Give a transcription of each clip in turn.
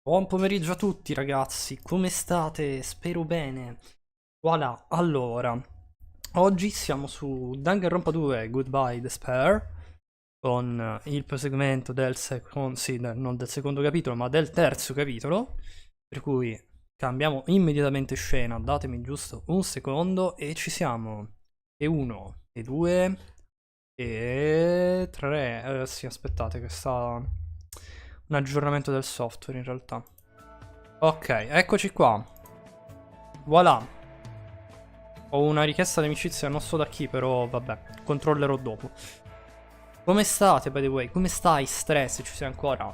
Buon pomeriggio a tutti ragazzi, come state? Spero bene. Voilà, allora, oggi siamo su Danganronpa 2 Goodbye Despair con il proseguimento del secondo, sì, non del secondo capitolo, ma del terzo capitolo, per cui cambiamo immediatamente scena, datemi giusto un secondo e ci siamo. E uno, e due, e tre. Sì, aspettate che sta un aggiornamento del software in realtà. Ok, eccoci qua. Voilà. Ho una richiesta di amicizia, non so da chi, però vabbè, controllerò dopo. Come state, by the way? Come stai, Stress? Ci sei ancora?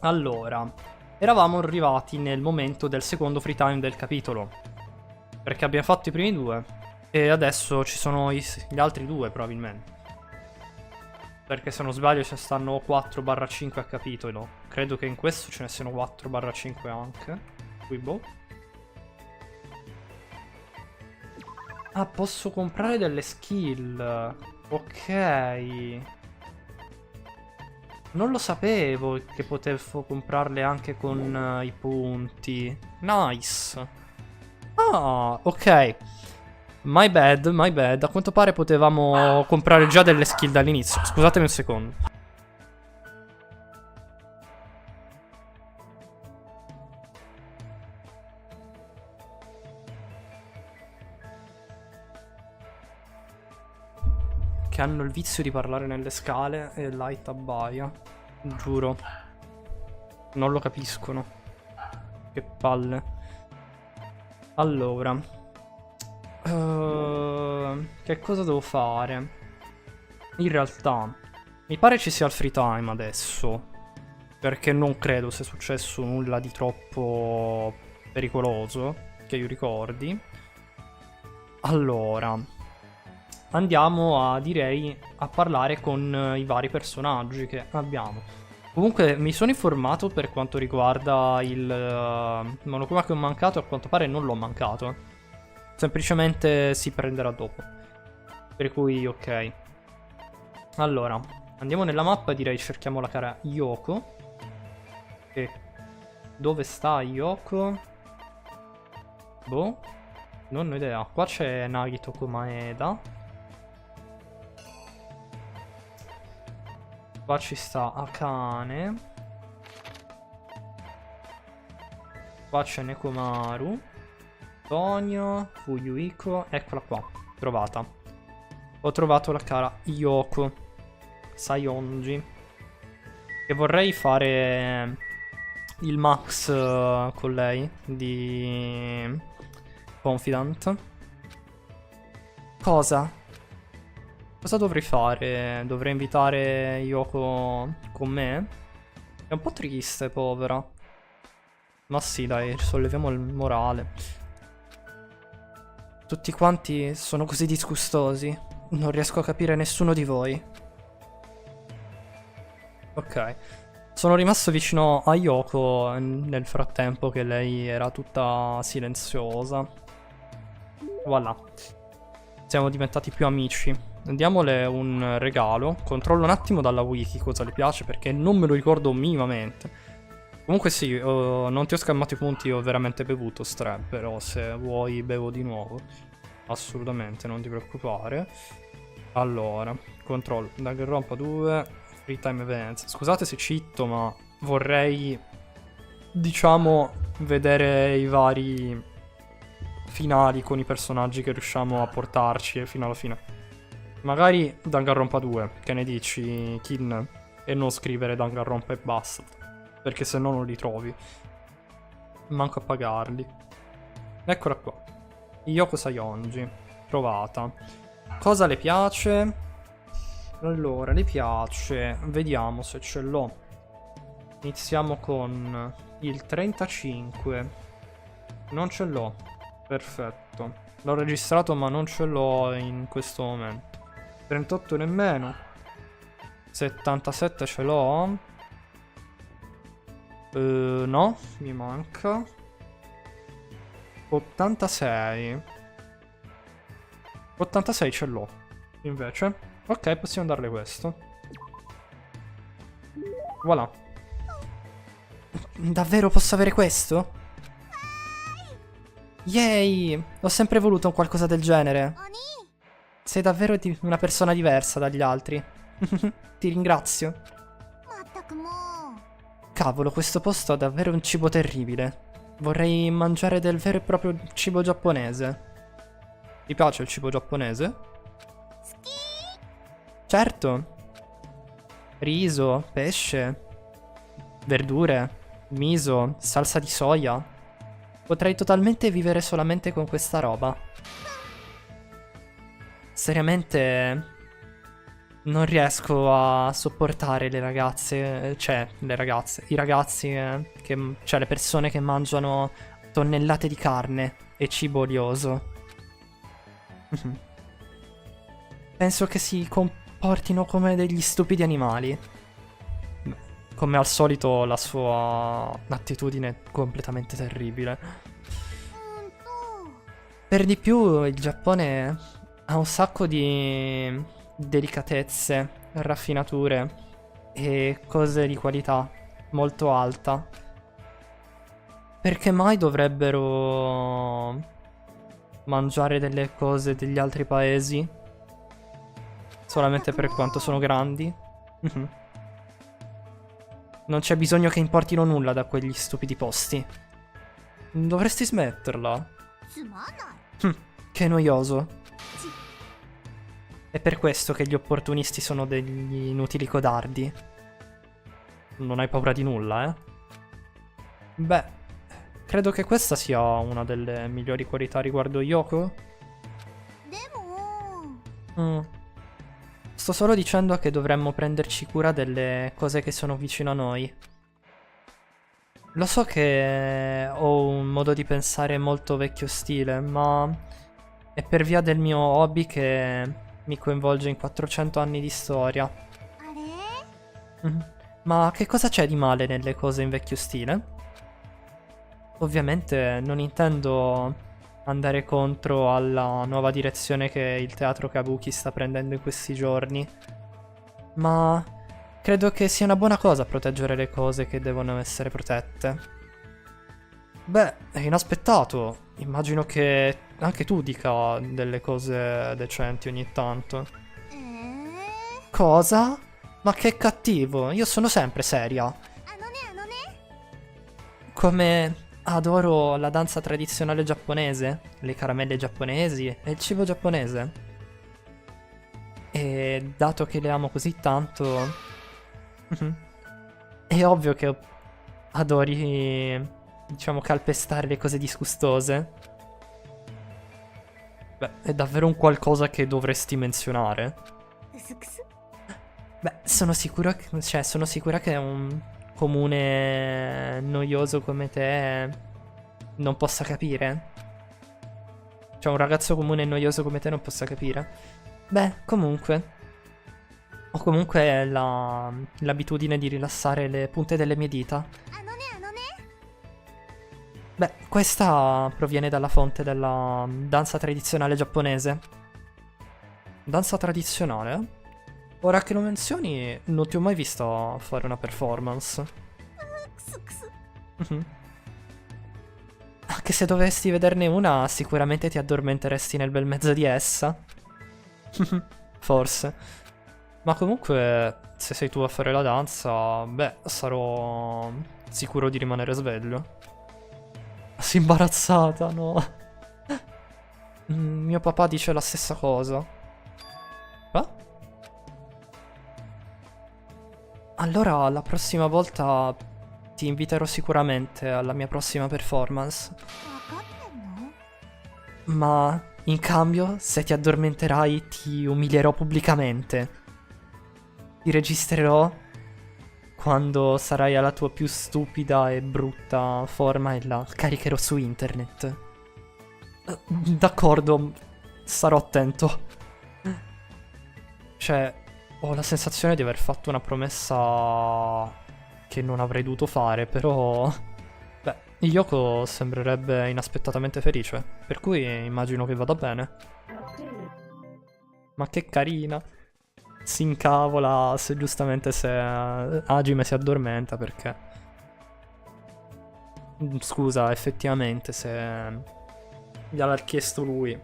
Allora, eravamo arrivati nel momento del secondo free time del capitolo. Perché abbiamo fatto i primi due. E adesso ci sono gli altri due, probabilmente. Perché se non sbaglio ci stanno 4/5 a capitolo. Credo che in questo ce ne siano 4/5 anche. Qui boh. Ah, posso comprare delle skill. Ok. Non lo sapevo che potevo comprarle anche con i punti. Nice. Ah, ok. My bad, my bad. A quanto pare potevamo comprare già delle skill dall'inizio. Scusatemi un secondo. Che hanno il vizio di parlare nelle scale e Light abbaia. Giuro. Non lo capiscono. Che palle. Allora. Che cosa devo fare? In realtà, mi pare ci sia il free time adesso. Perché non credo sia successo nulla di troppo pericoloso, che io ricordi. Allora, andiamo a, direi, a parlare con i vari personaggi che abbiamo. Comunque mi sono informato per quanto riguarda il Monokuma che ho mancato, a quanto pare non l'ho mancato. Semplicemente si prenderà dopo. Per cui ok. Allora, andiamo nella mappa e direi cerchiamo la cara Yoko. E dove sta Yoko? Boh, non ho idea. Qua c'è Nagito Komaeda. Qua ci sta Akane. Qua c'è Nekomaru. Tonio, Fuyuiko. Eccola qua, trovata. Ho trovato la cara Yoko Sayonji. E vorrei fare il max con lei di Confidant. Cosa? Cosa dovrei fare? Dovrei invitare Yoko con me? È un po' triste, povera. Ma sì, dai, solleviamo il morale. Tutti quanti sono così disgustosi. Non riesco a capire nessuno di voi. Ok. Sono rimasto vicino a Yoko nel frattempo che lei era tutta silenziosa. Voilà. Siamo diventati più amici. Diamole un regalo. Controllo un attimo dalla wiki cosa le piace perché non me lo ricordo minimamente. Comunque sì, non ti ho scammato i punti, ho veramente bevuto stre, però se vuoi bevo di nuovo. Assolutamente, non ti preoccupare. Allora, controllo. Danganronpa 2, Free Time Events. Scusate se citto, ma vorrei, diciamo, vedere i vari finali con i personaggi che riusciamo a portarci fino alla fine. Magari Danganronpa 2, che ne dici, Kin? E non scrivere Danganronpa e basta, perché se no non li trovi. Manco a pagarli. Eccola qua. Yoko Sayonji. Trovata. Cosa le piace? Allora, le piace. Vediamo se ce l'ho. Iniziamo con il 35. Non ce l'ho. Perfetto. L'ho registrato ma non ce l'ho in questo momento. 38 nemmeno. 77 ce l'ho. No, mi manca. 86. 86 ce l'ho. Invece. Ok, possiamo darle questo. Voilà. Davvero posso avere questo? Yay! Ho sempre voluto qualcosa del genere. Sei davvero una persona diversa dagli altri. Ti ringrazio. Cavolo, questo posto ha davvero un cibo terribile. Vorrei mangiare del vero e proprio cibo giapponese. Ti piace il cibo giapponese? Certo. Riso, pesce, verdure, miso, salsa di soia. Potrei totalmente vivere solamente con questa roba. Seriamente non riesco a sopportare le ragazze, cioè le ragazze, i ragazzi, cioè le persone che mangiano tonnellate di carne e cibo olioso. Penso che si comportino come degli stupidi animali. Come al solito la sua attitudine è completamente terribile. Per di più il Giappone ha un sacco di delicatezze, raffinature e cose di qualità molto alta. Perché mai dovrebbero mangiare delle cose degli altri paesi solamente per quanto sono grandi? Non c'è bisogno che importino nulla da quegli stupidi posti. Dovresti smetterla. Che noioso. È per questo che gli opportunisti sono degli inutili codardi. Non hai paura di nulla, eh? Beh, credo che questa sia una delle migliori qualità riguardo Yoko. Sto solo dicendo che dovremmo prenderci cura delle cose che sono vicino a noi. Lo so che ho un modo di pensare molto vecchio stile, ma è per via del mio hobby che mi coinvolge in 400 anni di storia. Ma che cosa c'è di male nelle cose in vecchio stile? Ovviamente non intendo andare contro alla nuova direzione che il teatro Kabuki sta prendendo in questi giorni, ma credo che sia una buona cosa proteggere le cose che devono essere protette. Beh, è inaspettato. Immagino che anche tu dica delle cose decenti ogni tanto. Cosa? Ma che cattivo, io sono sempre seria. Come adoro la danza tradizionale giapponese, le caramelle giapponesi e il cibo giapponese. E dato che le amo così tanto, è ovvio che adori, diciamo, calpestare le cose disgustose. Beh, è davvero un qualcosa che dovresti menzionare. Beh, sono sicura che un comune noioso come te non possa capire. Cioè, un ragazzo comune e noioso come te non possa capire. Beh, comunque. Ho comunque l'abitudine di rilassare le punte delle mie dita. Beh, questa proviene dalla fonte della danza tradizionale giapponese. Danza tradizionale? Ora che lo menzioni, non ti ho mai visto fare una performance. Anche se dovessi vederne una, sicuramente ti addormenteresti nel bel mezzo di essa. Forse. Ma comunque, se sei tu a fare la danza, beh, sarò sicuro di rimanere sveglio. Si è imbarazzata, no? Mio papà dice la stessa cosa. Ah? Allora, la prossima volta ti inviterò sicuramente alla mia prossima performance. Ma in cambio, se ti addormenterai, ti umilierò pubblicamente. Ti registrerò quando sarai alla tua più stupida e brutta forma e la caricherò su internet. D'accordo, sarò attento. Cioè, ho la sensazione di aver fatto una promessa che non avrei dovuto fare, però... Beh, Yoko sembrerebbe inaspettatamente felice, per cui immagino che vada bene. Ma che carina. Si incavola se giustamente se Hajime si addormenta, perché... Scusa, effettivamente, se gliel'ha chiesto lui.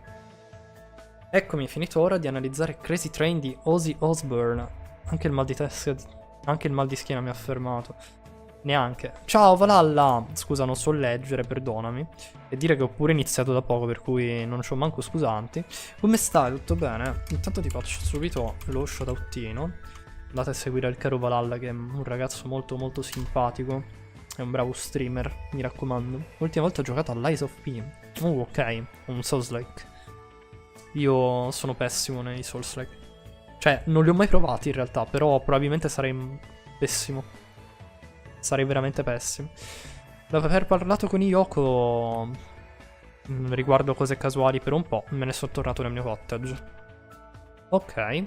Eccomi, è finito ora di analizzare Crazy Train di Ozzy Osbourne. Anche il mal di testa, anche il mal di schiena mi ha fermato. Neanche. Ciao Valhalla! Scusa, non so leggere, perdonami. E dire che ho pure iniziato da poco, per cui non c'ho manco scusanti. Come stai? Tutto bene? Intanto ti faccio subito lo shoutoutino. Andate a seguire il caro Valhalla, che è un ragazzo molto molto simpatico. È un bravo streamer, mi raccomando. L'ultima volta ho giocato a Lies of P. Ok, un Souls-like. Io sono pessimo nei Souls-like. Cioè, non li ho mai provati in realtà, però probabilmente sarei pessimo. Sarei veramente pessimo. Dopo aver parlato con Yoko riguardo cose casuali per un po', me ne sono tornato nel mio cottage. Ok,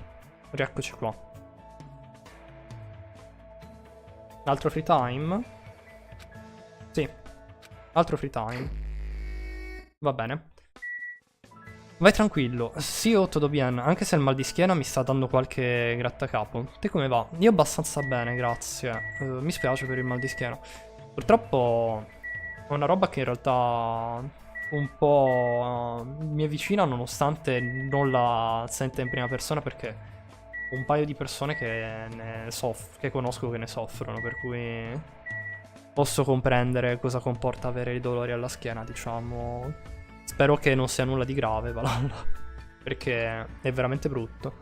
rieccoci qua. Altro free time? Sì, altro free time. Va bene. Vai tranquillo, sì Otto bien, anche se il mal di schiena mi sta dando qualche grattacapo. Te come va? Io abbastanza bene, grazie. Mi spiace per il mal di schiena. Purtroppo è una roba che in realtà un po' mi è vicina, nonostante non la senta in prima persona, perché un paio di persone che conosco che ne soffrono, per cui posso comprendere cosa comporta avere i dolori alla schiena, diciamo. Spero che non sia nulla di grave, Valhalla, perché è veramente brutto.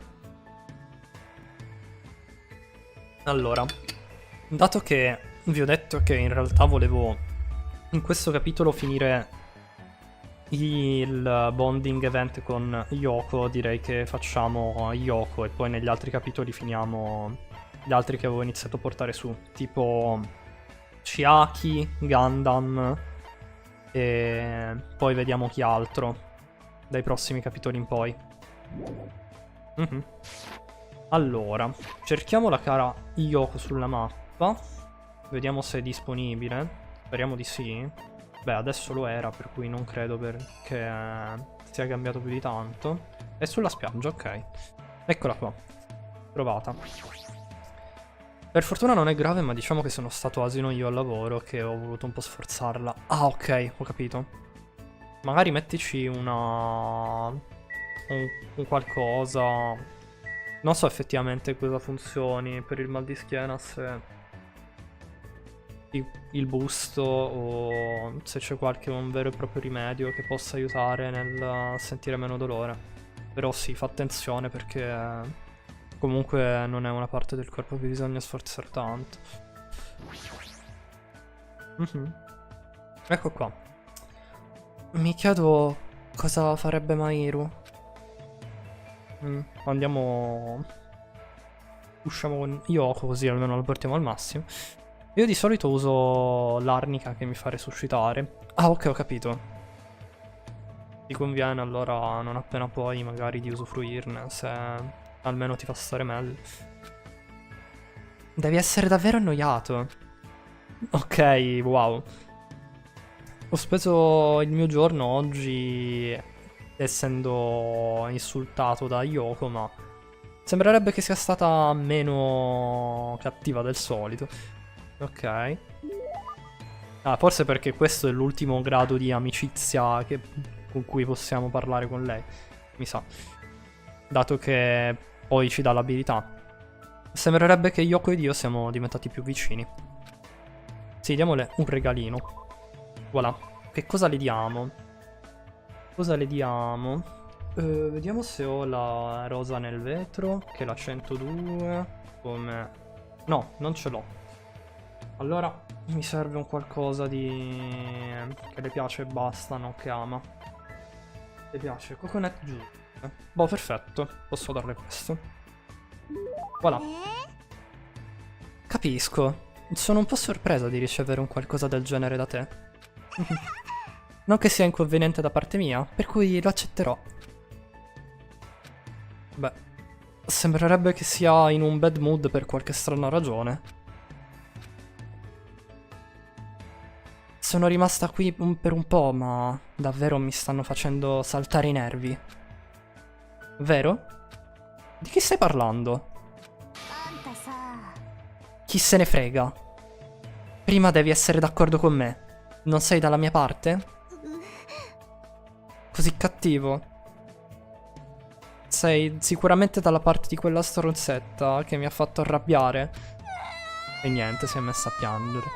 Allora, dato che vi ho detto che in realtà volevo in questo capitolo finire il bonding event con Yoko, direi che facciamo Yoko e poi negli altri capitoli finiamo gli altri che avevo iniziato a portare su, tipo Chiaki, Gundam e poi vediamo chi altro dai prossimi capitoli in poi. Allora, cerchiamo la cara Yoko sulla mappa, vediamo se è disponibile, speriamo di sì. Beh, adesso lo era, per cui non credo che sia cambiato più di tanto. È sulla spiaggia, ok. Eccola qua. Provata. Per fortuna non è grave, ma diciamo che sono stato asino io al lavoro, che ho voluto un po' sforzarla. Ah, ok, ho capito. Magari mettici un qualcosa. Non so effettivamente cosa funzioni per il mal di schiena, se il busto o se c'è qualche un vero e proprio rimedio che possa aiutare nel sentire meno dolore. Però sì, fa attenzione perché comunque non è una parte del corpo che bisogna sforzare tanto. Ecco qua. Mi chiedo cosa farebbe Mairu. Andiamo. Usciamo con Yoko così almeno lo portiamo al massimo. Io di solito uso l'arnica che mi fa resuscitare. Ah, ok, ho capito. Ti conviene allora non appena puoi magari di usufruirne, se almeno ti fa stare meglio. Devi essere davvero annoiato. Ok, wow. Ho speso il mio giorno oggi essendo insultato da Yoko, ma sembrerebbe che sia stata meno cattiva del solito. Ok. Ah, forse perché questo è l'ultimo grado di amicizia con cui possiamo parlare con lei. Mi sa. Dato che poi ci dà l'abilità. Sembrerebbe che Yoko ed io siamo diventati più vicini. Sì, diamole un regalino. Voilà. Che cosa le diamo? Cosa le diamo? Vediamo se ho la rosa nel vetro, che è la 102. Come... No, non ce l'ho. Allora mi serve un qualcosa di... che le piace e basta, non che ama. Le piace coconut juice. Boh, perfetto, posso darle questo. Voilà. Capisco. Sono un po' sorpresa di ricevere un qualcosa del genere da te. Non che sia inconveniente da parte mia, per cui lo accetterò. Beh, sembrerebbe che sia in un bad mood per qualche strana ragione. Sono rimasta qui per un po', ma davvero mi stanno facendo saltare i nervi. Vero? Di chi stai parlando? Chi se ne frega? Prima devi essere d'accordo con me. Non sei dalla mia parte? Così cattivo. Sei sicuramente dalla parte di quella stronzetta che mi ha fatto arrabbiare. E niente, si è messa a piangere.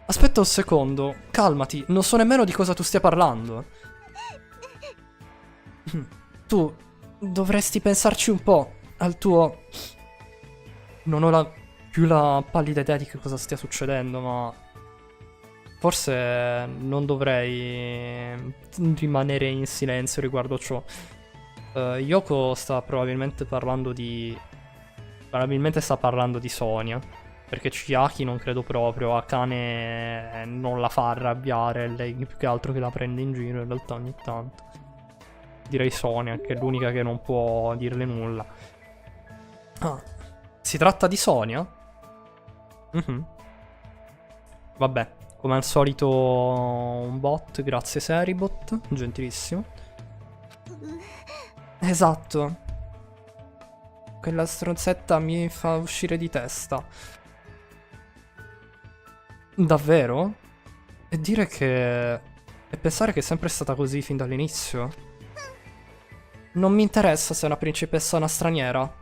Aspetta un secondo, calmati, non so nemmeno di cosa tu stia parlando. Tu dovresti pensarci un po' al tuo... Non ho più la pallida idea di che cosa stia succedendo, ma... Forse non dovrei rimanere in silenzio riguardo ciò. Yoko sta probabilmente parlando di... Probabilmente sta parlando di Sonia. Perché Chiaki non credo proprio, Akane non la fa arrabbiare, lei più che altro che la prende in giro in realtà ogni tanto. Direi Sonia, che è l'unica che non può dirle nulla. Ah, si tratta di Sonia? Vabbè, come al solito un bot, grazie Seribot, gentilissimo. Esatto. Quella stronzetta mi fa uscire di testa. Davvero? E dire che... E pensare che è sempre stata così fin dall'inizio? Non mi interessa se è una principessa o una straniera.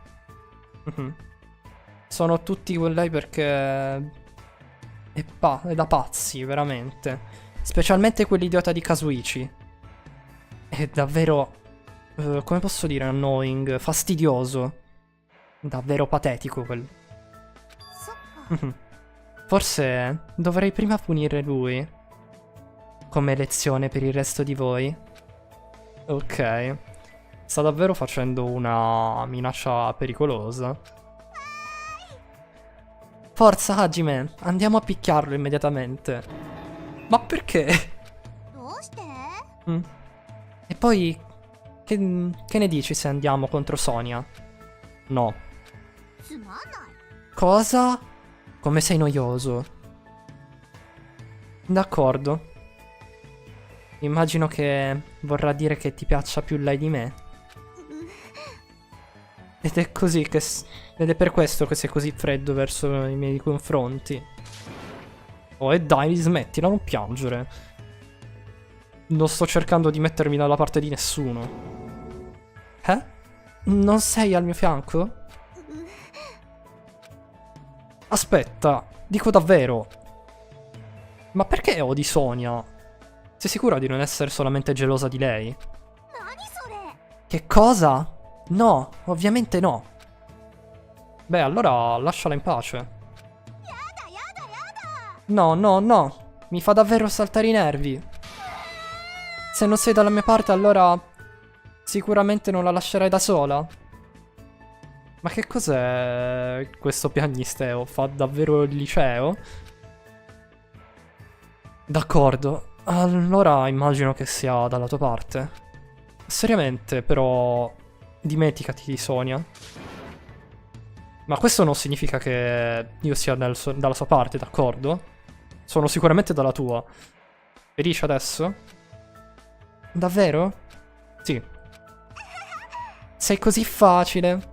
Sono tutti con lei perché... È da pazzi, veramente. Specialmente quell'idiota di Kazuichi. È davvero... come posso dire? Annoying, fastidioso. Davvero patetico quel... Forse dovrei prima punire lui. Come lezione per il resto di voi. Ok. Sta davvero facendo una minaccia pericolosa. Forza, Hajime, andiamo a picchiarlo immediatamente. Ma perché? E poi, che ne dici se andiamo contro Sonia? No. Cosa? Come sei noioso. D'accordo. Immagino che vorrà dire che ti piaccia più lei di me. Ed è così che... Ed è per questo che sei così freddo verso i miei confronti. Oh, e dai, smettila, non piangere. Non sto cercando di mettermi dalla parte di nessuno. Eh? Non sei al mio fianco? Aspetta, dico davvero. Ma perché odi Sonia? Sei sicura di non essere solamente gelosa di lei? Che cosa? No, ovviamente no. Beh, allora lasciala in pace. No, no, no. Mi fa davvero saltare i nervi. Se non sei dalla mia parte, allora sicuramente non la lascerai da sola. Ma che cos'è questo piagnisteo? Fa davvero il liceo? D'accordo. Allora immagino che sia dalla tua parte. Seriamente, però... Dimenticati di Sonia. Ma questo non significa che io sia dalla sua parte, d'accordo? Sono sicuramente dalla tua. Felice adesso? Davvero? Sì. Sei così facile.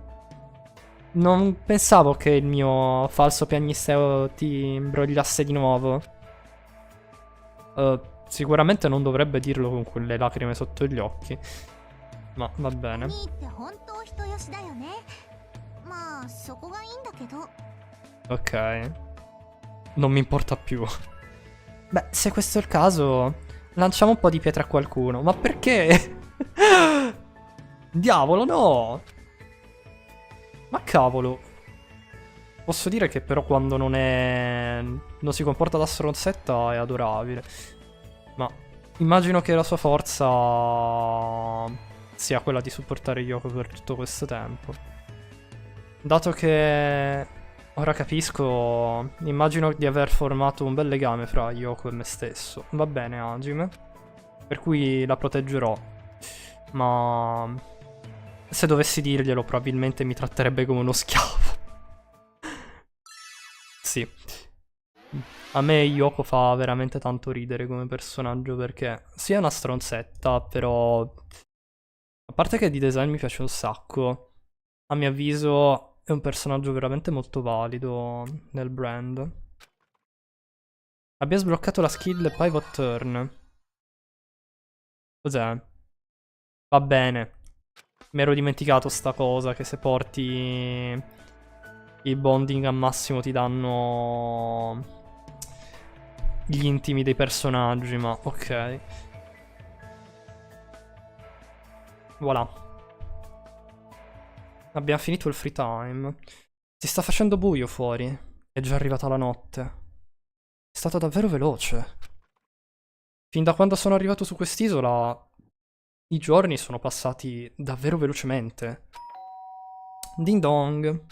Non pensavo che il mio falso piagnisteo ti imbrogliasse di nuovo. Sicuramente non dovrebbe dirlo con quelle lacrime sotto gli occhi. Ma va bene. Ok. Non mi importa più. Beh, se questo è il caso, lanciamo un po' di pietra a qualcuno. Ma perché? Diavolo, no! Ma cavolo. Posso dire che però quando non si comporta da stronzetta è adorabile. Ma immagino che la sua forza sia quella di supportare Yoko per tutto questo tempo. Dato che ora capisco, immagino di aver formato un bel legame fra Yoko e me stesso. Va bene, Hajime. Per cui la proteggerò. Ma se dovessi dirglielo probabilmente mi tratterebbe come uno schiavo. Sì. A me Yoko fa veramente tanto ridere come personaggio perché sia è una stronzetta, però a parte che di design mi piace un sacco, a mio avviso è un personaggio veramente molto valido nel brand. Abbia sbloccato la skill Pivot Turn. Cos'è? Va bene. Mi ero dimenticato sta cosa, che se porti il bonding a massimo ti danno gli intimi dei personaggi, ma ok. Voilà. Abbiamo finito il free time. Si sta facendo buio fuori. È già arrivata la notte. È stato davvero veloce. Fin da quando sono arrivato su quest'isola, i giorni sono passati davvero velocemente. Ding dong.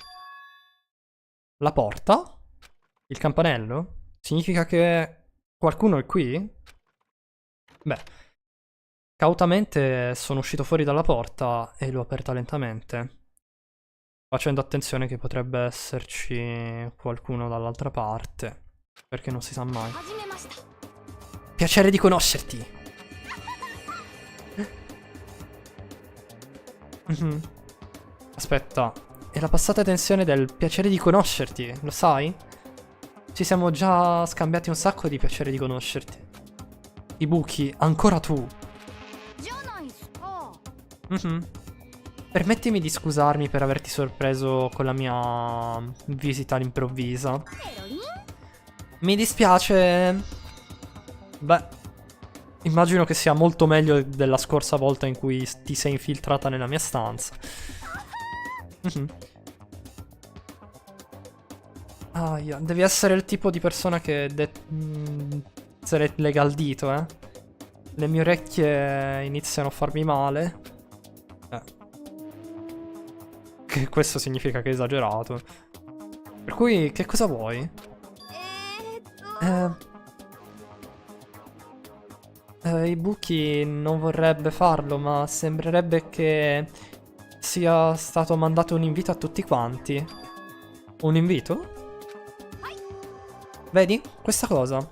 La porta? Il campanello? Significa che qualcuno è qui? Beh, cautamente sono uscito fuori dalla porta e l'ho aperta lentamente, facendo attenzione che potrebbe esserci qualcuno dall'altra parte, perché non si sa mai. Piacere di conoscerti. Aspetta, è la passata tensione del piacere di conoscerti, lo sai? Ci siamo già scambiati un sacco di piacere di conoscerti. Ibuki, ancora tu. Permettimi di scusarmi per averti sorpreso con la mia visita all'improvvisa. Mi dispiace. Beh, immagino che sia molto meglio della scorsa volta in cui ti sei infiltrata nella mia stanza. Devi essere il tipo di persona che se le lega al dito, eh. Le mie orecchie iniziano a farmi male. Che questo significa che è esagerato. Per cui, che cosa vuoi? Ibuki non vorrebbe farlo, ma sembrerebbe che sia stato mandato un invito a tutti quanti. Un invito? Vedi? Questa cosa.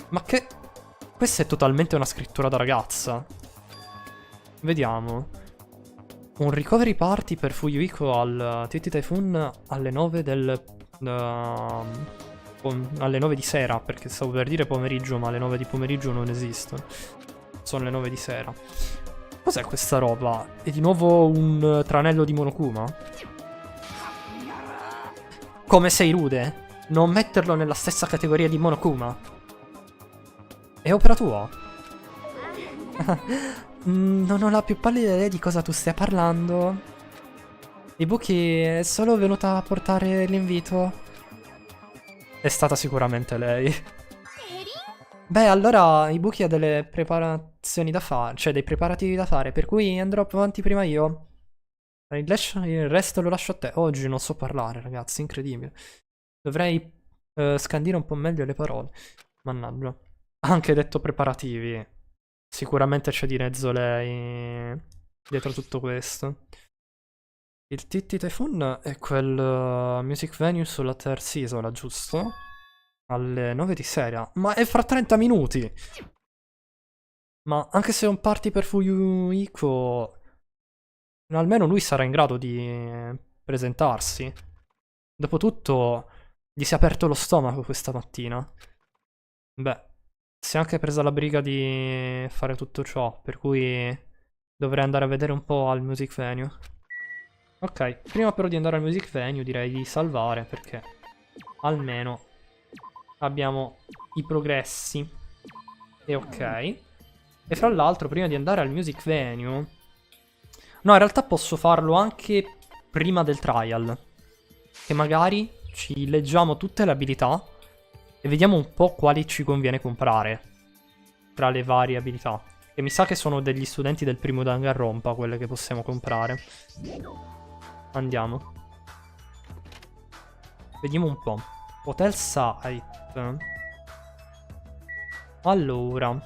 Ma che... Questa è totalmente una scrittura da ragazza. Vediamo. Un recovery party per Fuyuhiko al TT Typhoon alle 9 del... alle 9 di sera, perché stavo per dire pomeriggio, ma alle 9 di pomeriggio non esistono. Sono le 9 di sera. Cos'è questa roba? È di nuovo un tranello di Monokuma? Come sei rude? Non metterlo nella stessa categoria di Monokuma. È opera tua? Non ho la più pallida idea di cosa tu stia parlando. Ibuki è solo venuta a portare l'invito. È stata sicuramente lei. Beh, allora Ibuki ha delle preparazioni da fare, cioè dei preparativi da fare, per cui andrò avanti prima io. Il resto lo lascio a te. Oggi non so parlare, ragazzi, incredibile. Dovrei scandire un po' meglio le parole. Mannaggia. Anche detto preparativi. Sicuramente c'è di mezzo lei dietro tutto questo. Il TT Typhoon è quel music venue sulla terza isola, giusto? Alle 9 di sera. Ma è fra 30 minuti! Ma anche se è un party per Fuyuhiko, almeno lui sarà in grado di presentarsi. Dopotutto, gli si è aperto lo stomaco questa mattina. Beh, si è anche presa la briga di fare tutto ciò, per cui dovrei andare a vedere un po' al music venue. Ok, prima però di andare al music venue direi di salvare, perché almeno abbiamo i progressi. E ok. E fra l'altro, prima di andare al music venue... No, in realtà posso farlo anche prima del trial. Che magari ci leggiamo tutte le abilità e vediamo un po' quali ci conviene comprare tra le varie abilità. E mi sa che sono degli studenti del primo Danganronpa quelle che possiamo comprare. Andiamo. Vediamo un po'. Hotel Site. Allora,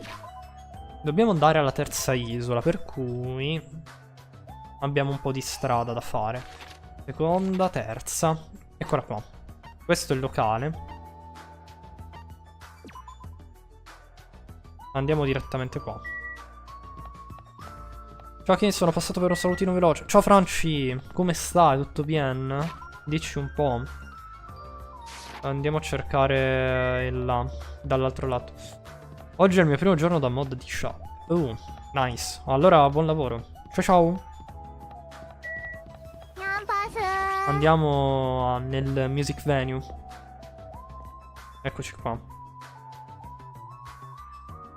dobbiamo andare alla terza isola, per cui abbiamo un po' di strada da fare. Seconda, terza. Eccola qua. Questo è il locale. Andiamo direttamente qua. Ciao Ken, sono passato per un salutino veloce. Ciao Franci, come stai? Tutto bene? Dici un po'. Andiamo a cercare là, dall'altro lato. Oggi è il mio primo giorno da mod di shop. Nice. Allora, buon lavoro. Ciao ciao. Andiamo nel music venue. Eccoci qua.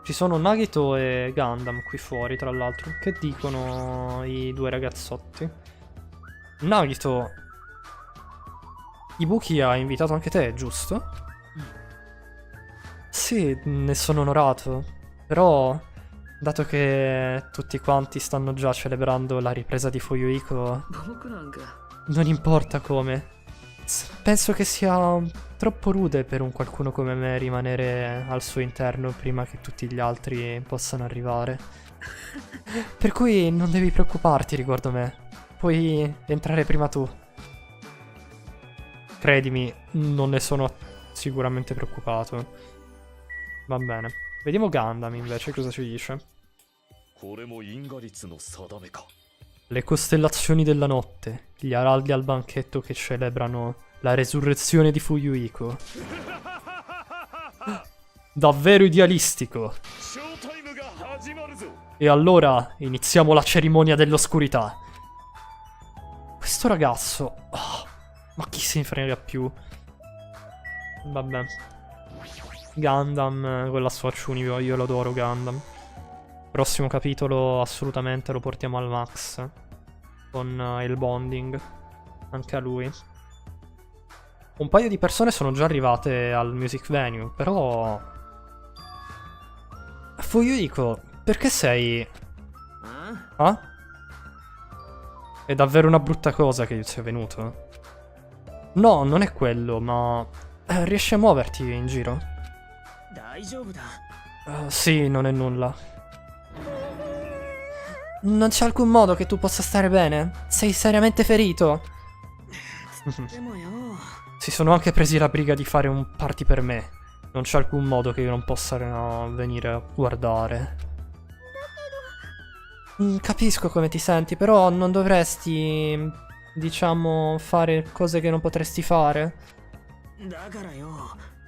Ci sono Nagito e Gundam qui fuori, tra l'altro. Che dicono i due ragazzotti? Nagito, Ibuki ha invitato anche te, giusto? Sì, ne sono onorato. Però, dato che tutti quanti stanno già celebrando la ripresa di Fuyuhiko, non importa come. Penso che sia troppo rude per un qualcuno come me rimanere al suo interno prima che tutti gli altri possano arrivare. Per cui non devi preoccuparti riguardo me. Puoi entrare prima tu. Credimi, non ne sono sicuramente preoccupato. Va bene. Vediamo Gundam invece cosa ci dice. Le costellazioni della notte, gli araldi al banchetto che celebrano la resurrezione di Fuyuhiko. Davvero idealistico. E allora iniziamo la cerimonia dell'oscurità. Questo ragazzo... ma chi se ne frega più? Vabbè. Gundam con la sua Chun, io lo adoro Gundam. Prossimo capitolo assolutamente lo portiamo al max. Con il bonding. Anche a lui. Un paio di persone sono già arrivate al music venue, però... Fuyuhiko, perché sei... Ah? È davvero una brutta cosa che io sia venuto? No, non è quello, ma... riesci a muoverti in giro? Sì, non è nulla. Non c'è alcun modo che tu possa stare bene? Sei seriamente ferito? Si sono anche presi la briga di fare un party per me. Non c'è alcun modo che io non possa venire a guardare. Capisco come ti senti, però non dovresti, diciamo, fare cose che non potresti fare.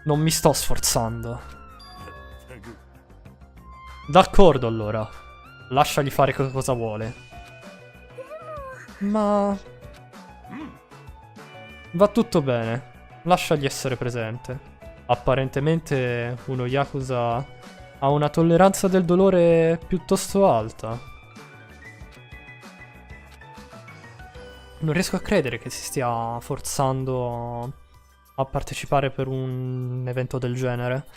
Non mi sto sforzando. D'accordo allora. Lasciagli fare cosa vuole. Ma... va tutto bene. Lasciagli essere presente. Apparentemente uno Yakuza ha una tolleranza del dolore piuttosto alta. Non riesco a credere che si stia forzando a partecipare per un evento del genere.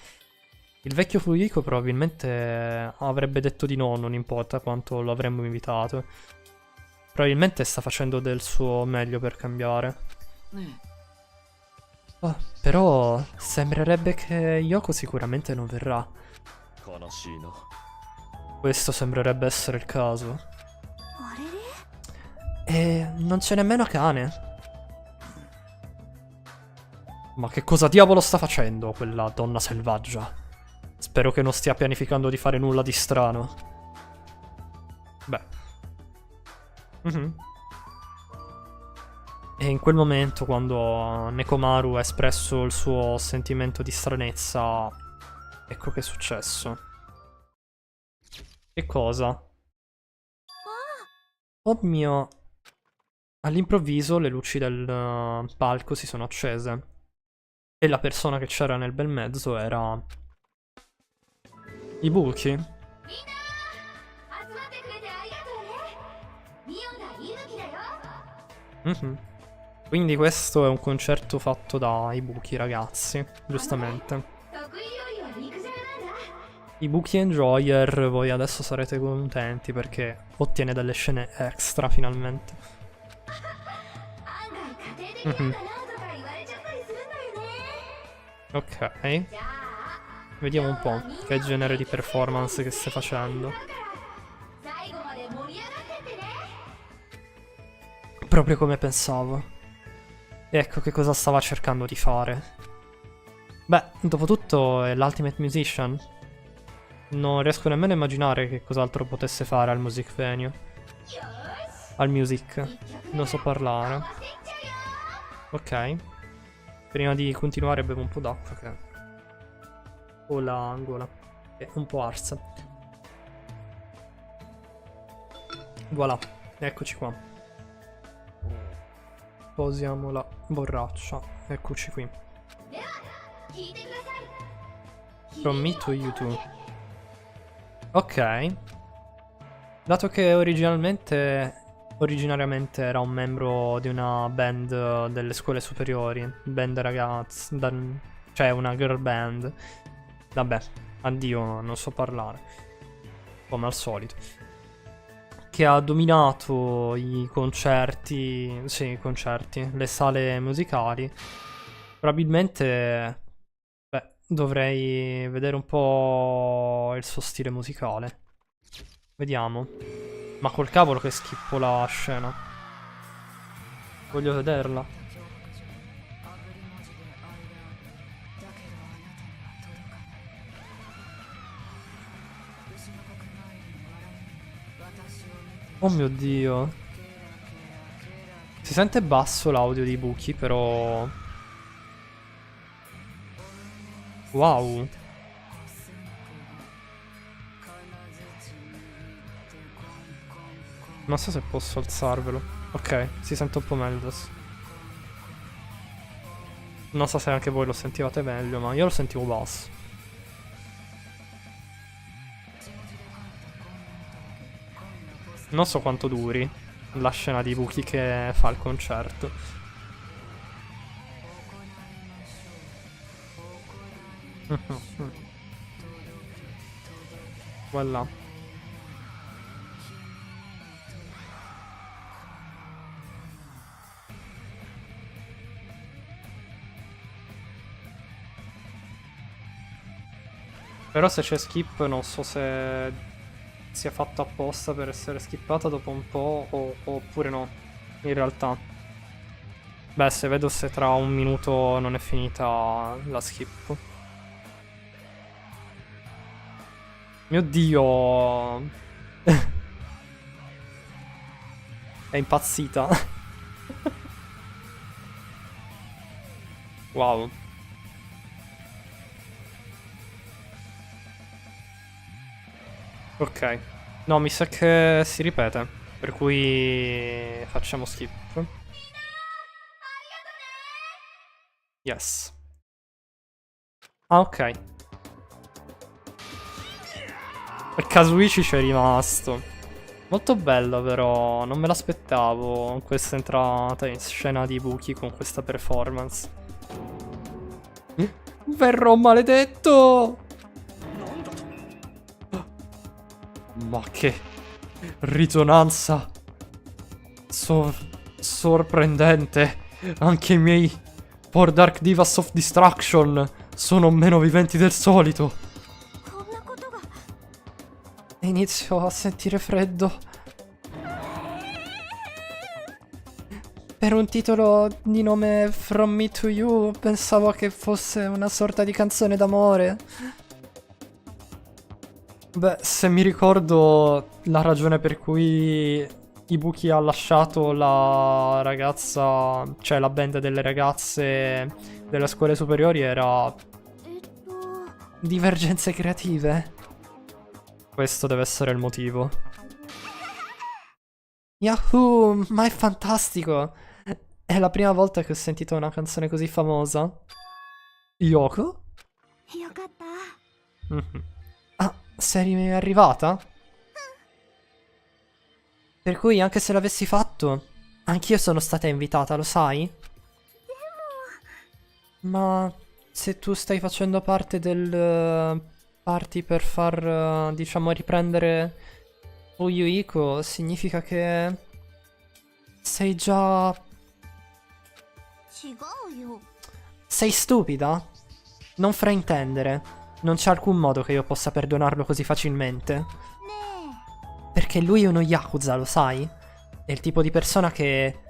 Il vecchio Fuyuhiko probabilmente avrebbe detto di no, non importa quanto lo avremmo invitato. Probabilmente sta facendo del suo meglio per cambiare. Però sembrerebbe che Yoko sicuramente non verrà. Questo sembrerebbe essere il caso. E non c'è nemmeno Akane. Ma che cosa diavolo sta facendo quella donna selvaggia? Spero che non stia pianificando di fare nulla di strano. Beh. E in quel momento, quando Nekomaru ha espresso il suo sentimento di stranezza, ecco che è successo. Che cosa? Oh mio. All'improvviso le luci del palco si sono accese. E la persona che c'era nel bel mezzo era... Ibuki? Quindi questo è un concerto fatto da Ibuki, ragazzi, giustamente. Ibuki Enjoyer, voi adesso sarete contenti perché ottiene delle scene extra finalmente. Ok. Vediamo un po' che genere di performance che stai facendo. Proprio come pensavo. Ecco che cosa stava cercando di fare. Beh, dopotutto è l'Ultimate Musician. Non riesco nemmeno a immaginare che cos'altro potesse fare al music venue. Al music. Non so parlare. Ok. Prima di continuare bevo un po' d'acqua che ho la gola è un po' arsa. Voilà, eccoci qua. Posiamo la borraccia. Eccoci qui. From me to you too. Ok. Dato che originariamente era un membro di una band delle scuole superiori, band ragazzi, cioè una girl band. Vabbè, addio, non so parlare. Come al solito. Che ha dominato i concerti, sì, i concerti, le sale musicali. Probabilmente, beh, dovrei vedere un po' il suo stile musicale. Vediamo. Ma col cavolo che schippo la scena. Voglio vederla. Oh mio Dio. Si sente basso l'audio di Buki, però... Wow. Non so se posso alzarvelo. Ok, si sente un po' meglio adesso. Non so se anche voi lo sentivate meglio, ma io lo sentivo basso. Non so quanto duri la scena di Buki che fa il concerto. Voilà. Però se c'è skip non so se sia fatto apposta per essere skippata dopo un po' oppure no, in realtà. Beh, se vedo se tra un minuto non è finita la skip. Mio Dio. È impazzita. Wow. Ok. No, mi sa che si ripete. Per cui facciamo skip. Yes. Ah, ok. E Kazuichi c'è rimasto. Molto bello però, non me l'aspettavo questa entrata in scena di Buki con questa performance. Verrò maledetto! Ma che risonanza sorprendente. Anche i miei Four Dark Divas of Destruction sono meno viventi del solito. Inizio a sentire freddo. Per un titolo di nome From Me to You pensavo che fosse una sorta di canzone d'amore. Beh, se mi ricordo la ragione per cui Ibuki ha lasciato la ragazza, cioè la band delle ragazze delle scuole superiori era divergenze creative. Questo deve essere il motivo. Yahoo! Ma è fantastico! È la prima volta che ho sentito una canzone così famosa. Yoko? Ah, sei arrivata? Per cui anche se l'avessi fatto, anch'io sono stata invitata, lo sai? Ma se tu stai facendo parte del party per far, diciamo, riprendere Uyuiko, significa che sei già... Sei stupida? Non fraintendere. Non c'è alcun modo che io possa perdonarlo così facilmente. Perché lui è uno Yakuza, lo sai? È il tipo di persona che...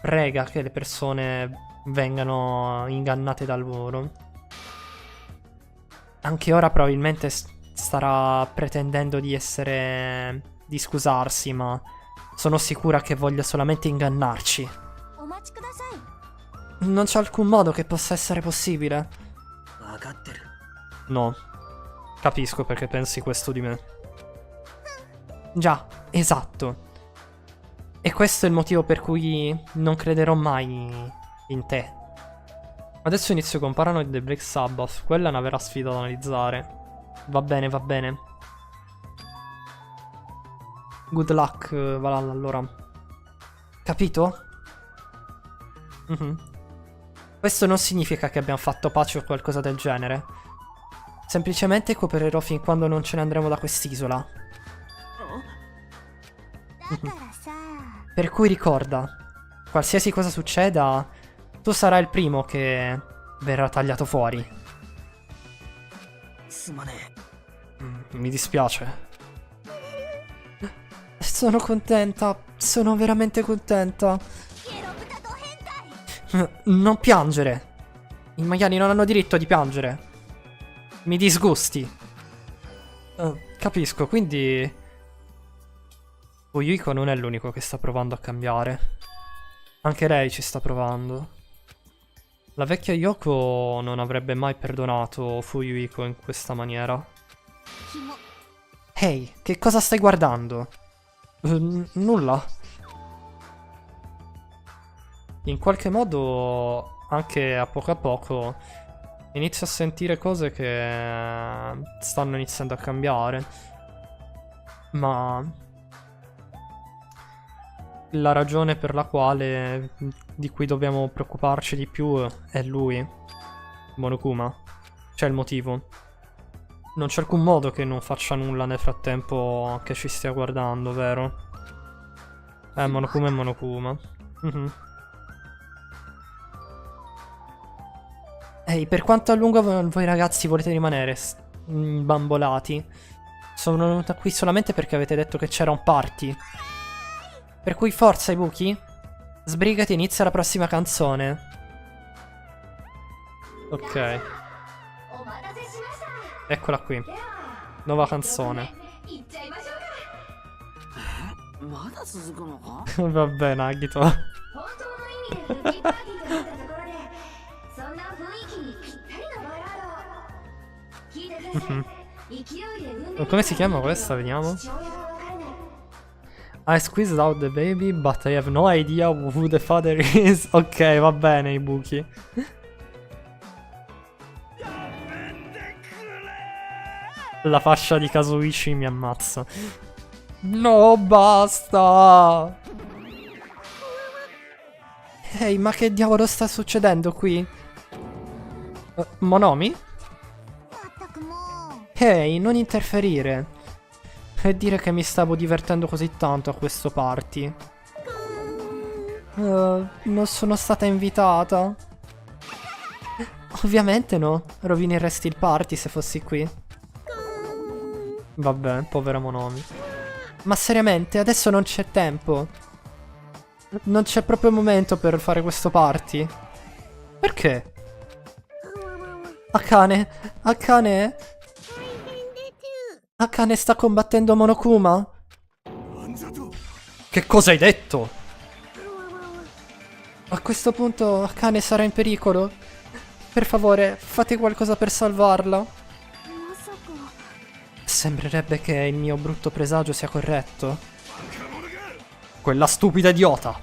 prega che le persone vengano ingannate da loro. Anche ora probabilmente starà pretendendo di essere... di scusarsi, ma sono sicura che voglia solamente ingannarci. Non c'è alcun modo che possa essere possibile. No. Capisco perché pensi questo di me. Già, esatto. E questo è il motivo per cui non crederò mai in te. Adesso inizio con Paranoid e Black Sabbath. Quella è una vera sfida da analizzare. Va bene, va bene. Good luck, Valhalla, allora. Capito? Questo non significa che abbiamo fatto pace o qualcosa del genere. Semplicemente coopererò fin quando non ce ne andremo da quest'isola. Per cui ricorda, qualsiasi cosa succeda, tu sarai il primo che verrà tagliato fuori. Mi dispiace. Sono contenta, sono veramente contenta. Non piangere. I maiali non hanno diritto di piangere. Mi disgusti. Capisco, quindi Fuyuhiko non è l'unico che sta provando a cambiare. Anche lei ci sta provando. La vecchia Yoko non avrebbe mai perdonato Fuyuhiko in questa maniera. Ehi, che cosa stai guardando? Nulla. In qualche modo, anche a poco, inizio a sentire cose che stanno iniziando a cambiare. Ma la ragione per la quale di cui dobbiamo preoccuparci di più è lui, Monokuma. C'è il motivo. Non c'è alcun modo che non faccia nulla nel frattempo che ci stia guardando, vero? Monokuma è Monokuma. Ehi, per quanto a lungo voi ragazzi volete rimanere bambolati? Sono venuta qui solamente perché avete detto che c'era un party. Per cui forza, Ibuki. Sbrigati e inizia la prossima canzone. Ok. Eccola qui. Nuova canzone. Vabbè, Nagito. Come si chiama questa? Vediamo. I squeezed out the baby, but I have no idea who the father is. Ok, va bene, Ibuki. La fascia di Kazuichi mi ammazza. No, basta! Ehi, ma che diavolo sta succedendo qui? Monomi? Ehi, non interferire. E dire che mi stavo divertendo così tanto a questo party. Non sono stata invitata. Ovviamente no. Rovineresti il party se fossi qui. Vabbè, povera Monomi. Ma seriamente, adesso non c'è tempo. Non c'è proprio il momento per fare questo party. Perché? Akane? Akane? Akane sta combattendo Monokuma? Che cosa hai detto? A questo punto Akane sarà in pericolo. Per favore, fate qualcosa per salvarla. Sembrerebbe che il mio brutto presagio sia corretto. Quella stupida idiota.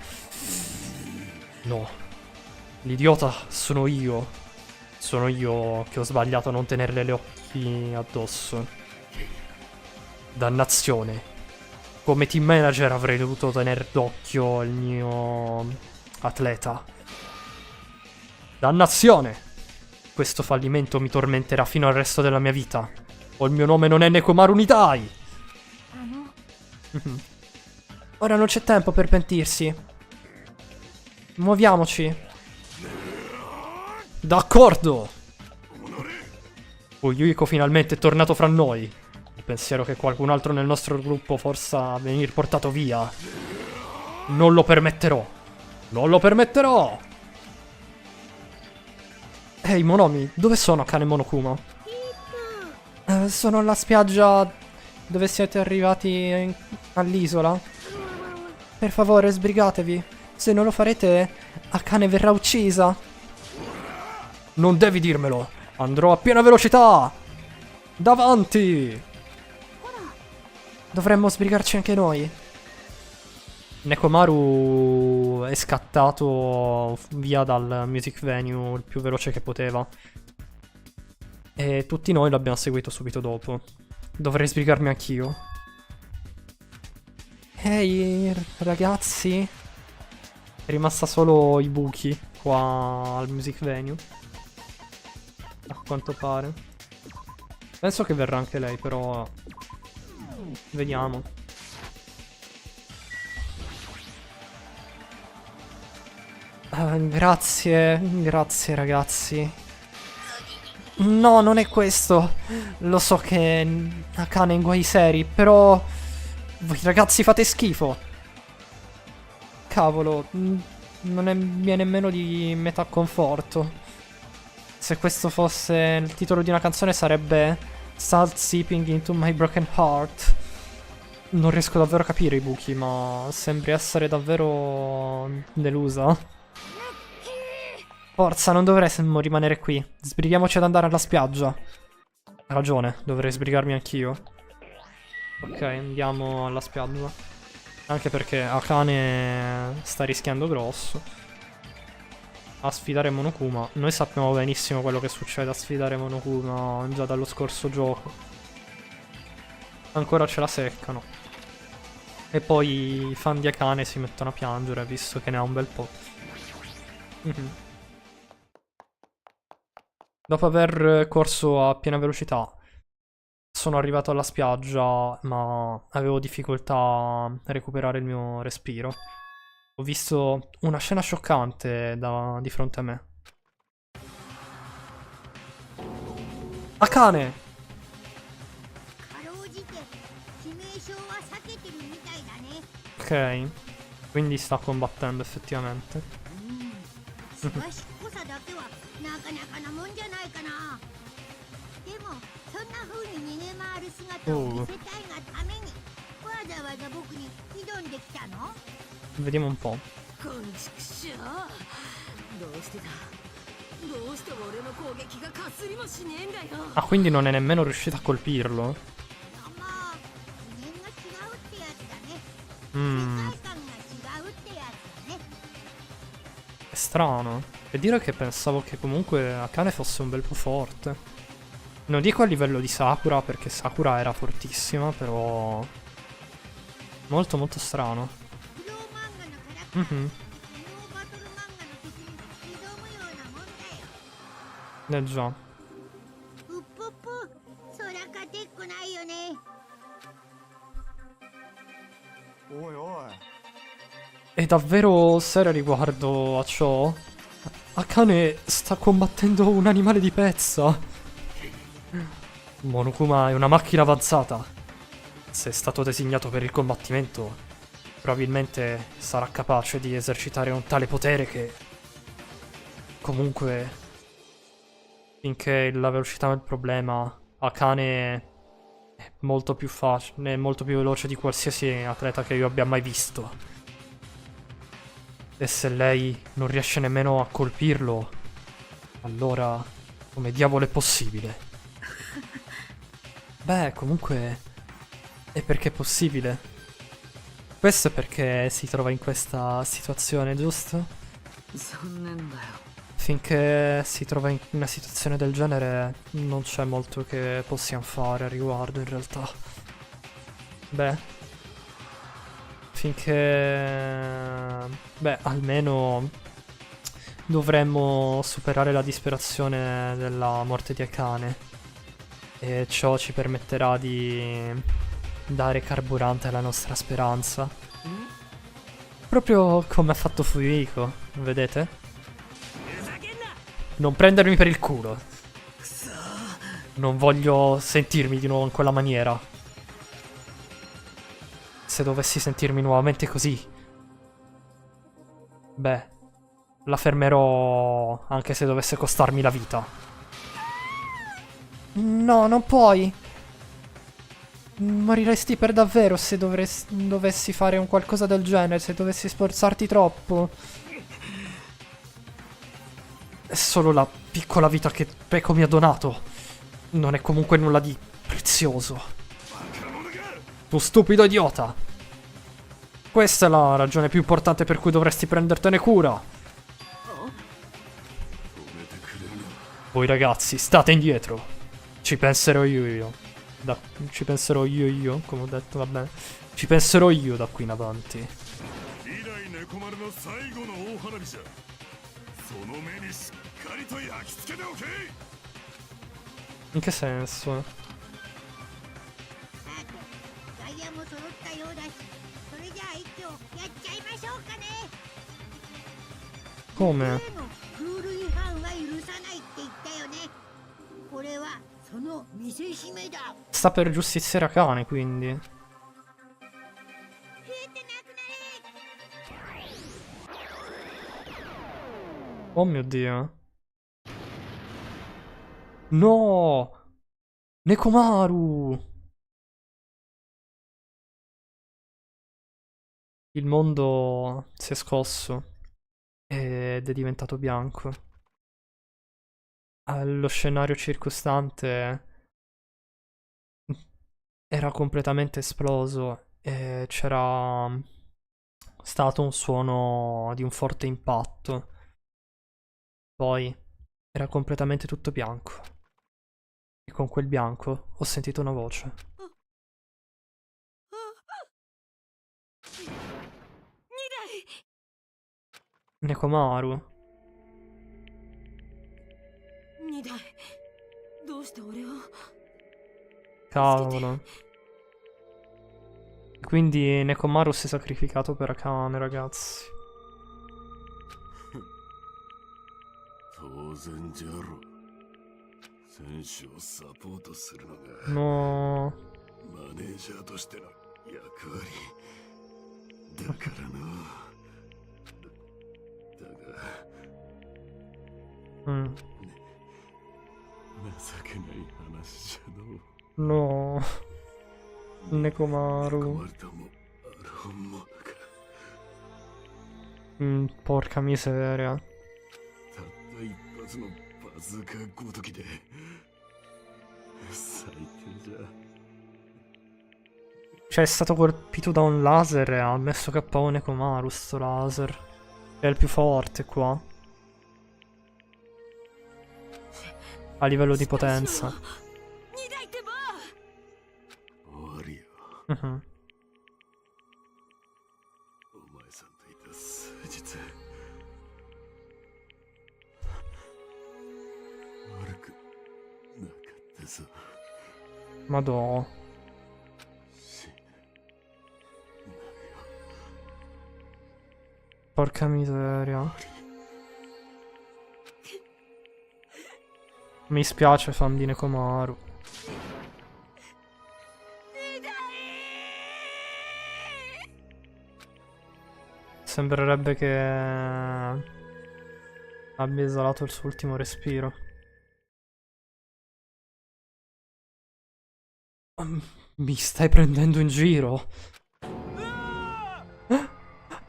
No. L'idiota sono io. Sono io che ho sbagliato a non tenerle le occhi addosso. Dannazione. Come team manager avrei dovuto tenere d'occhio il mio atleta. Dannazione. Questo fallimento mi tormenterà fino al resto della mia vita. O il mio nome non è Nekomaru Nitai. Ora non c'è tempo per pentirsi. Muoviamoci. D'accordo. Fuyuhiko finalmente è tornato fra noi. Il pensiero che qualcun altro nel nostro gruppo possa venir portato via. Non lo permetterò. Non lo permetterò. Ehi, Monomi, dove sono Akane e Monokuma? Sono alla spiaggia dove siete arrivati all'isola. Per favore, sbrigatevi. Se non lo farete, Akane verrà uccisa. Non devi dirmelo. Andrò a piena velocità. Davanti. Dovremmo sbrigarci anche noi. Nekomaru è scattato via dal music venue il più veloce che poteva. E tutti noi l'abbiamo seguito subito dopo. Dovrei sbrigarmi anch'io. Ehi, ragazzi. È rimasta solo Ibuki qua al music venue. A quanto pare. Penso che verrà anche lei, però... Vediamo. Grazie ragazzi. No, non è questo. Lo so che Akane è in guai seri, però... Voi ragazzi fate schifo. Cavolo, non è mia nemmeno di metà conforto. Se questo fosse il titolo di una canzone sarebbe Salt Seeping into My Broken Heart. Non riesco davvero a capire Ibuki, ma sembri essere davvero delusa. Forza, non dovremmo rimanere qui. Sbrighiamoci ad andare alla spiaggia. Ha ragione, dovrei sbrigarmi anch'io. Ok, andiamo alla spiaggia. Anche perché Akane sta rischiando grosso a sfidare Monokuma. Noi sappiamo benissimo quello che succede a sfidare Monokuma già dallo scorso gioco. Ancora ce la seccano. E poi i fan di Akane si mettono a piangere, visto che ne ha un bel po'. Dopo aver corso a piena velocità, sono arrivato alla spiaggia, ma avevo difficoltà a recuperare il mio respiro. Ho visto una scena scioccante di fronte a me. Akane! Ok, quindi sta combattendo effettivamente. Vediamo un po'. Ah, quindi non è nemmeno riuscita a colpirlo? È strano. E dire che pensavo che comunque Akane fosse un bel po' forte. Non dico a livello di Sakura, perché Sakura era fortissima, però... Molto molto strano. Eh già. È davvero seria riguardo a ciò? Akane sta combattendo un animale di pezza. Monokuma è una macchina avanzata. Se è stato designato per il combattimento, probabilmente sarà capace di esercitare un tale potere che... Comunque... Finché la velocità è il problema, Akane è molto più facile, è molto più veloce di qualsiasi atleta che io abbia mai visto. E se lei non riesce nemmeno a colpirlo, allora come diavolo è possibile? Beh, comunque è perché è possibile. Questo è perché si trova in questa situazione, giusto? Finché si trova in una situazione del genere non c'è molto che possiamo fare a riguardo in realtà. Beh, finché... Beh, almeno dovremmo superare la disperazione della morte di Akane. E ciò ci permetterà di dare carburante alla nostra speranza. Proprio come ha fatto Fuyuhiko, vedete? Non prendermi per il culo. Non voglio sentirmi di nuovo in quella maniera. Se dovessi sentirmi nuovamente così, beh, la fermerò anche se dovesse costarmi la vita. No, non puoi. Moriresti per davvero se dovessi fare un qualcosa del genere, se dovessi sforzarti troppo. È solo la piccola vita che Peko mi ha donato. Non è comunque nulla di prezioso. Tu stupido idiota. Questa è la ragione più importante per cui dovresti prendertene cura. Voi ragazzi, state indietro. Ci penserò io. Ci penserò io, come ho detto, va bene. Ci penserò io da qui in avanti. In che senso? Come? Sta per giustiziare Akane, quindi. Oh mio Dio. No! Nekomaru! Il mondo si è scosso ed è diventato bianco. Lo scenario circostante era completamente esploso e c'era stato un suono di un forte impatto. Poi era completamente tutto bianco. E con quel bianco ho sentito una voce. Nekomaru. Cavolo. Quindi Nekomaru si è sacrificato per Akane, ragazzi. No. No. Nekomaru. Porca miseria. Cioè è stato colpito da un laser e ha messo KO Nekomaru sto laser. È il più forte qua. A livello di potenza. Mhm. Madò. Porca miseria. Mi spiace fan di Nekomaru. Sembrerebbe che abbia esalato il suo ultimo respiro. Mi stai prendendo in giro?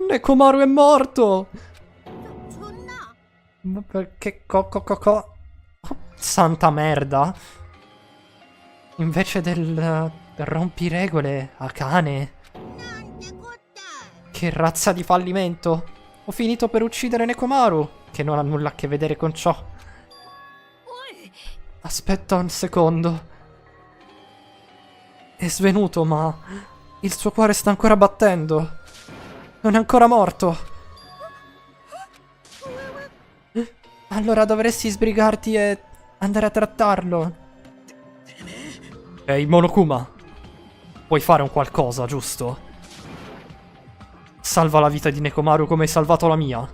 Nekomaru è morto! Ma perché Santa merda! Invece del rompiregole, Akane. Che razza di fallimento! Ho finito per uccidere Nekomaru, che non ha nulla a che vedere con ciò. Aspetta un secondo. È svenuto, ma il suo cuore sta ancora battendo. Non è ancora morto. Allora dovresti sbrigarti e andare a trattarlo. Ehi, Monokuma. Puoi fare un qualcosa, giusto? Salva la vita di Nekomaru come hai salvato la mia.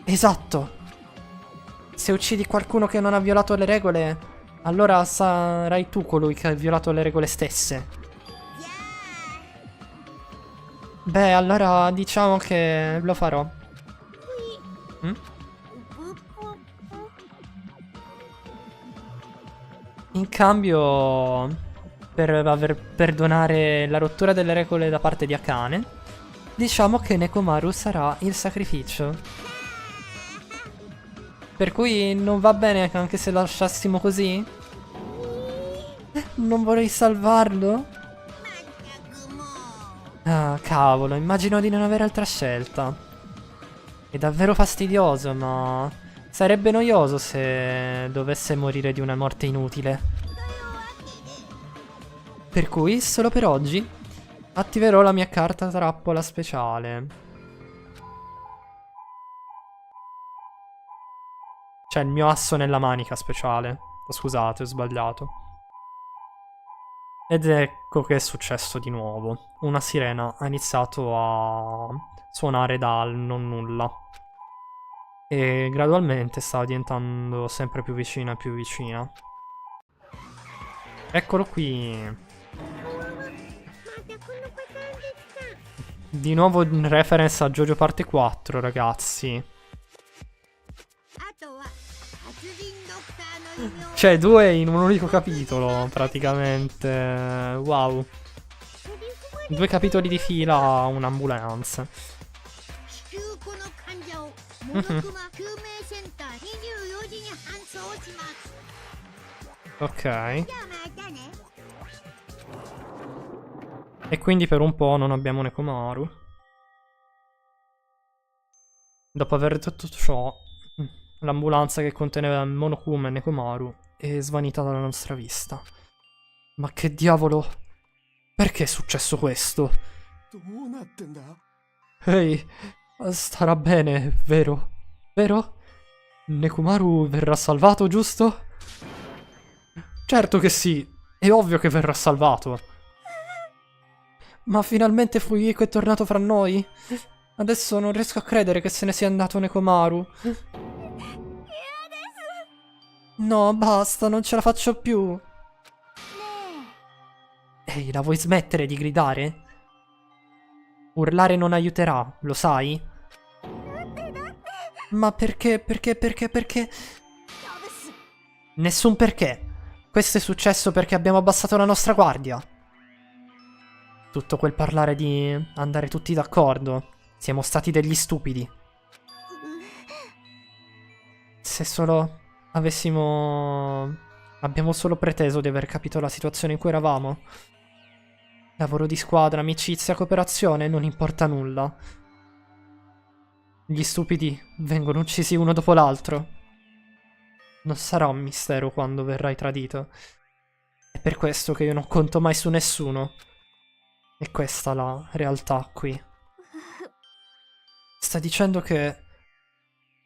Esatto. Se uccidi qualcuno che non ha violato le regole, allora sarai tu colui che ha violato le regole stesse. Beh, allora diciamo che lo farò. In cambio, per aver perdonare la rottura delle regole da parte di Akane, diciamo che Nekomaru sarà il sacrificio. Per cui non va bene anche se lo lasciassimo così? Non vorrei salvarlo? Ah, cavolo, immagino di non avere altra scelta. È davvero fastidioso, ma sarebbe noioso se dovesse morire di una morte inutile. Per cui, solo per oggi, attiverò la mia carta trappola speciale. Cioè, il mio asso nella manica speciale. Scusate, ho sbagliato. Ed ecco che è successo di nuovo. Una sirena ha iniziato a suonare dal non nulla. E gradualmente stava diventando sempre più vicina e più vicina. Eccolo qui. Di nuovo in reference a JoJo parte 4, ragazzi. Cioè, 2 in un unico capitolo, praticamente. Wow. 2 capitoli di fila, un'ambulanza. Ok. E quindi per un po' non abbiamo Nekomaru. Dopo aver detto ciò, l'ambulanza che conteneva Monokuma e Nekomaru è svanita dalla nostra vista. Ma che diavolo? Perché è successo questo? Ehi, starà bene, vero? Vero? Nekomaru verrà salvato, giusto? Certo che sì, è ovvio che verrà salvato. Ma finalmente Fuyiko è tornato fra noi? Adesso non riesco a credere che se ne sia andato Nekomaru. No, basta, non ce la faccio più. Ehi, la vuoi smettere di gridare? Urlare non aiuterà, lo sai? Ma perché? Nessun perché. Questo è successo perché abbiamo abbassato la nostra guardia. Tutto quel parlare di andare tutti d'accordo. Siamo stati degli stupidi. Se solo avessimo... Abbiamo solo preteso di aver capito la situazione in cui eravamo. Lavoro di squadra, amicizia, cooperazione, non importa nulla. Gli stupidi vengono uccisi uno dopo l'altro. Non sarà un mistero quando verrai tradito. È per questo che io non conto mai su nessuno. E questa è la realtà qui. Sta dicendo che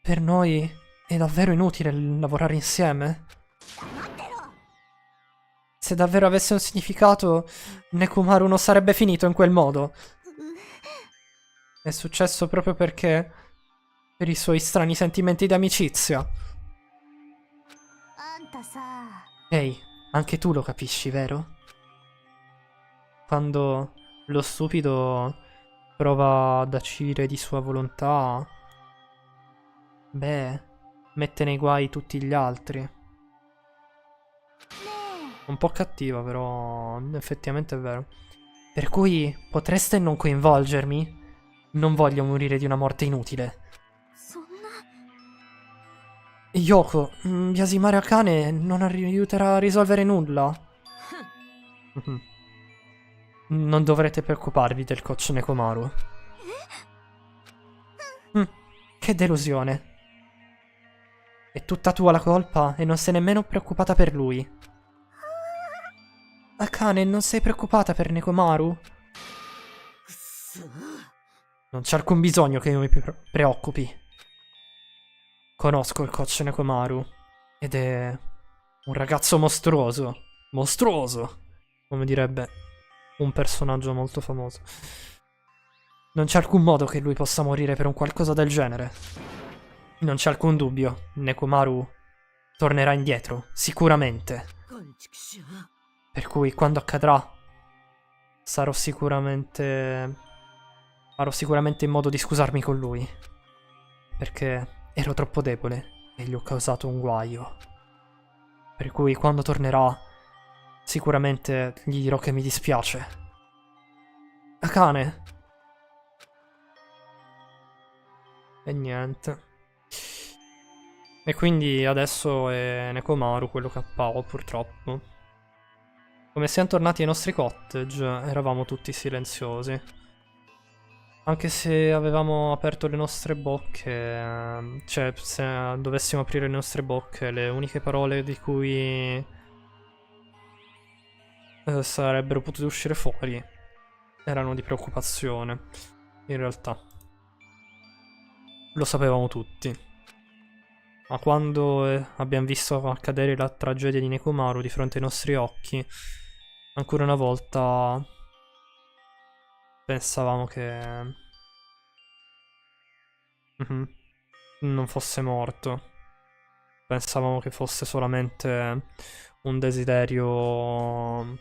per noi è davvero inutile lavorare insieme? Se davvero avesse un significato, Nekomaru non sarebbe finito in quel modo. È successo proprio perché... per i suoi strani sentimenti di amicizia. Ehi, anche tu lo capisci, vero? Quando lo stupido prova ad agire di sua volontà, beh, mette nei guai tutti gli altri. Un po' cattiva, però effettivamente è vero. Per cui potreste non coinvolgermi? Non voglio morire di una morte inutile. Yoko, biasimare Akane non aiuterà a risolvere nulla. Non dovrete preoccuparvi del coach Nekomaru. Che delusione. È tutta tua la colpa e non sei nemmeno preoccupata per lui. Akane, non sei preoccupata per Nekomaru? Non c'è alcun bisogno che io mi preoccupi. Conosco il coach Nekomaru ed è un ragazzo mostruoso. Mostruoso, come direbbe un personaggio molto famoso. Non c'è alcun modo che lui possa morire per un qualcosa del genere. Non c'è alcun dubbio, Nekomaru tornerà indietro, sicuramente. Per cui quando accadrà farò sicuramente in modo di scusarmi con lui. Perché ero troppo debole e gli ho causato un guaio. Per cui quando tornerà Sicuramente gli dirò che mi dispiace. Akane! E niente. E quindi adesso è Nekomaru quello KO, purtroppo. Come siamo tornati ai nostri cottage, eravamo tutti silenziosi. Anche se avevamo aperto le nostre bocche, cioè se dovessimo aprire le nostre bocche, le uniche parole di cui sarebbero potute uscire fuori erano di preoccupazione, in realtà. Lo sapevamo tutti. Ma quando abbiamo visto accadere la tragedia di Nekomaru di fronte ai nostri occhi, ancora una volta pensavamo che non fosse morto. Pensavamo che fosse solamente un desiderio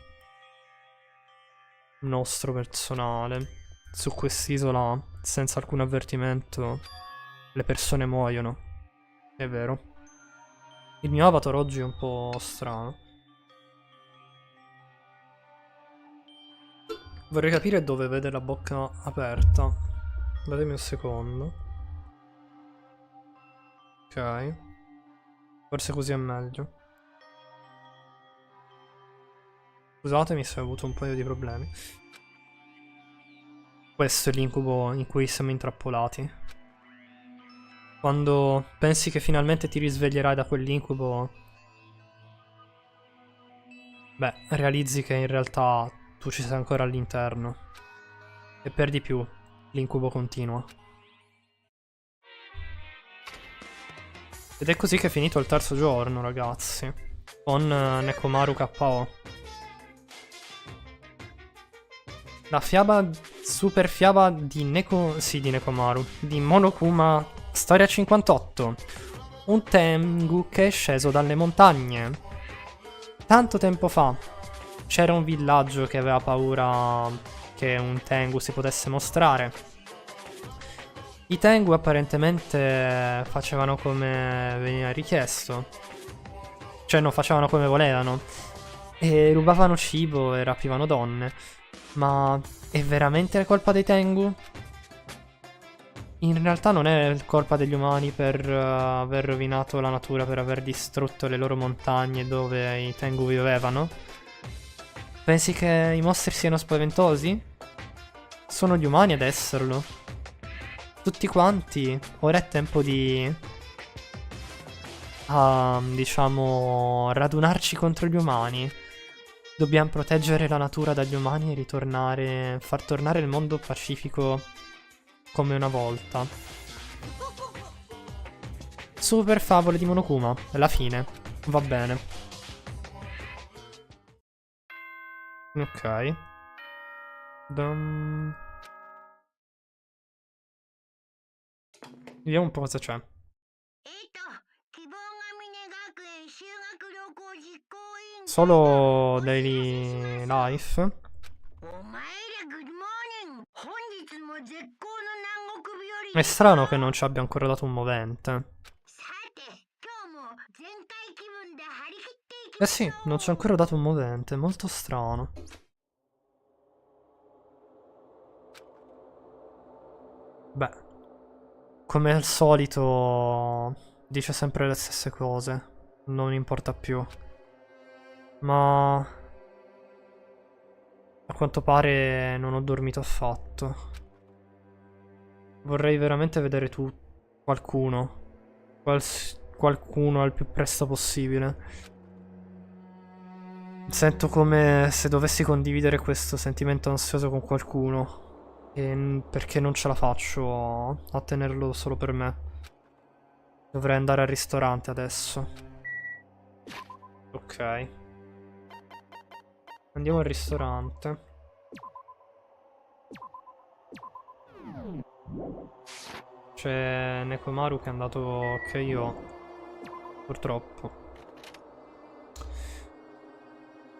nostro personale. Su quest'isola, senza alcun avvertimento, le persone muoiono. È vero. Il mio avatar oggi è un po' strano. Vorrei capire dove vede la bocca aperta. Datemi un secondo. Ok. Forse così è meglio. Scusatemi se ho avuto un paio di problemi. Questo è l'incubo in cui siamo intrappolati. Quando pensi che finalmente ti risveglierai da quell'incubo, beh, realizzi che in realtà tu ci sei ancora all'interno. E per di più, l'incubo continua. Ed è così che è finito il terzo giorno, ragazzi. Con Nekomaru KO. La fiaba, super fiaba di di Nekomaru. Di Monokuma, storia 58. Un Tengu che è sceso dalle montagne. Tanto tempo fa c'era un villaggio che aveva paura che un Tengu si potesse mostrare. I Tengu apparentemente facevano come veniva richiesto. Cioè non facevano come volevano. E rubavano cibo e rapivano donne. Ma è veramente colpa dei Tengu? In realtà non è colpa degli umani per aver rovinato la natura, per aver distrutto le loro montagne dove i Tengu vivevano? Pensi che i mostri siano spaventosi? Sono gli umani ad esserlo. Tutti quanti, ora è tempo di diciamo, radunarci contro gli umani. Dobbiamo proteggere la natura dagli umani e far tornare il mondo pacifico come una volta. Super favole di Monokuma, alla fine. Va bene. Ok. Vediamo un po' cosa c'è. Solo daily life. È strano che non ci abbia ancora dato un movente. Eh sì, non ci ha ancora dato un movente, molto strano. Beh, come al solito dice sempre le stesse cose, non importa più. Ma a quanto pare non ho dormito affatto. Vorrei veramente vedere qualcuno. Qualcuno al più presto possibile. Sento come se dovessi condividere questo sentimento ansioso con qualcuno. Perché non ce la faccio a tenerlo solo per me. Dovrei andare al ristorante adesso. Ok. Andiamo al ristorante. C'è Nekomaru che è andato che io. Purtroppo.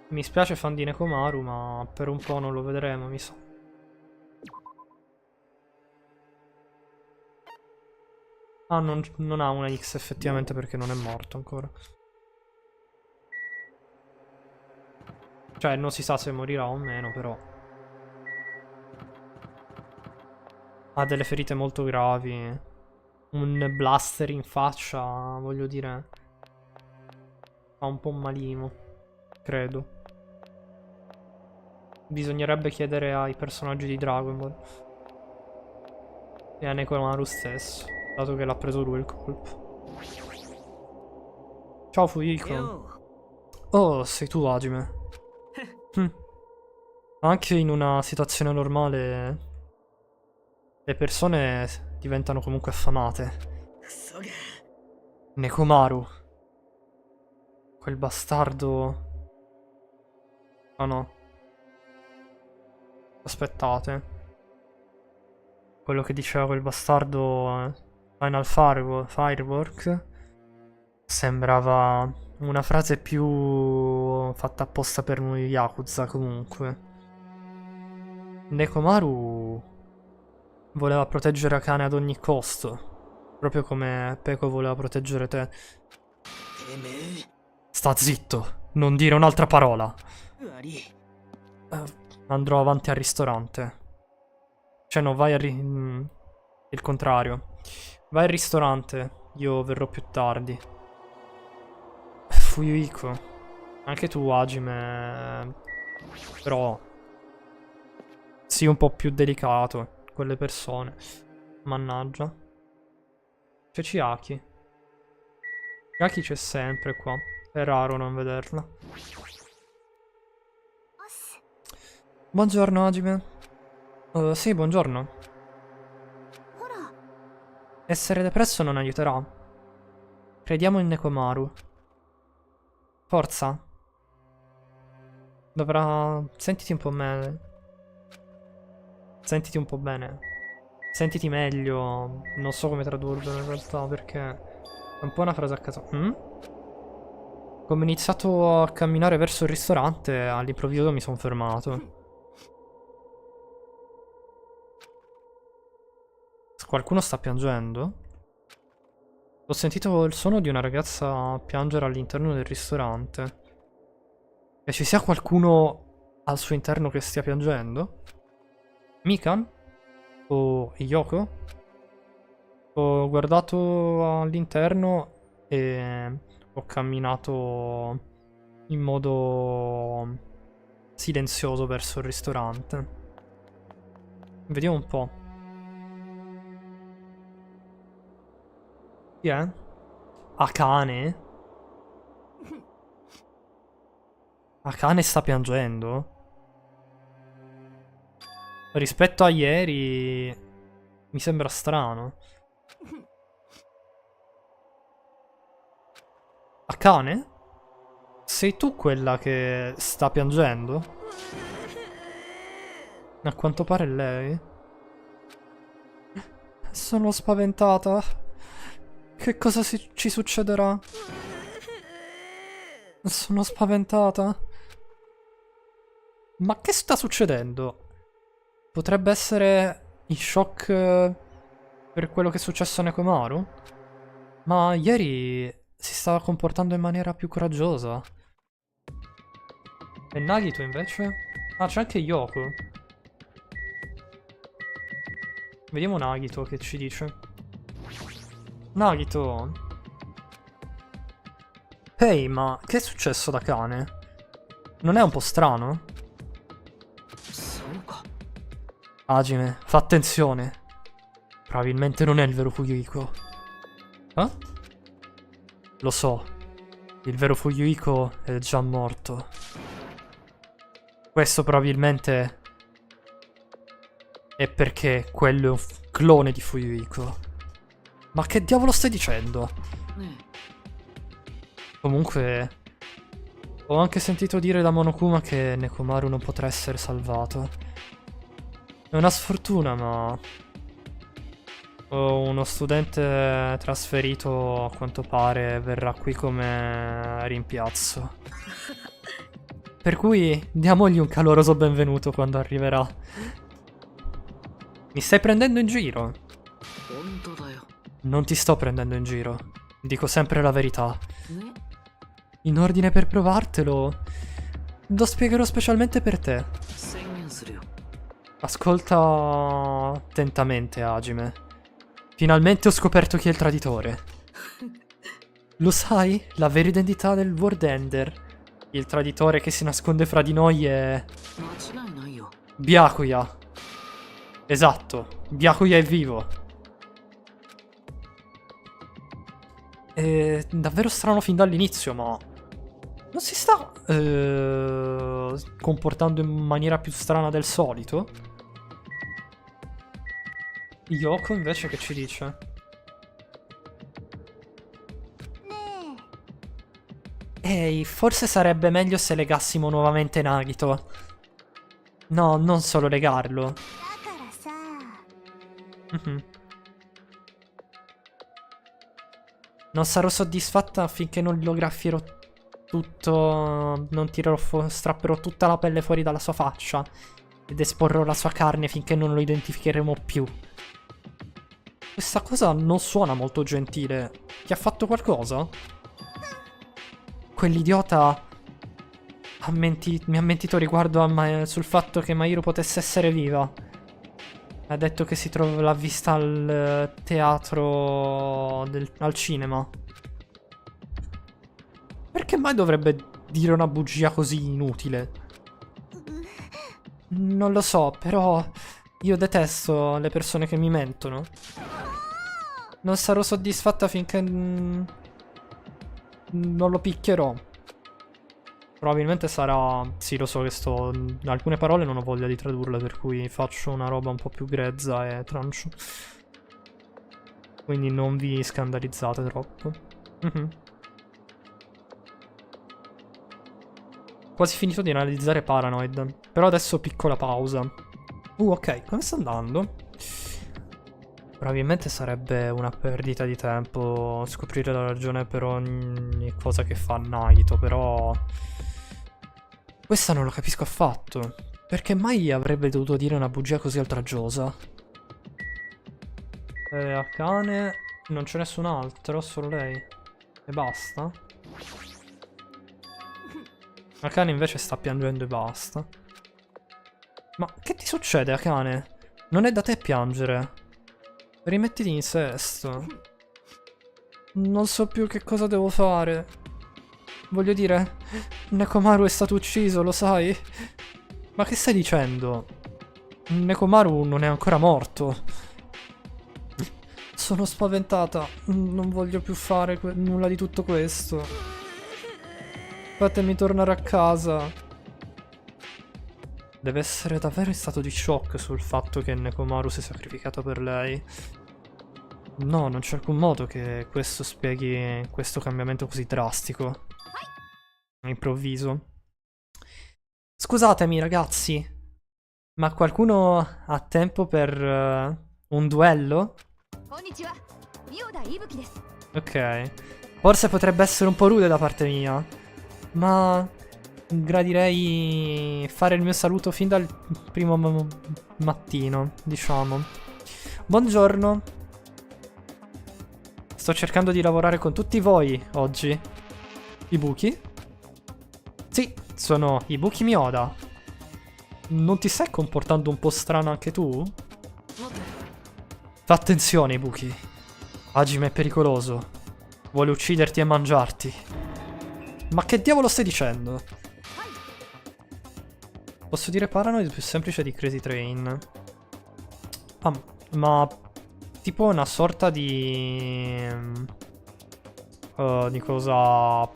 Mi spiace fan di Nekomaru, ma per un po' non lo vedremo, mi sa. Ah, non ha una X effettivamente perché non è morto ancora. Cioè, non si sa se morirà o meno, però. Ha delle ferite molto gravi. Un blaster in faccia, voglio dire. Fa un po' malino, credo. Bisognerebbe chiedere ai personaggi di Dragon Ball. E a Nekomaru stesso, dato che l'ha preso lui il colpo. Ciao Fuyiko. Oh, sei tu, Hajime. Anche in una situazione normale le persone diventano comunque affamate. Nekomaru. Quel bastardo. Oh no. Aspettate. Quello che diceva quel bastardo Final Firework sembrava una frase più fatta apposta per noi Yakuza comunque. Nekomaru voleva proteggere Akane ad ogni costo, proprio come Peko voleva proteggere te. Sta zitto, non dire un'altra parola. Andrò avanti al ristorante. Cioè no, vai il contrario. Vai al ristorante, io verrò più tardi. Fuyuhiko. Anche tu, Hajime. Però sii un po' più delicato con le persone. Mannaggia. C'è Chiaki. Chiaki c'è sempre qua. È raro non vederla. Buongiorno, Hajime. Sì, buongiorno. Essere depresso non aiuterà. Crediamo in Nekomaru. Forza. Dovrà... Sentiti un po' bene. Sentiti un po' bene. Sentiti meglio. Non so come tradurlo in realtà perché è un po' una frase a caso. Come ho iniziato a camminare verso il ristorante, all'improvviso mi sono fermato. Qualcuno sta piangendo? Ho sentito il suono di una ragazza piangere all'interno del ristorante. E ci sia qualcuno al suo interno che stia piangendo? Mikan? O Yoko? Ho guardato all'interno e ho camminato in modo silenzioso verso il ristorante. Vediamo un po'. Chi è? Akane? Akane sta piangendo? Rispetto a ieri mi sembra strano. Akane? Sei tu quella che sta piangendo? A quanto pare è lei. Sono spaventata. Che cosa ci succederà? Sono spaventata. Ma che sta succedendo? Potrebbe essere il shock per quello che è successo a Nekomaru? Ma ieri si stava comportando in maniera più coraggiosa. E Nagito invece? Ah, c'è anche Yoko. Vediamo Nagito che ci dice. Nagito. Ehi, ma che è successo da Akane? Non è un po' strano? Hajime, fa attenzione. Probabilmente non è il vero Fuyuhiko. Eh? Lo so. Il vero Fuyuhiko è già morto. Questo probabilmente è perché quello è un clone di Fuyuhiko. Ma che diavolo stai dicendo? Comunque, ho anche sentito dire da Monokuma che Nekomaru non potrà essere salvato. È una sfortuna, ma uno studente trasferito, a quanto pare, verrà qui come rimpiazzo. Per cui diamogli un caloroso benvenuto quando arriverà. Mi stai prendendo in giro? Non ti sto prendendo in giro. Dico sempre la verità. In ordine per provartelo, Lo spiegherò specialmente per te. Ascolta attentamente, Hajime. Finalmente ho scoperto chi è il traditore. Lo sai? La vera identità del World Ender. Il traditore che si nasconde fra di noi è... Byakuya. Esatto, Byakuya è vivo. È davvero strano fin dall'inizio, ma... Non si sta comportando in maniera più strana del solito? Yoko invece che ci dice? Ehi, forse sarebbe meglio se legassimo nuovamente Nagito. No, non solo legarlo. Non sarò soddisfatta finché non lo graffierò tutto. Non tirerò strapperò tutta la pelle fuori dalla sua faccia ed esporrò la sua carne finché non lo identificheremo più. Questa cosa non suona molto gentile. Ti ha fatto qualcosa? Quell'idiota mi ha mentito riguardo sul fatto che Mairo potesse essere viva. Ha detto che l'ha vista al teatro, al cinema. Perché mai dovrebbe dire una bugia così inutile? Non lo so, però io detesto le persone che mi mentono. Non sarò soddisfatta finché non lo picchierò. Probabilmente sarà... Sì, lo so che alcune parole non ho voglia di tradurle, per cui faccio una roba un po' più grezza e trancio. Quindi non vi scandalizzate troppo. Quasi finito di analizzare Paranoid. Però adesso piccola pausa. Ok, come sta andando? Probabilmente sarebbe una perdita di tempo scoprire la ragione per ogni cosa che fa Nagito, però... Questa non lo capisco affatto. Perché mai avrebbe dovuto dire una bugia così oltraggiosa? Akane... Non c'è nessun altro, solo lei. E basta? Akane invece sta piangendo e basta. Ma che ti succede, Akane? Non è da te piangere. Rimettiti in sesto. Non so più che cosa devo fare. Voglio dire, Nekomaru è stato ucciso, lo sai? Ma che stai dicendo? Nekomaru non è ancora morto. Sono spaventata. Non voglio più fare nulla di tutto questo. Fatemi tornare a casa. Deve essere davvero in stato di shock sul fatto che Nekomaru si è sacrificato per lei. No, non c'è alcun modo che questo spieghi questo cambiamento così drastico. Improvviso. Scusatemi, ragazzi, ma qualcuno ha tempo per un duello? Ok. Forse potrebbe essere un po' rude da parte mia, ma gradirei fare il mio saluto fin dal primo mattino, diciamo. Buongiorno. Sto cercando di lavorare con tutti voi oggi. Ibuki? Sì, sono Ibuki Miyoda. Non ti stai comportando un po' strano anche tu? Fa attenzione, Ibuki. Hajime è pericoloso. Vuole ucciderti e mangiarti. Ma che diavolo stai dicendo? Posso dire Paranoid più semplice di Crazy Train. Ah, ma... tipo una sorta di... di cosa...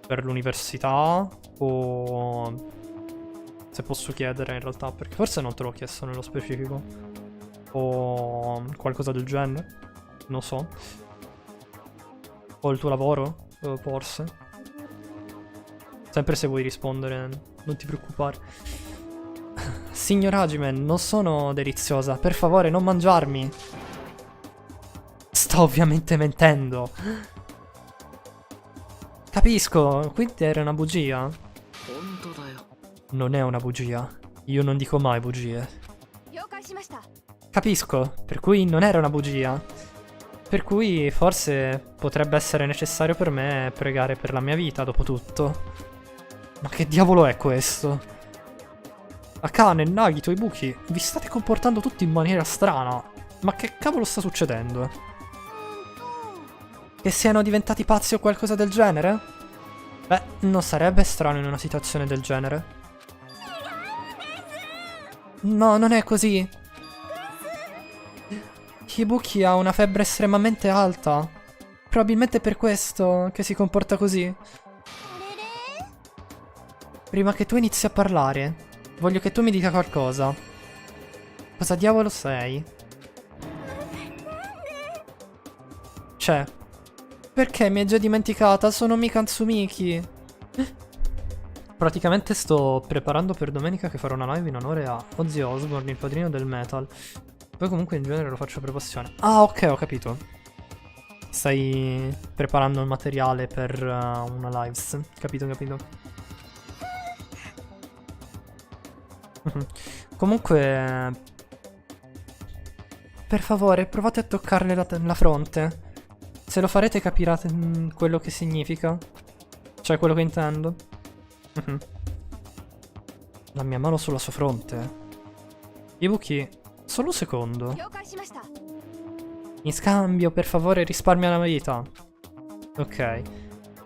per l'università? O... se posso chiedere in realtà, perché forse non te l'ho chiesto nello specifico. O qualcosa del genere. Non so. O il tuo lavoro? Forse. Sempre se vuoi rispondere, non ti preoccupare. Signor Hajime, non sono deliziosa. Per favore, non mangiarmi. Sto ovviamente mentendo. Capisco, quindi era una bugia. Non è una bugia. Io non dico mai bugie. Capisco, per cui non era una bugia. Per cui forse potrebbe essere necessario per me pregare per la mia vita, dopo tutto. Ma che diavolo è questo? Akane, Nagito, Ibuki, vi state comportando tutti in maniera strana. Ma che cavolo sta succedendo? Che siano diventati pazzi o qualcosa del genere? Beh, non sarebbe strano in una situazione del genere. No, non è così. Ibuki ha una febbre estremamente alta. Probabilmente per questo che si comporta così. Prima che tu inizi a parlare, voglio che tu mi dica qualcosa. Cosa diavolo sei? Cioè, perché mi hai già dimenticata? Sono mica Tsumiki. Praticamente sto preparando per domenica che farò una live in onore a Ozzy Osbourne, il padrino del metal. Poi comunque in genere lo faccio per passione. Ah, ok, ho capito. Stai preparando il materiale per una lives. Capito, capito. Comunque, per favore, provate a toccarle la fronte. Se lo farete capirete quello che significa. Cioè, quello che intendo. La mia mano sulla sua fronte. Ibuki, solo un secondo. In scambio, per favore, risparmia la vita. Ok.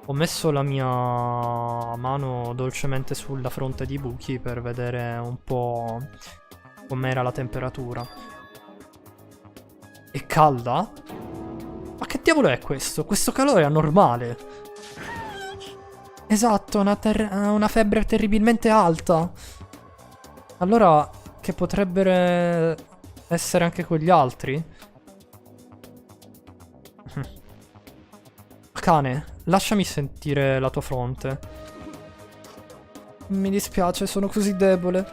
Ho messo la mia mano dolcemente sulla fronte di Ibuki per vedere un po' com'era la temperatura. È calda? Ma che diavolo è questo? Questo calore è anormale. Esatto, una febbre terribilmente alta. Allora, che potrebbero essere anche con gli altri? Cane, lasciami sentire la tua fronte. Mi dispiace, sono così debole.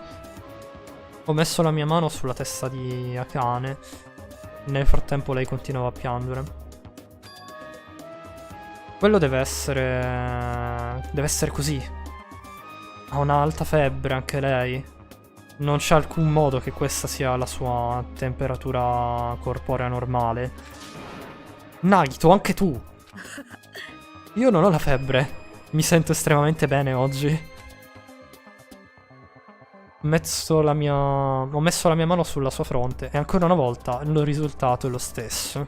Ho messo la mia mano sulla testa di Akane. Nel frattempo lei continuava a piangere. Quello deve essere... deve essere così. Ha una alta febbre anche lei. Non c'è alcun modo che questa sia la sua temperatura corporea normale. Nagito, anche tu! Io non ho la febbre. Mi sento estremamente bene oggi. Ho messo la mia mano sulla sua fronte e ancora una volta il risultato è lo stesso.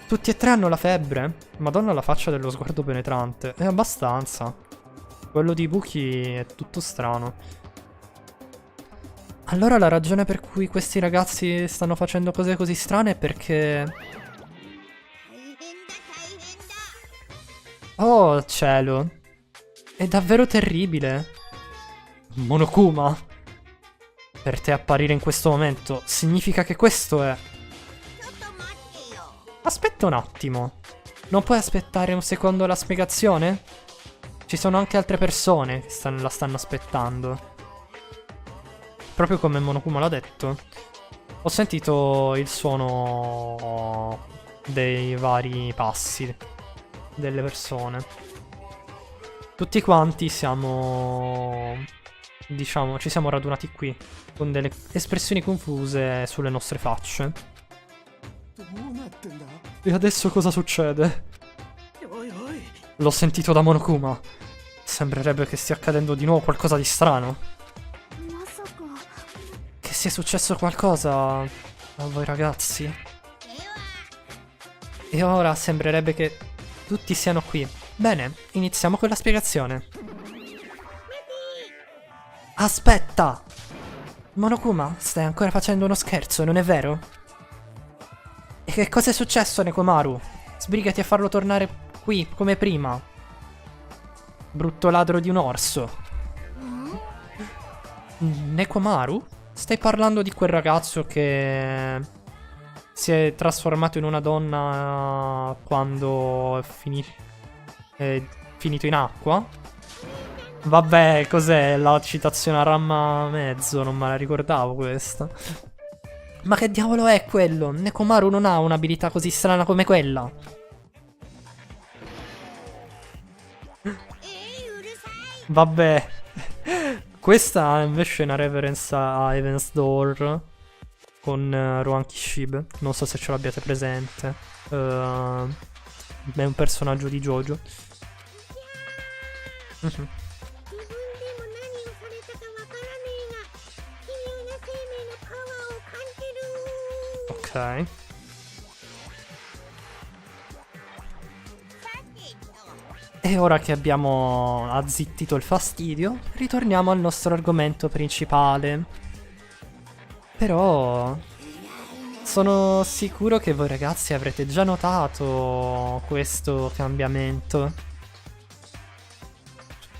Tutti e tre hanno la febbre? Madonna la faccia dello sguardo penetrante. È abbastanza. Quello di Ibuki è tutto strano. Allora la ragione per cui questi ragazzi stanno facendo cose così strane è perché... Oh, cielo. È davvero terribile. Monokuma. Per te apparire in questo momento significa che questo è... Aspetta un attimo. Non puoi aspettare un secondo la spiegazione? Ci sono anche altre persone che la stanno aspettando. Proprio come Monokuma l'ha detto. Ho sentito il suono dei vari passi delle persone. Tutti quanti siamo... diciamo, ci siamo radunati qui con delle espressioni confuse sulle nostre facce. E adesso cosa succede? L'ho sentito da Monokuma. Sembrerebbe che stia accadendo di nuovo qualcosa di strano. Che sia successo qualcosa a voi ragazzi. E ora sembrerebbe che tutti siano qui. Bene, iniziamo con la spiegazione. Aspetta! Monokuma, stai ancora facendo uno scherzo, non è vero? E che cosa è successo, Nekomaru? Sbrigati a farlo tornare qui, come prima. Brutto ladro di un orso. Nekomaru? Stai parlando di quel ragazzo che si è trasformato in una donna quando è finito in acqua? Vabbè, cos'è la citazione a Ramma mezzo? Non me la ricordavo questa. Ma che diavolo è quello? Nekomaru non ha un'abilità così strana come quella. Vabbè. Questa invece è una reference a Heaven's Door con Rohan Kishibe. Non so se ce l'abbiate presente. È un personaggio di JoJo. Mhm. Ok. E ora che abbiamo azzittito il fastidio, ritorniamo al nostro argomento principale. Però sono sicuro che voi ragazzi avrete già notato questo cambiamento.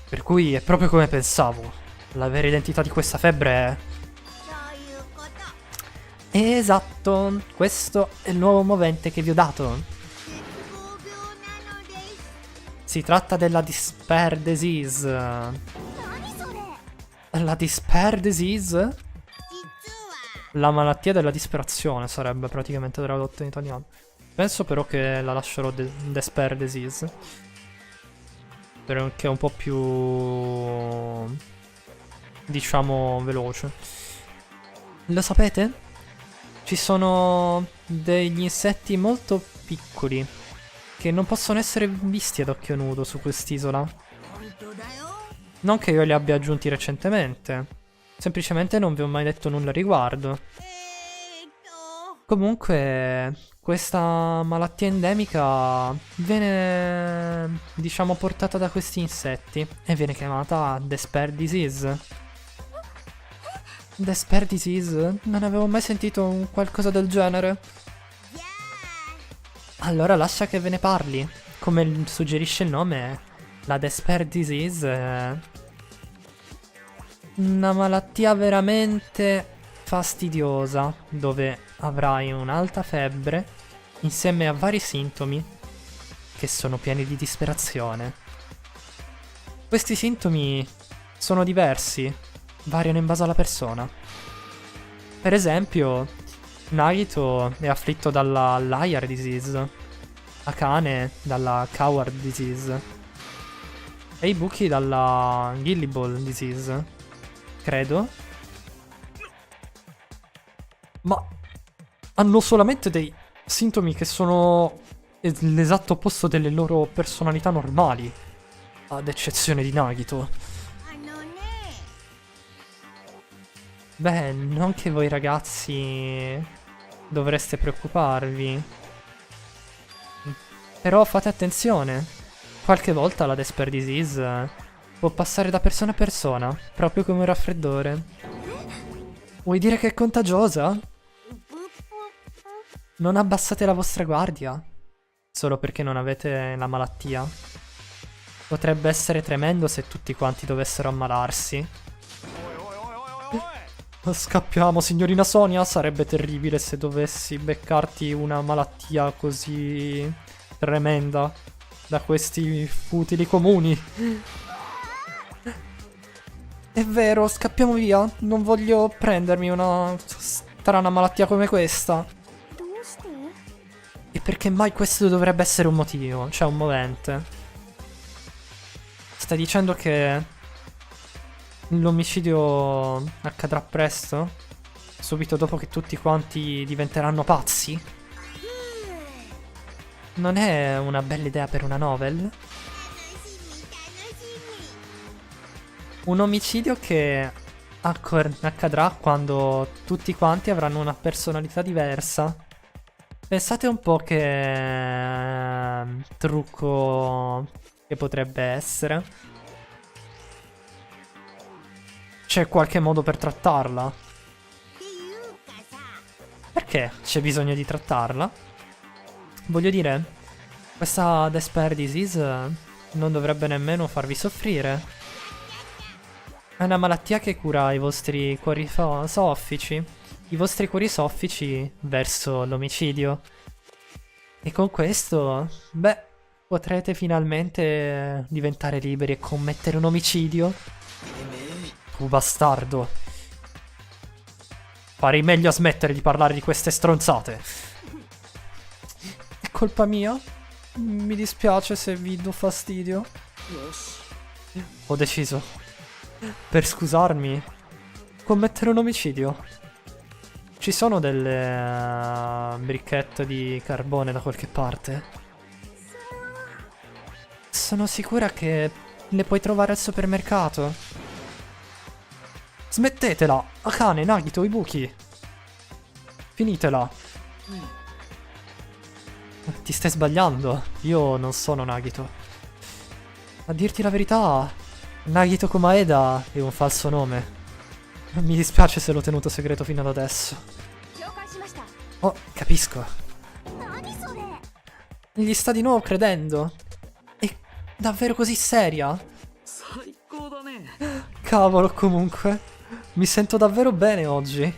Per cui è proprio come pensavo. La vera identità di questa febbre è... Esatto, questo è il nuovo movente che vi ho dato. Si tratta della Despair Disease. La Despair Disease? La malattia della disperazione sarebbe praticamente tradotto in italiano. Penso però che la lascerò Despair Disease. Perché è un po' più... diciamo veloce. Lo sapete? Ci sono degli insetti molto piccoli che non possono essere visti ad occhio nudo su quest'isola. Non che io li abbia aggiunti recentemente, semplicemente non vi ho mai detto nulla a riguardo. Comunque, questa malattia endemica viene, diciamo, portata da questi insetti e viene chiamata Despair Disease. Despair Disease? Non avevo mai sentito qualcosa del genere. Allora lascia che ve ne parli. Come suggerisce il nome, la Despair Disease è una malattia veramente fastidiosa, dove avrai un'alta febbre insieme a vari sintomi che sono pieni di disperazione. Questi sintomi sono diversi, variano in base alla persona. Per esempio, Nagito è afflitto dalla Liar Disease, Akane dalla Coward Disease e Ibuki dalla Gilliball Disease, credo. Ma hanno solamente dei sintomi che sono l'esatto opposto delle loro personalità normali, ad eccezione di Nagito. Beh, non che voi ragazzi dovreste preoccuparvi. Però fate attenzione. Qualche volta la Despair Disease può passare da persona a persona, proprio come un raffreddore. Vuoi dire che è contagiosa? Non abbassate la vostra guardia, solo perché non avete la malattia. Potrebbe essere tremendo se tutti quanti dovessero ammalarsi. Scappiamo, signorina Sonia. Sarebbe terribile se dovessi beccarti una malattia così tremenda da questi futili comuni. È vero, scappiamo via. Non voglio prendermi una strana malattia come questa. E perché mai questo dovrebbe essere un motivo? Cioè un movente. Stai dicendo che l'omicidio accadrà presto? Subito dopo che tutti quanti diventeranno pazzi? Non è una bella idea per una novel? Un omicidio che accadrà quando tutti quanti avranno una personalità diversa. Pensate un po' che trucco che potrebbe essere. C'è qualche modo per trattarla? Perché c'è bisogno di trattarla? Voglio dire, questa Despair Disease non dovrebbe nemmeno farvi soffrire. È una malattia che cura i vostri cuori soffici. I vostri cuori soffici verso l'omicidio. E con questo, beh, potrete finalmente diventare liberi e commettere un omicidio. Tu bastardo. Farei meglio a smettere di parlare di queste stronzate. È colpa mia? Mi dispiace se vi do fastidio. Ho deciso, per scusarmi, commettere un omicidio. Ci sono delle bricchette di carbone da qualche parte? Sono sicura che Le puoi trovare al supermercato. Smettetela! Akane, Nagito, i buchi. Finitela. Ti stai sbagliando. Io non sono Nagito. A dirti la verità, Nagito Komaeda è un falso nome. Mi dispiace se l'ho tenuto segreto fino ad adesso. Oh, capisco. Gli sta di nuovo credendo. È davvero così seria? Cavolo, comunque. Mi sento davvero bene oggi.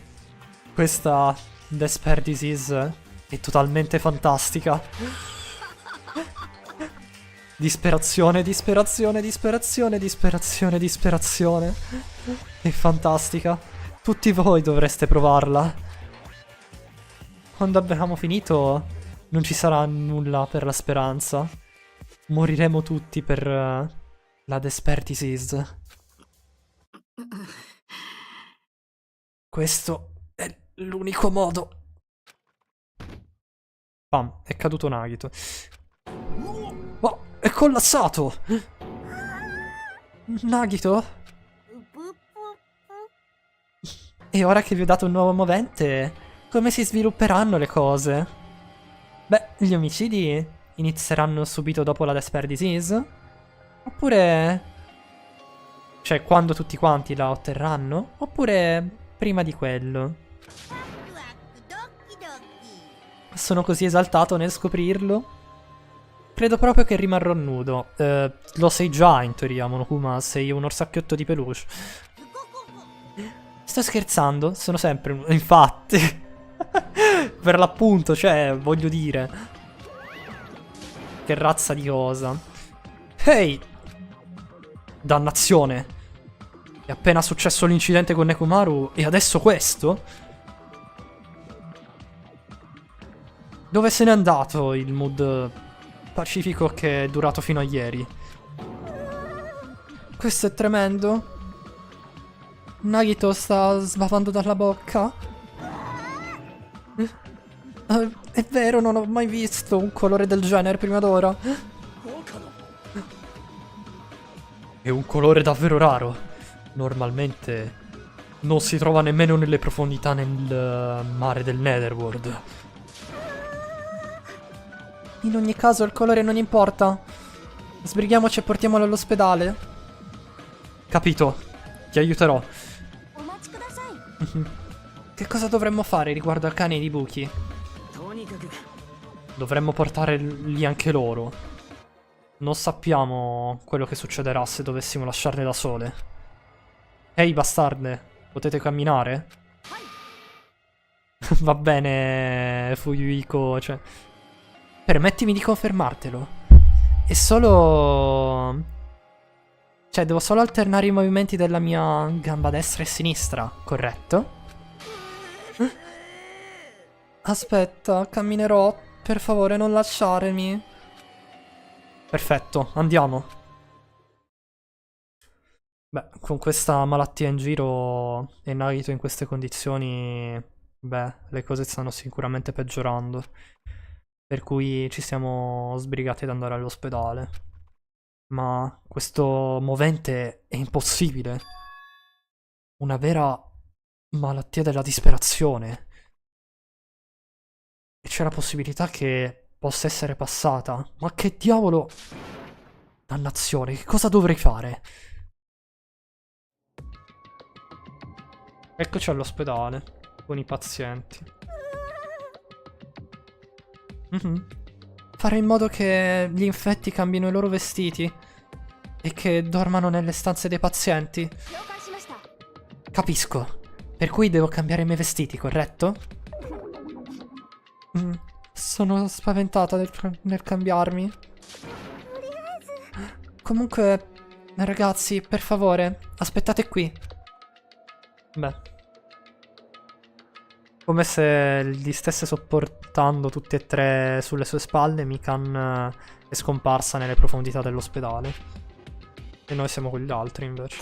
Questa Despair Disease è totalmente fantastica. Disperazione, disperazione, disperazione, disperazione, disperazione. È fantastica. Tutti voi dovreste provarla. Quando abbiamo finito non ci sarà nulla per la speranza. Moriremo tutti per la Despair Disease. Questo è l'unico modo. Pam, è caduto Nagito. Oh, è collassato! Nagito? E ora che vi ho dato un nuovo movente, come si svilupperanno le cose? Beh, gli omicidi inizieranno subito dopo la Despair Disease? Oppure... cioè, quando tutti quanti la otterranno? Oppure prima di quello? Sono così esaltato nel scoprirlo. Credo proprio che rimarrò nudo. Lo sei già, in teoria, Monokuma. Sei un orsacchiotto di peluche. Sto scherzando, sono sempre un... Infatti. Per l'appunto, cioè, voglio dire. Che razza di cosa. Ehi! Dannazione. È appena successo l'incidente con Nekomaru e adesso questo? Dove se n'è andato il mood pacifico che è durato fino a ieri? Questo è tremendo. Nagito sta sbavando dalla bocca. È vero, non ho mai visto un colore del genere prima d'ora. È un colore davvero raro. Normalmente non si trova nemmeno nelle profondità nel mare del Netherworld. In ogni caso il colore non importa. Sbrighiamoci e portiamolo all'ospedale. Capito. Ti aiuterò. Che cosa dovremmo fare riguardo al cane e i buchi? Dovremmo portare lì anche loro. Non sappiamo quello che succederà se dovessimo lasciarle da sole. Ehi bastarde, potete camminare? Va bene, Fuyuhiko, cioè... Permettimi di confermartelo. È solo... cioè, devo solo alternare i movimenti della mia gamba destra e sinistra, corretto? Aspetta, camminerò. Per favore, non lasciarmi. Perfetto, andiamo. Beh, con questa malattia in giro e Nagito in queste condizioni... beh, le cose stanno sicuramente peggiorando. Per cui ci siamo sbrigati ad andare all'ospedale. Ma questo movente è impossibile. Una vera malattia della disperazione. E c'è la possibilità che possa essere passata. Ma che diavolo... Dannazione, che cosa dovrei fare? Eccoci all'ospedale, con i pazienti. Fare in modo che gli infetti cambino i loro vestiti e che dormano nelle stanze dei pazienti. Capisco. Per cui devo cambiare i miei vestiti, corretto? Sono spaventata nel cambiarmi. Comunque, ragazzi, per favore, aspettate qui. Beh. Come se li stesse sopportando tutti e tre sulle sue spalle, Mikan è scomparsa nelle profondità dell'ospedale. E noi siamo con gli altri, invece.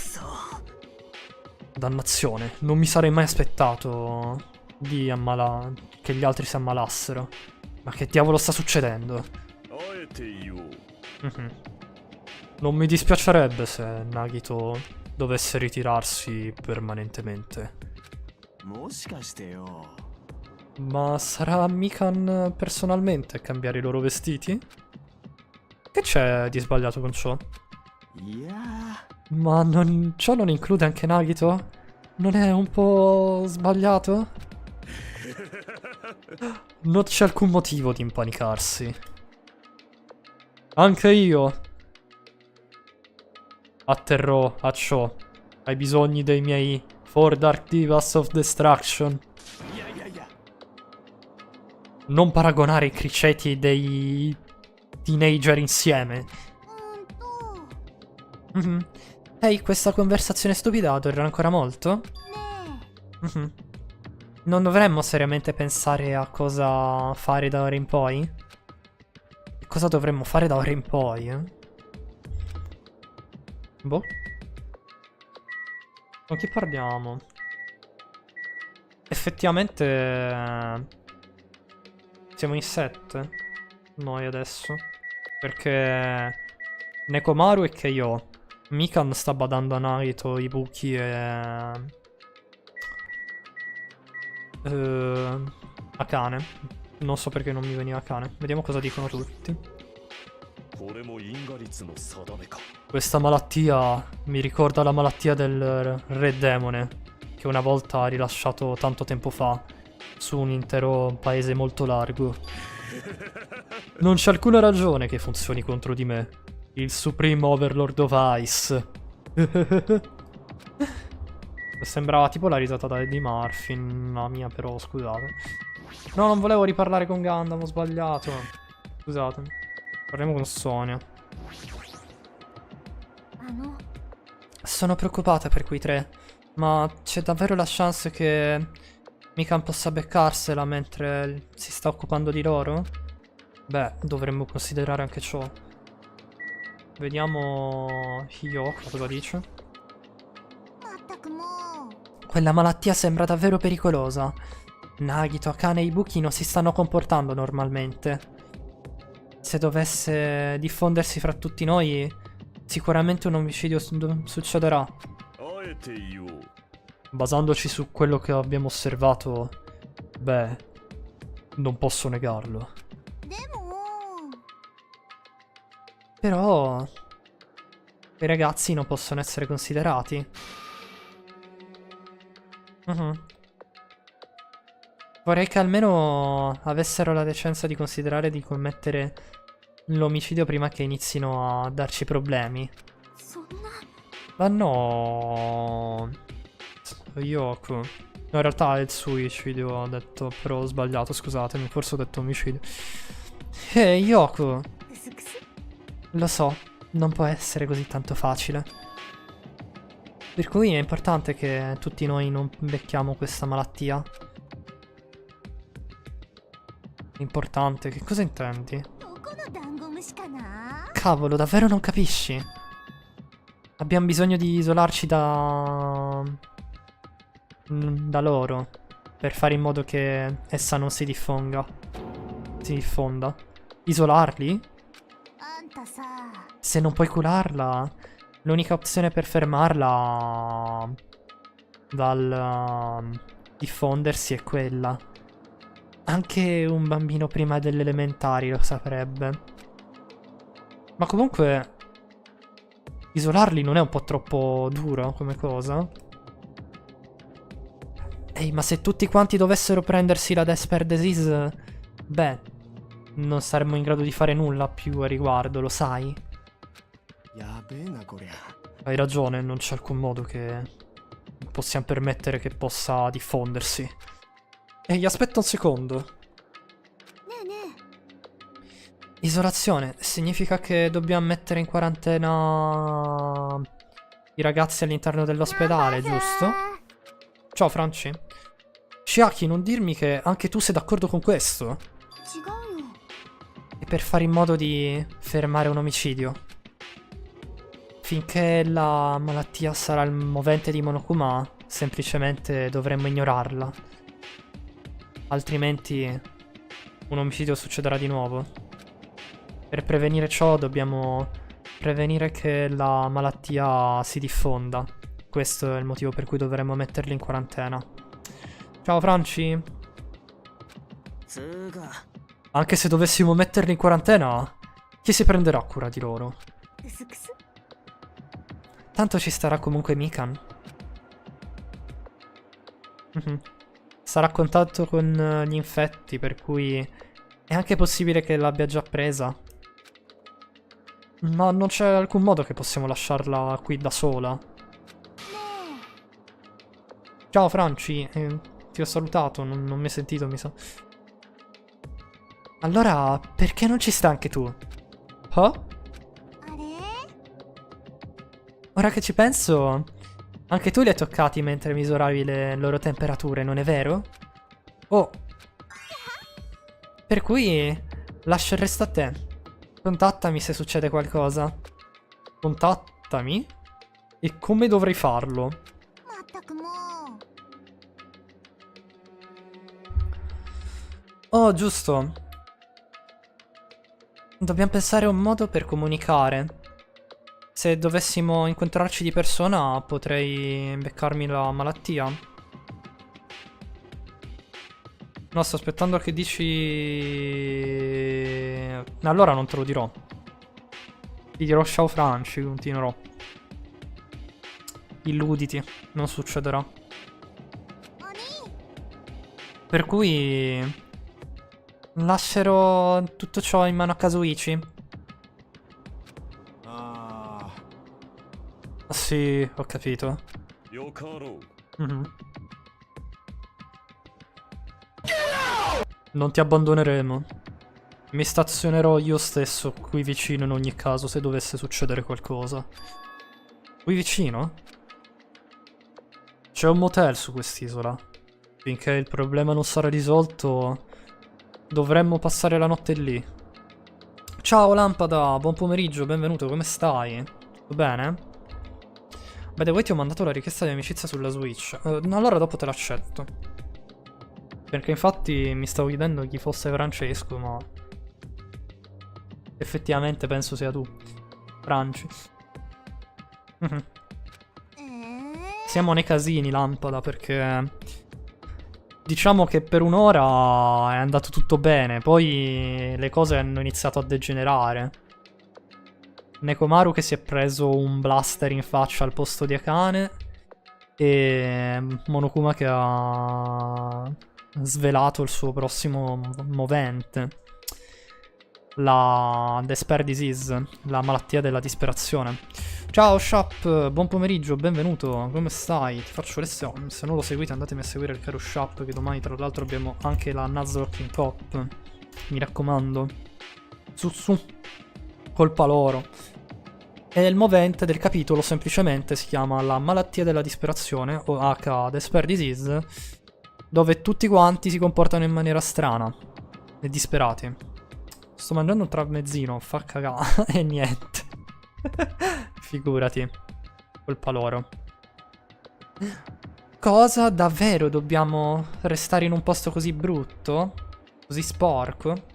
Dannazione, non mi sarei mai aspettato di che gli altri si ammalassero. Ma che diavolo sta succedendo? Non mi dispiacerebbe se Nagito dovesse ritirarsi permanentemente. Ma sarà Mikan personalmente a cambiare i loro vestiti? Che c'è di sbagliato con ciò? Ma ciò non include anche Nagito? Non è un po' sbagliato? Non c'è alcun motivo di impanicarsi. Anche io atterrò a ciò. Hai bisogni dei miei 4 Dark Divas of Destruction. Non paragonare i criceti dei teenager insieme. Ehi, questa conversazione stupida durerà ancora molto? Non dovremmo seriamente pensare a cosa fare da ora in poi? Cosa dovremmo fare da ora in poi, eh? Boh. Con chi parliamo? Effettivamente siamo in 7 noi adesso. Perché Nekomaru e Keiyo. Mikan sta badando a Naruto, Ibuki e Akane. Non so perché non mi veniva Akane. Vediamo cosa dicono tutti. Questa malattia mi ricorda la malattia del re demone, che una volta ha rilasciato tanto tempo fa su un intero paese molto largo. Non c'è alcuna ragione che funzioni contro di me, il Supreme Overlord of Ice. Sembrava tipo la risata da Eddie Murphy, la mia però, scusate. No, non volevo riparlare con Gundam, ho sbagliato. Scusatemi. Parliamo con Sonia. Sono preoccupata per quei tre, ma c'è davvero la chance che Mikan possa beccarsela mentre si sta occupando di loro? Beh, dovremmo considerare anche ciò. Vediamo Hiyoko cosa dice. Quella malattia sembra davvero pericolosa. Nagito, Akane e Ibuki non si stanno comportando normalmente. Se dovesse diffondersi fra tutti noi, sicuramente un omicidio succederà. Basandoci su quello che abbiamo osservato, beh, non posso negarlo. Però i ragazzi non possono essere considerati. Vorrei che almeno avessero la decenza di considerare di commettere l'omicidio prima che inizino a darci problemi. Ma no. Yoko. No, in realtà è il suicidio, ho detto, però ho sbagliato, scusatemi, forse ho detto omicidio. Yoko. Lo so, non può essere così tanto facile. Per cui è importante che tutti noi non becchiamo questa malattia. Importante, che cosa intendi? Cavolo, davvero non capisci? Abbiamo bisogno di isolarci da loro per fare in modo che essa non si diffonda. Isolarli? Se non puoi curarla, l'unica opzione per fermarla dal diffondersi è quella. Anche un bambino prima delle elementari lo saprebbe. Ma comunque isolarli non è un po' troppo duro come cosa? Ehi, ma se tutti quanti dovessero prendersi la Desper Disease, beh, non saremmo in grado di fare nulla più a riguardo, lo sai? Hai ragione, non c'è alcun modo che possiamo permettere che possa diffondersi. Ehi, aspetta un secondo. Isolazione significa che dobbiamo mettere in quarantena i ragazzi all'interno dell'ospedale, giusto? Ciao Franci. Chiaki, non dirmi che anche tu sei d'accordo con questo? E per fare in modo di fermare un omicidio. Finché la malattia sarà il movente di Monokuma, semplicemente dovremmo ignorarla. Altrimenti un omicidio succederà di nuovo. Per prevenire ciò dobbiamo prevenire che la malattia si diffonda. Questo è il motivo per cui dovremmo metterli in quarantena. Ciao Franci. Anche se dovessimo metterli in quarantena, chi si prenderà cura di loro? Tanto ci starà comunque Mikan. Sarà a contatto con gli infetti, per cui è anche possibile che l'abbia già presa. Ma non c'è alcun modo che possiamo lasciarla qui da sola. Ciao Franci, ti ho salutato, non mi hai sentito, mi sa. Allora, perché non ci sta anche tu? Oh? Ora che ci penso, anche tu li hai toccati mentre misuravi le loro temperature, non è vero? Oh. Per cui lascio il resto a te. Contattami se succede qualcosa. Contattami? E come dovrei farlo? Oh, giusto. Dobbiamo pensare a un modo per comunicare. Se dovessimo incontrarci di persona, potrei beccarmi la malattia. No, sto aspettando che dici... Allora non te lo dirò. Ti dirò ciao Franci, continuerò. Illuditi, non succederà. Per cui... lascerò tutto ciò in mano a Kazuichi. Sì, ho capito. Non ti abbandoneremo. Mi stazionerò io stesso qui vicino in ogni caso se dovesse succedere qualcosa. Qui vicino? C'è un motel su quest'isola. Finché il problema non sarà risolto, dovremmo passare la notte lì. Ciao Lampada, buon pomeriggio, benvenuto, come stai? Tutto bene? By the way, ti ho mandato la richiesta di amicizia sulla Switch. Allora dopo te l'accetto. Perché infatti mi stavo chiedendo chi fosse Francesco, ma... effettivamente penso sia tu. Franci. Siamo nei casini, Lampada, perché... diciamo che per un'ora è andato tutto bene, poi le cose hanno iniziato a degenerare. Nekomaru che si è preso un blaster in faccia al posto di Akane e Monokuma che ha svelato il suo prossimo movente, la Despair Disease, la malattia della disperazione. Ciao Shop, buon pomeriggio, benvenuto, come stai? Ti faccio lezioni, se non lo seguite andatemi a seguire il caro Shop, che domani tra l'altro abbiamo anche la Nuzlocking Cop, mi raccomando, su, colpa loro. E il movente del capitolo semplicemente si chiama la malattia della disperazione, o H Despair Disease, dove tutti quanti si comportano in maniera strana e disperati. Sto mangiando un tramezzino, fa cagare e niente. Figurati, colpa loro. Cosa? Davvero dobbiamo restare in un posto così brutto? Così sporco?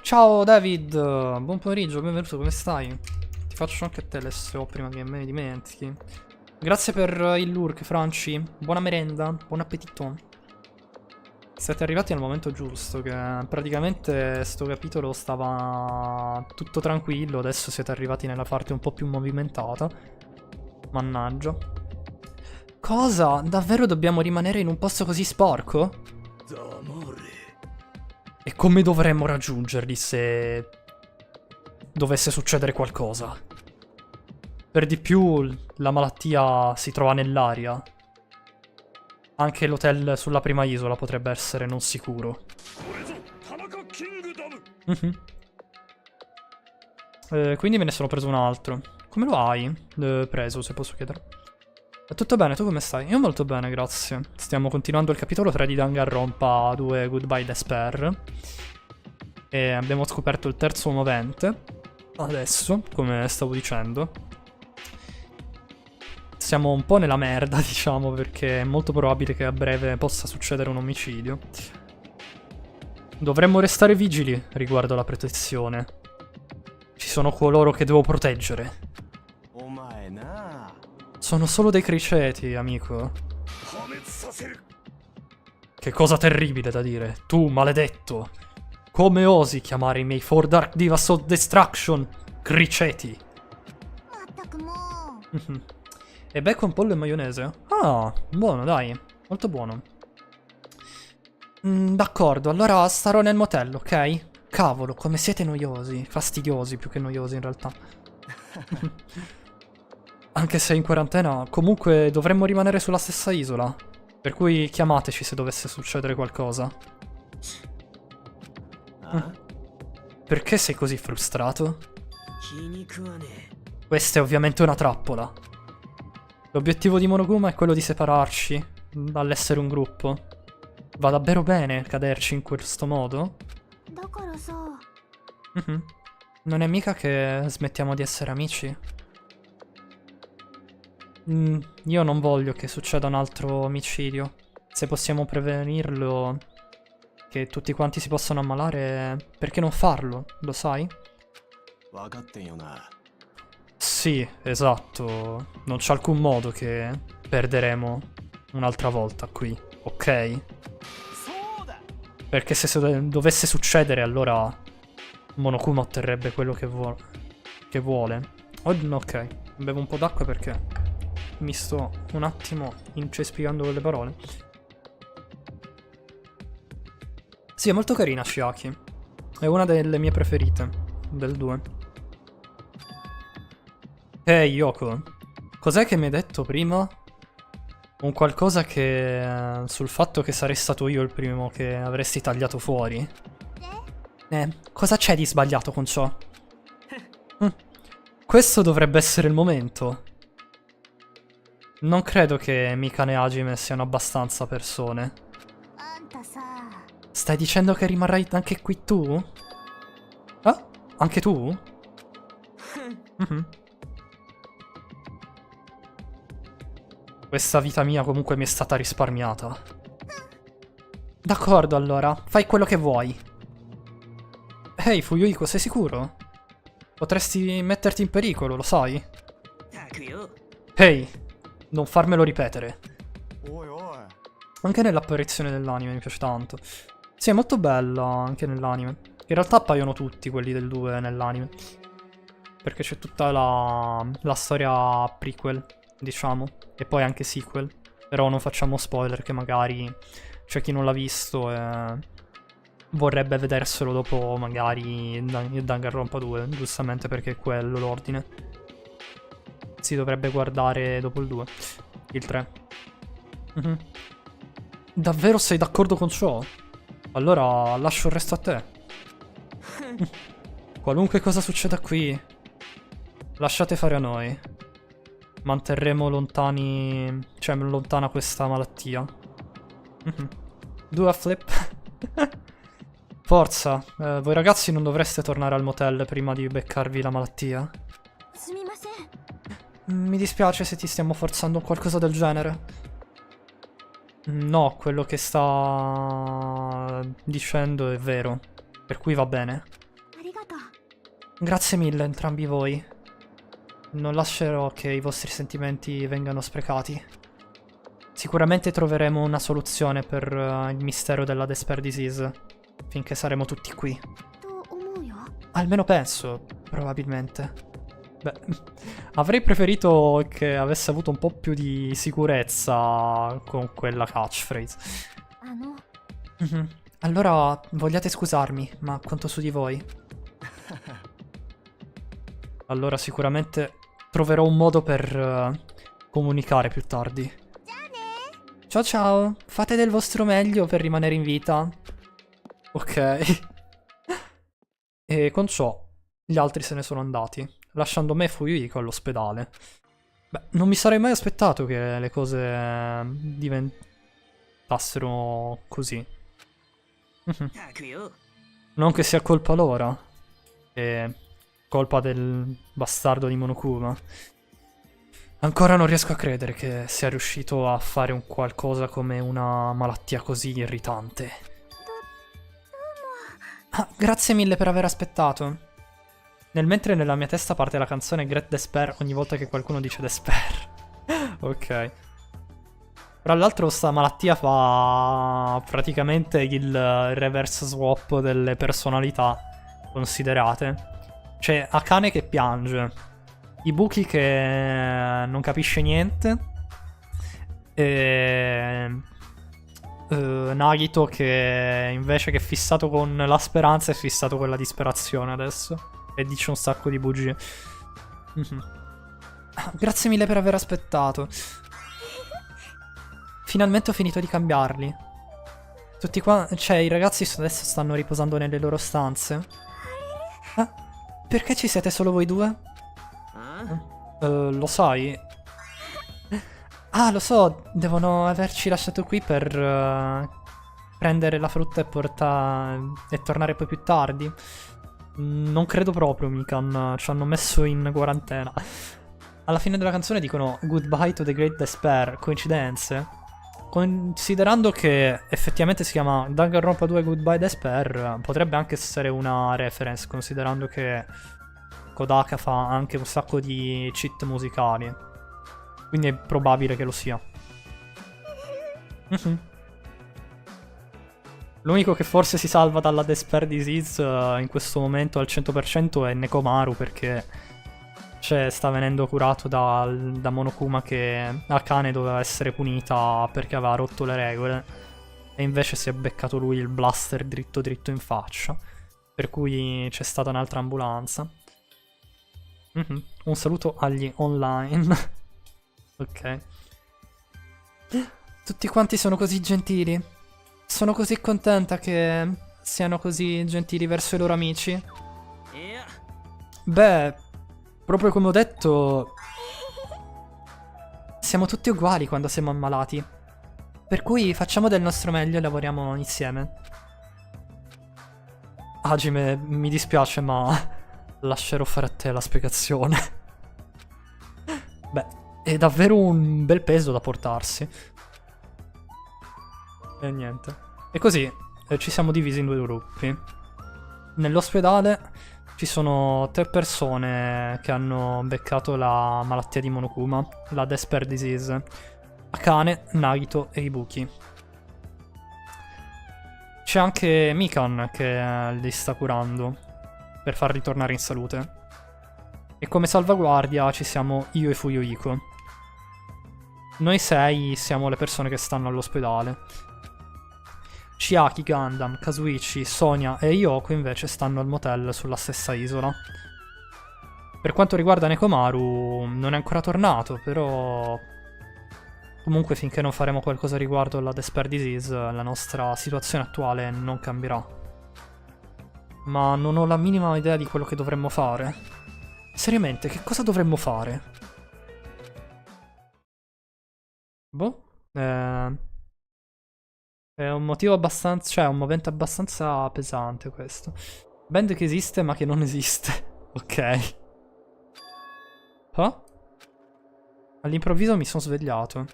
Ciao David, buon pomeriggio, benvenuto, come stai? Ti faccio anche a te l'SO prima che me ne dimentichi. Grazie per il lurk, Franci. Buona merenda, buon appetito. Siete arrivati al momento giusto, che praticamente sto capitolo stava tutto tranquillo, adesso siete arrivati nella parte un po' più movimentata. Mannaggia. Cosa? Davvero dobbiamo rimanere in un posto così sporco? E come dovremmo raggiungerli se dovesse succedere qualcosa? Per di più, la malattia si trova nell'aria. Anche l'hotel sulla prima isola potrebbe essere non sicuro. Quindi me ne sono preso un altro. Come lo hai preso, se posso chiedere? Tutto bene, tu come stai? Io molto bene, grazie. Stiamo continuando il capitolo 3 di Danganronpa 2 Goodbye Despair. E abbiamo scoperto il terzo movente. Adesso, come stavo dicendo. Siamo un po' nella merda, diciamo, perché è molto probabile che a breve possa succedere un omicidio. Dovremmo restare vigili riguardo alla protezione. Ci sono coloro che devo proteggere. Sono solo dei criceti, amico. Che cosa terribile da dire. Tu, maledetto. Come osi chiamare i miei Four Dark Divas of Destruction criceti? E bacon, pollo e maionese? Ah, buono, dai. Molto buono. D'accordo, allora starò nel motel, ok? Cavolo, come siete noiosi. Fastidiosi più che noiosi in realtà. Anche se in quarantena, comunque dovremmo rimanere sulla stessa isola. Per cui chiamateci se dovesse succedere qualcosa. Perché sei così frustrato? Questa è ovviamente una trappola. L'obiettivo di Monokuma è quello di separarci dall'essere un gruppo. Va davvero bene caderci in questo modo? Non è mica che smettiamo di essere amici? Io non voglio che succeda un altro omicidio. Se possiamo prevenirlo, che tutti quanti si possano ammalare, perché non farlo? Lo sai? Sì, esatto. Non c'è alcun modo che perderemo un'altra volta qui, ok? Perché se dovesse succedere, allora Monokuma otterrebbe quello che vuole. Ok, bevo un po' d'acqua perché mi sto un attimo incespicando con le parole. Sì, è molto carina Shiaki. È una delle mie preferite del 2. Ehi, Yoko, cos'è che mi hai detto prima? Un qualcosa che... sul fatto che sarei stato io il primo che avresti tagliato fuori? Cosa c'è di sbagliato con ciò? Questo dovrebbe essere il momento. Non credo che Mikane e Hajime siano abbastanza persone. Stai dicendo che rimarrai anche qui tu? Ah? Anche tu? Questa vita mia comunque mi è stata risparmiata. D'accordo allora, fai quello che vuoi. Ehi, Fuyuhiko, sei sicuro? Potresti metterti in pericolo, lo sai? Ehi, non farmelo ripetere. Anche nell'apparizione dell'anime mi piace tanto. Sì, è molto bella anche nell'anime. In realtà appaiono tutti quelli del 2 nell'anime. Perché c'è tutta la storia prequel, diciamo. E poi anche sequel. Però non facciamo spoiler, che magari c'è chi non l'ha visto e vorrebbe vederselo dopo magari Danganronpa 2, giustamente perché è quello l'ordine. Si dovrebbe guardare dopo il 2, il 3. Davvero sei d'accordo con ciò? Allora lascio il resto a te. Qualunque cosa succeda qui, lasciate fare a noi. Manterremo lontani... cioè lontana questa malattia. Do a flip. Forza, voi ragazzi non dovreste tornare al motel prima di beccarvi la malattia? Mi dispiace se ti stiamo forzando qualcosa del genere. No, quello che sta dicendo è vero, per cui va bene. Grazie mille entrambi voi. Non lascerò che i vostri sentimenti vengano sprecati. Sicuramente troveremo una soluzione per il mistero della Despair Disease, finché saremo tutti qui. Almeno penso, probabilmente. Beh, avrei preferito che avesse avuto un po' più di sicurezza con quella catchphrase. Allora, vogliate scusarmi, ma conto su di voi. Allora sicuramente troverò un modo per comunicare più tardi. Ciao ciao, fate del vostro meglio per rimanere in vita. Ok. E con ciò gli altri se ne sono andati, lasciando me e Fuyuhiko all'ospedale. Beh, non mi sarei mai aspettato che le cose diventassero così. Non che sia colpa loro. È colpa del bastardo di Monokuma. Ancora non riesco a credere che sia riuscito a fare un qualcosa come una malattia così irritante. Ah, grazie mille per aver aspettato. Nel mentre nella mia testa parte la canzone Great Despair ogni volta che qualcuno dice Despair. Ok. Tra l'altro sta malattia fa praticamente il reverse swap delle personalità considerate. C'è Akane che piange, Ibuki che non capisce niente, e Nagito che invece che è fissato con la speranza è fissato con la disperazione adesso. E dice un sacco di bugie. Grazie mille per aver aspettato. Finalmente ho finito di cambiarli. Tutti qua... Cioè, i ragazzi adesso stanno riposando nelle loro stanze. Ah, perché ci siete solo voi due? Lo sai? Ah, lo so, devono averci lasciato qui per prendere la frutta e tornare poi più tardi. Non credo proprio, Mikan. Ci hanno messo in quarantena. Alla fine della canzone dicono Goodbye to the Great Despair. Coincidenze? Considerando che effettivamente si chiama Danganronpa 2 Goodbye Despair, potrebbe anche essere una reference, considerando che Kodaka fa anche un sacco di cheat musicali. Quindi è probabile che lo sia. L'unico che forse si salva dalla Despair Disease in questo momento al 100% è Nekomaru, perché sta venendo curato da Monokuma, che Akane doveva essere punita perché aveva rotto le regole e invece si è beccato lui il blaster dritto dritto in faccia, per cui c'è stata un'altra ambulanza. Un saluto agli online. Ok. Tutti quanti sono così gentili. Sono così contenta che siano così gentili verso i loro amici. Beh, proprio come ho detto, siamo tutti uguali quando siamo ammalati. Per cui facciamo del nostro meglio e lavoriamo insieme. Hajime, mi dispiace, ma lascerò fare a te la spiegazione. Beh, è davvero un bel peso da portarsi. E niente. E così ci siamo divisi in due gruppi. Nell'ospedale ci sono 3 persone che hanno beccato la malattia di Monokuma, la Despair Disease. Akane, Nagito e Ibuki. C'è anche Mikan che li sta curando per far ritornare in salute. E come salvaguardia ci siamo io e Fuyuhiko. Noi 6 siamo le persone che stanno all'ospedale. Chiaki, Gundam, Kazuichi, Sonia e Yoko invece stanno al motel sulla stessa isola. Per quanto riguarda Nekomaru, non è ancora tornato, però comunque finché non faremo qualcosa riguardo alla Despair Disease, la nostra situazione attuale non cambierà. Ma non ho la minima idea di quello che dovremmo fare. Seriamente, che cosa dovremmo fare? Boh, è un motivo abbastanza... cioè, un momento abbastanza pesante questo. Band che esiste ma che non esiste. Ok. Oh? All'improvviso mi sono svegliato.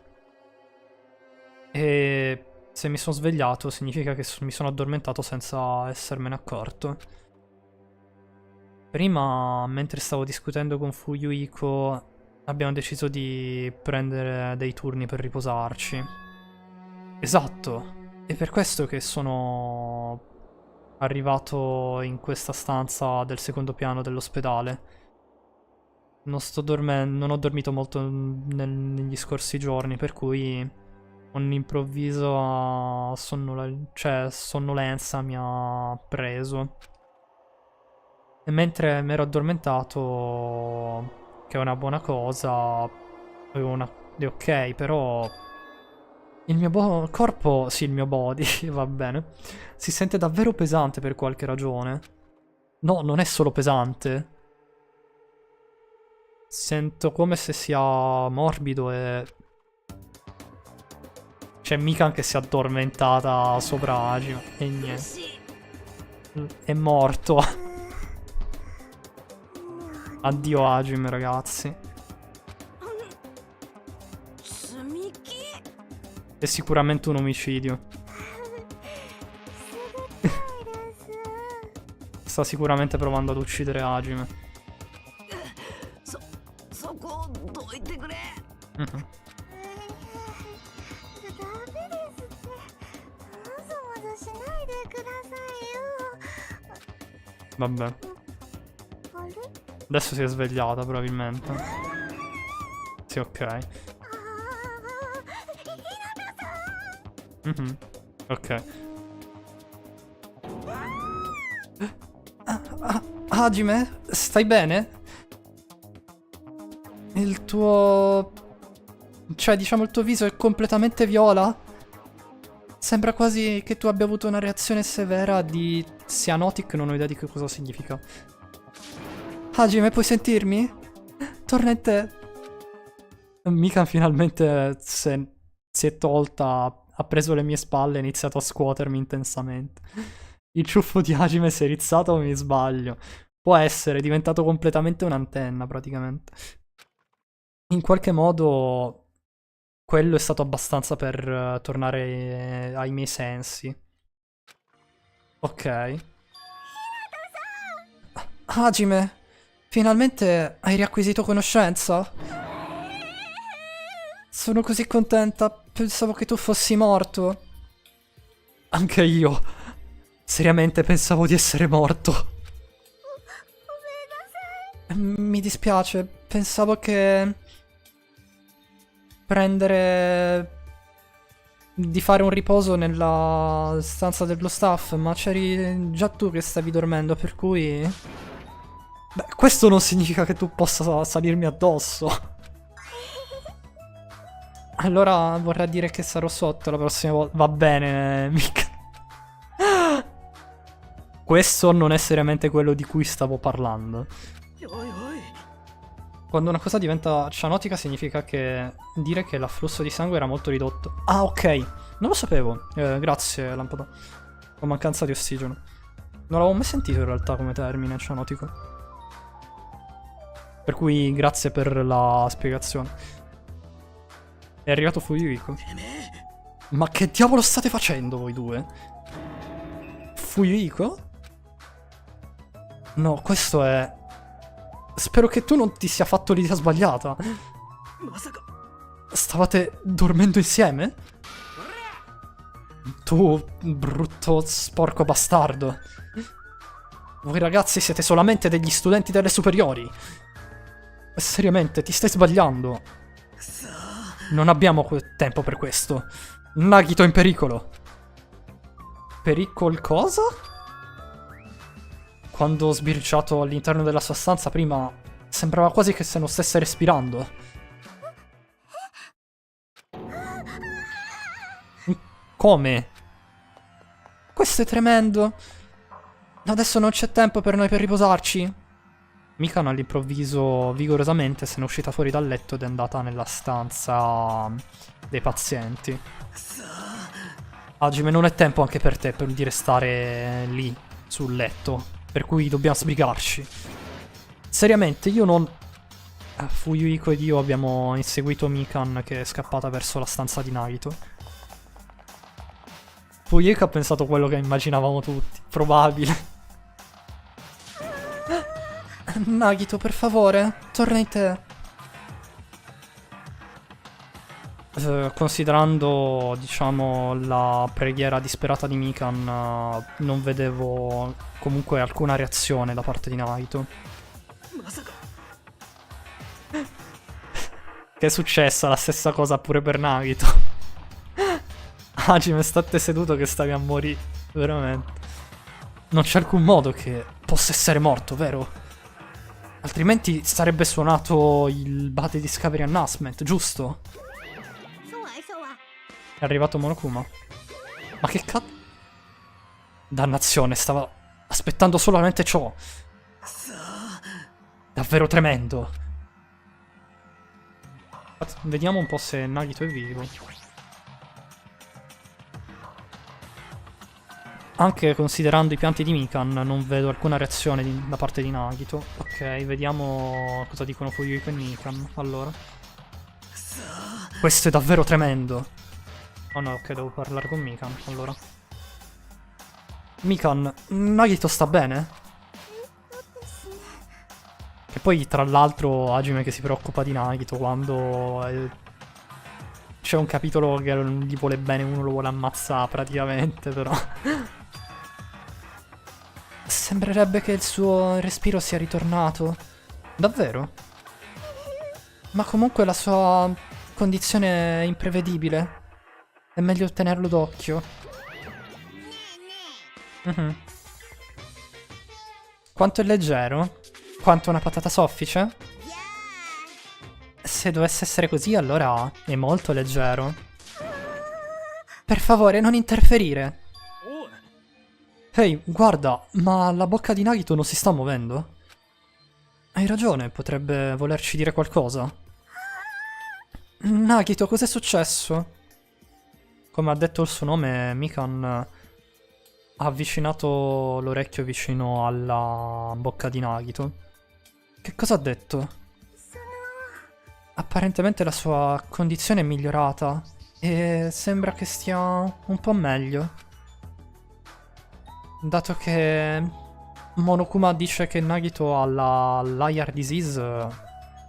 E se mi sono svegliato significa che mi sono addormentato senza essermene accorto. Prima, mentre stavo discutendo con Fuyuhiko, abbiamo deciso di prendere dei turni per riposarci. Esatto. È per questo che sono arrivato in questa stanza del secondo piano dell'ospedale. Non sto dormendo, non ho dormito molto negli scorsi giorni, per cui un'improvvisa sonnolenza mi ha preso. E mentre mi ero addormentato, che è una buona cosa, è ok, però il mio corpo, sì, il mio body, va bene, si sente davvero pesante per qualche ragione. No, non è solo pesante. Sento come se sia morbido e... c'è Mikan che si è addormentata sopra Hajime e niente. È morto. Addio Hajime, ragazzi. È sicuramente un omicidio. Sta sicuramente provando ad uccidere Hajime. Mhm. Vabbè. Adesso si è svegliata probabilmente. Sì, ok. Mhm. Ok. Hajime, stai bene? Il tuo... Cioè, diciamo, il tuo viso è completamente viola? Sembra quasi che tu abbia avuto una reazione severa di cyanotic, non ho idea di che cosa significa. Hajime, puoi sentirmi? Torna in te. Mika finalmente si è tolta, ha preso le mie spalle e ha iniziato a scuotermi intensamente. Il ciuffo di Hajime si è rizzato o mi sbaglio? Può essere, è diventato completamente un'antenna praticamente. In qualche modo quello è stato abbastanza per tornare ai miei sensi. Ok. Hajime, finalmente hai riacquisito conoscenza? Sono così contenta, pensavo che tu fossi morto. Anche io. Seriamente pensavo di essere morto. Mi dispiace, pensavo che prendere di fare un riposo nella stanza dello staff, ma c'eri già tu che stavi dormendo, per cui... Beh, questo non significa che tu possa salirmi addosso. Allora vorrà dire che sarò sotto la prossima volta. Va bene, mica. Questo non è seriamente quello di cui stavo parlando. Quando una cosa diventa cianotica significa che dire che l'afflusso di sangue era molto ridotto. Ah, ok. Non lo sapevo. Grazie, lampada. Ho mancanza di ossigeno. Non l'avevo mai sentito in realtà come termine cianotico. Per cui grazie per la spiegazione. È arrivato Fuyuhiko. Ma che diavolo state facendo voi due? Fuyuhiko? No, questo è... Spero che tu non ti sia fatto l'idea sbagliata. Stavate dormendo insieme? Tu, brutto, sporco bastardo. Voi ragazzi siete solamente degli studenti delle superiori. Seriamente, ti stai sbagliando. Non abbiamo tempo per questo. Nagito è in pericolo. Pericol cosa? Quando ho sbirciato all'interno della sua stanza prima, sembrava quasi che se non stesse respirando. Come? Questo è tremendo. Adesso non c'è tempo per noi per riposarci. Mikan all'improvviso, vigorosamente, se n'è uscita fuori dal letto ed è andata nella stanza dei pazienti. Hajime, non è tempo anche per te per di restare lì, sul letto. Per cui dobbiamo sbrigarci. Seriamente, io non... Fuyuhiko ed io abbiamo inseguito Mikan che è scappata verso la stanza di Nagito. Fuyuhiko ha pensato quello che immaginavamo tutti. Probabile. Nagito, per favore, torna in te. Considerando, diciamo, la preghiera disperata di Mikan, non vedevo comunque alcuna reazione da parte di Nagito. Che è successa? La stessa cosa pure per Nagito. Hajime, state seduto che stavi a morire. Veramente. Non c'è alcun modo che possa essere morto, vero? Altrimenti sarebbe suonato il Bate Discovery Announcement, giusto? È arrivato Monokuma. Ma che cazzo? Dannazione, stava aspettando solamente ciò. Davvero tremendo. Vediamo un po' se Nagito è vivo. Anche considerando i pianti di Mikan, non vedo alcuna reazione da parte di Nagito. Ok, vediamo cosa dicono Fuyuhiko e Mikan. Allora. Questo è davvero tremendo. Oh no, ok, devo parlare con Mikan, allora. Mikan, Nagito sta bene? Che poi, tra l'altro, Hajime che si preoccupa di Nagito quando c'è un capitolo che non gli vuole bene, uno lo vuole ammazzare praticamente, però. Sembrerebbe che il suo respiro sia ritornato. Davvero? Ma comunque la sua condizione è imprevedibile. È meglio tenerlo d'occhio. Mhm. Quanto è leggero? Quanto una patata soffice? Se dovesse essere così, allora è molto leggero. Per favore, non interferire. Ehi, guarda, ma la bocca di Nagito non si sta muovendo? Hai ragione, potrebbe volerci dire qualcosa. Nagito, cos'è successo? Come ha detto il suo nome, Mikan ha avvicinato l'orecchio vicino alla bocca di Nagito. Che cosa ha detto? Apparentemente la sua condizione è migliorata e sembra che stia un po' meglio. Dato che Monokuma dice che Nagito ha la Liar Disease,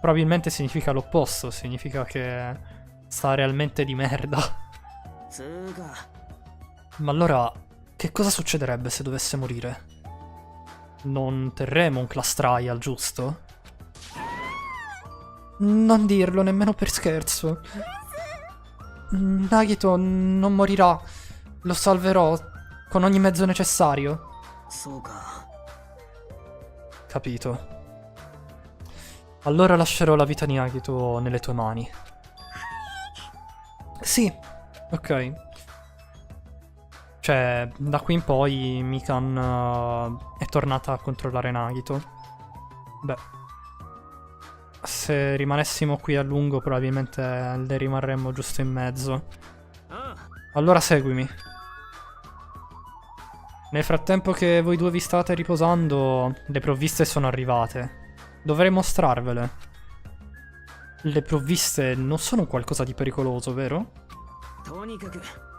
probabilmente significa l'opposto, significa che sta realmente di merda. Ma allora, che cosa succederebbe se dovesse morire? Non terremo un class trial, giusto? Non dirlo, nemmeno per scherzo. Nagito non morirà. Lo salverò con ogni mezzo necessario. Capito. Allora lascerò la vita di Nagito nelle tue mani. Sì, ok. Cioè, da qui in poi Mikan è tornata a controllare Nagito. Beh, se rimanessimo qui a lungo probabilmente le rimarremmo giusto in mezzo. Allora seguimi. Nel frattempo che voi due vi state riposando, le provviste sono arrivate. Dovrei mostrarvele. Le provviste non sono qualcosa di pericoloso, vero?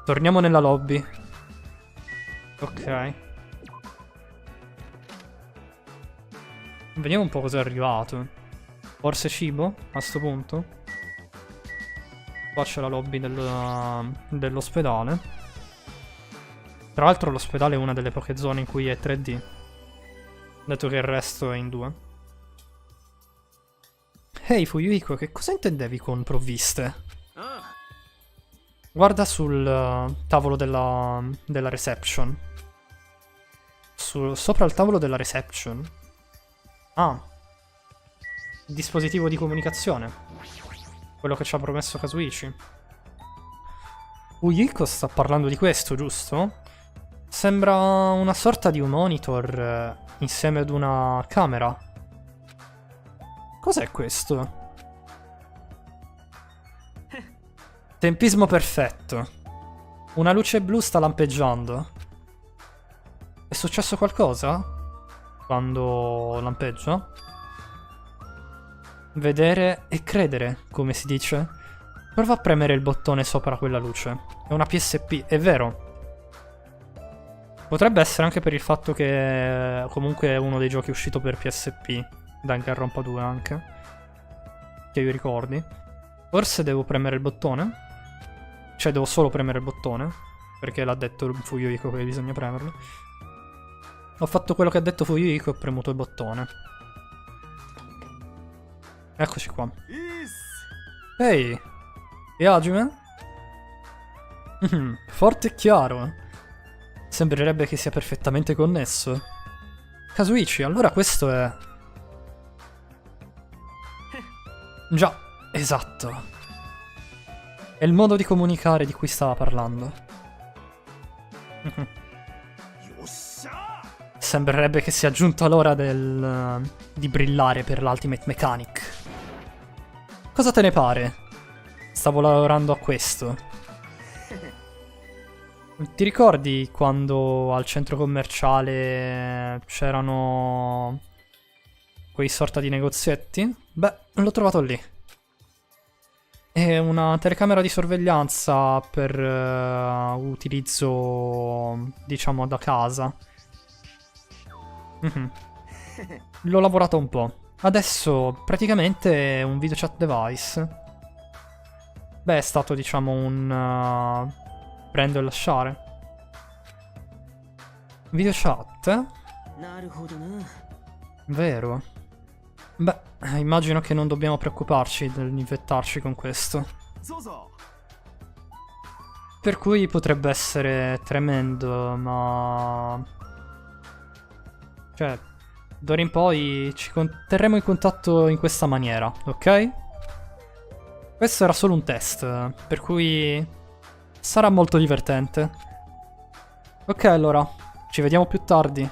Torniamo nella lobby. Ok. Vediamo un po' cosa è arrivato. Forse cibo, a sto punto. Qua c'è la lobby dell'ospedale. Tra l'altro l'ospedale è una delle poche zone in cui è 3D. Dato che il resto è in 2. Ehi, Fuyuhiko, che cosa intendevi con provviste? Guarda sul tavolo della reception. Sopra il tavolo della reception. Ah. Dispositivo di comunicazione. Quello che ci ha promesso Kazuichi. Fuyuhiko sta parlando di questo, giusto? Sembra una sorta di un monitor insieme ad una camera. Cos'è questo? Tempismo perfetto. Una luce blu sta lampeggiando. È successo qualcosa? Quando lampeggia? Vedere e credere, come si dice. Prova a premere il bottone sopra quella luce. È una PSP, è vero. Potrebbe essere anche per il fatto che comunque è uno dei giochi uscito per PSP. Danganronpa 2 anche. Che io ricordi. Forse devo premere il bottone? Cioè devo solo premere il bottone? Perché l'ha detto Fuyuhiko che bisogna premerlo. Ho fatto quello che ha detto Fuyuhiko e ho premuto il bottone. Eccoci qua. Ehi! E Hajime? Forte e chiaro. Sembrerebbe che sia perfettamente connesso. Kazuichi, allora questo è... Già, esatto. È il modo di comunicare di cui stava parlando. Sembrerebbe che sia giunta l'ora di brillare per l'Ultimate Mechanic. Cosa te ne pare? Stavo lavorando a questo. Ti ricordi quando al centro commerciale c'erano quei sorta di negozietti? Beh, l'ho trovato lì. È una telecamera di sorveglianza per utilizzo, diciamo, da casa. L'ho lavorato un po'. Adesso praticamente è un video chat device. Beh, è stato diciamo un prendo e lasciare. Video chat? Vero. Beh, immagino che non dobbiamo preoccuparci dell'infettarci con questo. Per cui potrebbe essere tremendo, ma... Cioè, d'ora in poi ci terremo in contatto in questa maniera, ok? Questo era solo un test, per cui sarà molto divertente. Ok, allora, ci vediamo più tardi.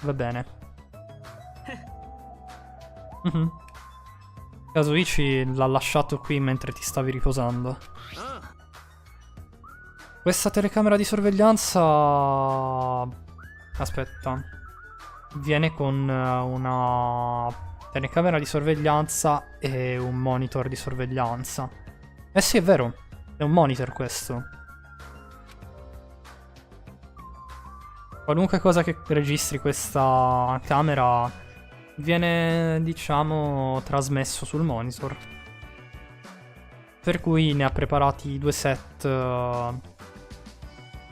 Va bene. Kazuichi l'ha lasciato qui mentre ti stavi riposando. Questa telecamera di sorveglianza... Aspetta. Viene con una telecamera di sorveglianza e un monitor di sorveglianza. Eh sì, è vero. È un monitor questo. Qualunque cosa che registri questa camera viene, diciamo, trasmesso sul monitor. Per cui ne ha preparati 2 set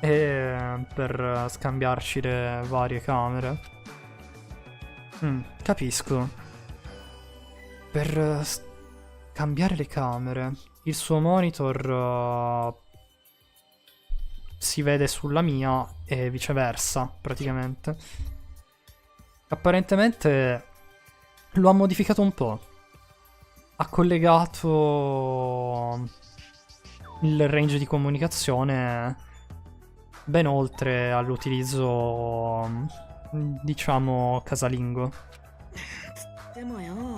per scambiarci le varie camere. Capisco. Per cambiare le camere, il suo monitor si vede sulla mia e viceversa, praticamente. Apparentemente lo ha modificato un po'. Ha collegato il range di comunicazione ben oltre all'utilizzo, diciamo, casalingo.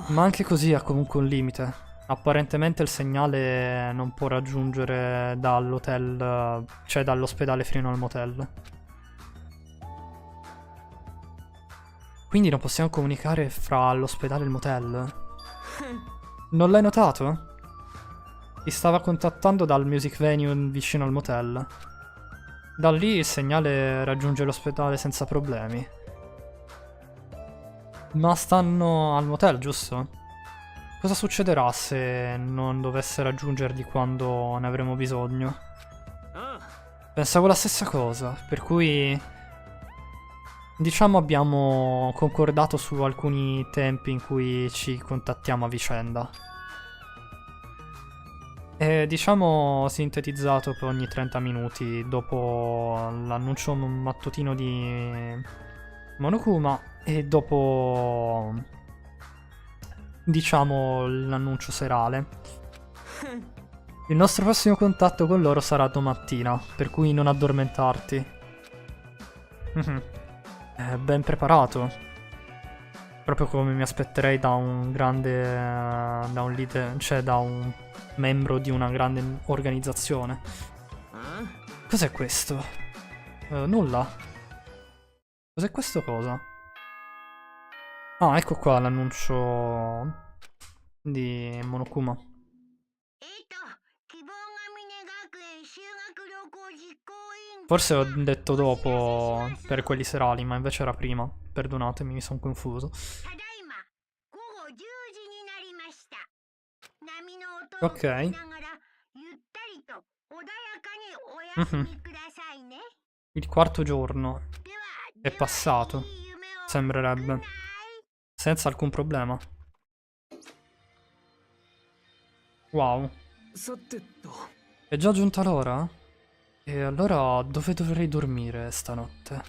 Ma anche così ha comunque un limite. Apparentemente il segnale non può raggiungere dall'hotel, cioè dall'ospedale fino al motel. Quindi non possiamo comunicare fra l'ospedale e il motel? Non l'hai notato? Ti stava contattando dal music venue vicino al motel. Da lì il segnale raggiunge l'ospedale senza problemi. Ma stanno al motel, giusto? Cosa succederà se non dovesse raggiungerli quando ne avremo bisogno? Pensavo la stessa cosa, per cui... Diciamo abbiamo concordato su alcuni tempi in cui ci contattiamo a vicenda. E diciamo sintetizzato per ogni 30 minuti dopo l'annuncio mattutino di Monokuma e dopo, diciamo, l'annuncio serale. Il nostro prossimo contatto con loro sarà domattina, per cui non addormentarti. È ben preparato. Proprio come mi aspetterei da un grande... da un leader, cioè da un membro di una grande organizzazione. Cos'è questo? Nulla. Cos'è questo cosa? Ah, ecco qua l'annuncio di Monokuma. Forse ho detto dopo per quelli serali, ma invece era prima. Perdonatemi, mi sono confuso. Ok. Il quarto giorno è passato, sembrerebbe. Senza alcun problema. Wow. È già giunta l'ora? E allora dove dovrei dormire stanotte?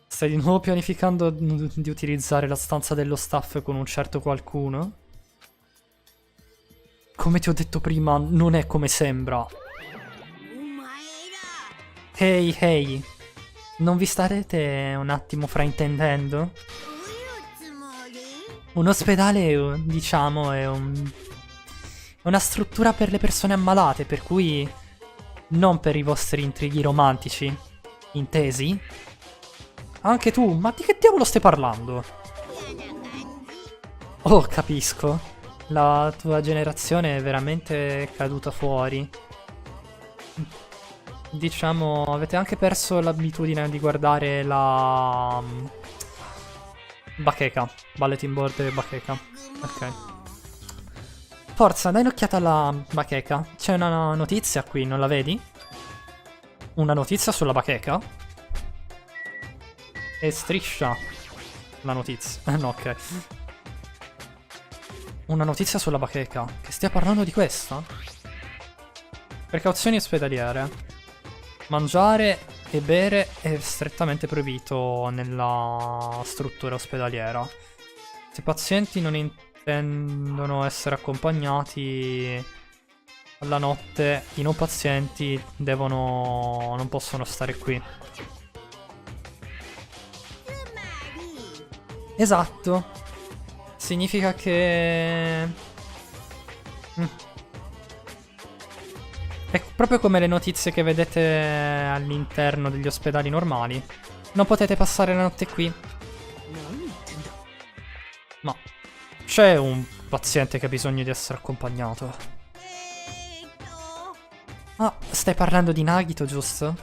Stai di nuovo pianificando di utilizzare la stanza dello staff con un certo qualcuno? Come ti ho detto prima, non è come sembra. Ehi, ehi. Non vi starete un attimo fraintendendo? Un ospedale, diciamo, è una struttura per le persone ammalate, per cui non per i vostri intrighi romantici. Intesi? Anche tu? Ma di che diavolo stai parlando? Oh, capisco. La tua generazione è veramente caduta fuori. Diciamo, avete anche perso l'abitudine di guardare Bacheca. Bulletin board e bacheca. Ok. Forza, dai un'occhiata alla bacheca. C'è una notizia qui, non la vedi? Una notizia sulla bacheca? E striscia la notizia. No, ok. Una notizia sulla bacheca. Che stia parlando di questa? Precauzioni ospedaliere. Mangiare e bere è strettamente proibito nella struttura ospedaliera. Se i pazienti non intendono essere accompagnati alla notte, i non pazienti non possono stare qui. Esatto. Significa che... È proprio come le notizie che vedete all'interno degli ospedali normali. Non potete passare la notte qui. Ma c'è un paziente che ha bisogno di essere accompagnato. Ah, stai parlando di Nagito, giusto?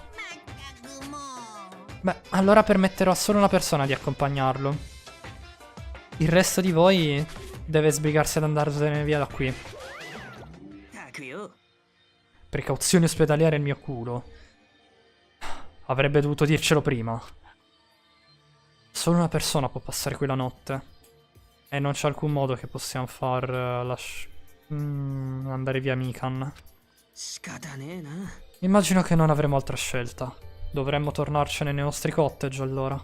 Beh, allora permetterò a solo una persona di accompagnarlo. Il resto di voi deve sbrigarsi ad andarsene via da qui. Precauzioni ospedaliere il mio culo. Avrebbe dovuto dircelo prima. Solo una persona può passare qui la notte. E non c'è alcun modo che possiamo far andare via Mikan. Immagino che non avremo altra scelta. Dovremmo tornarcene nei nostri cottage allora.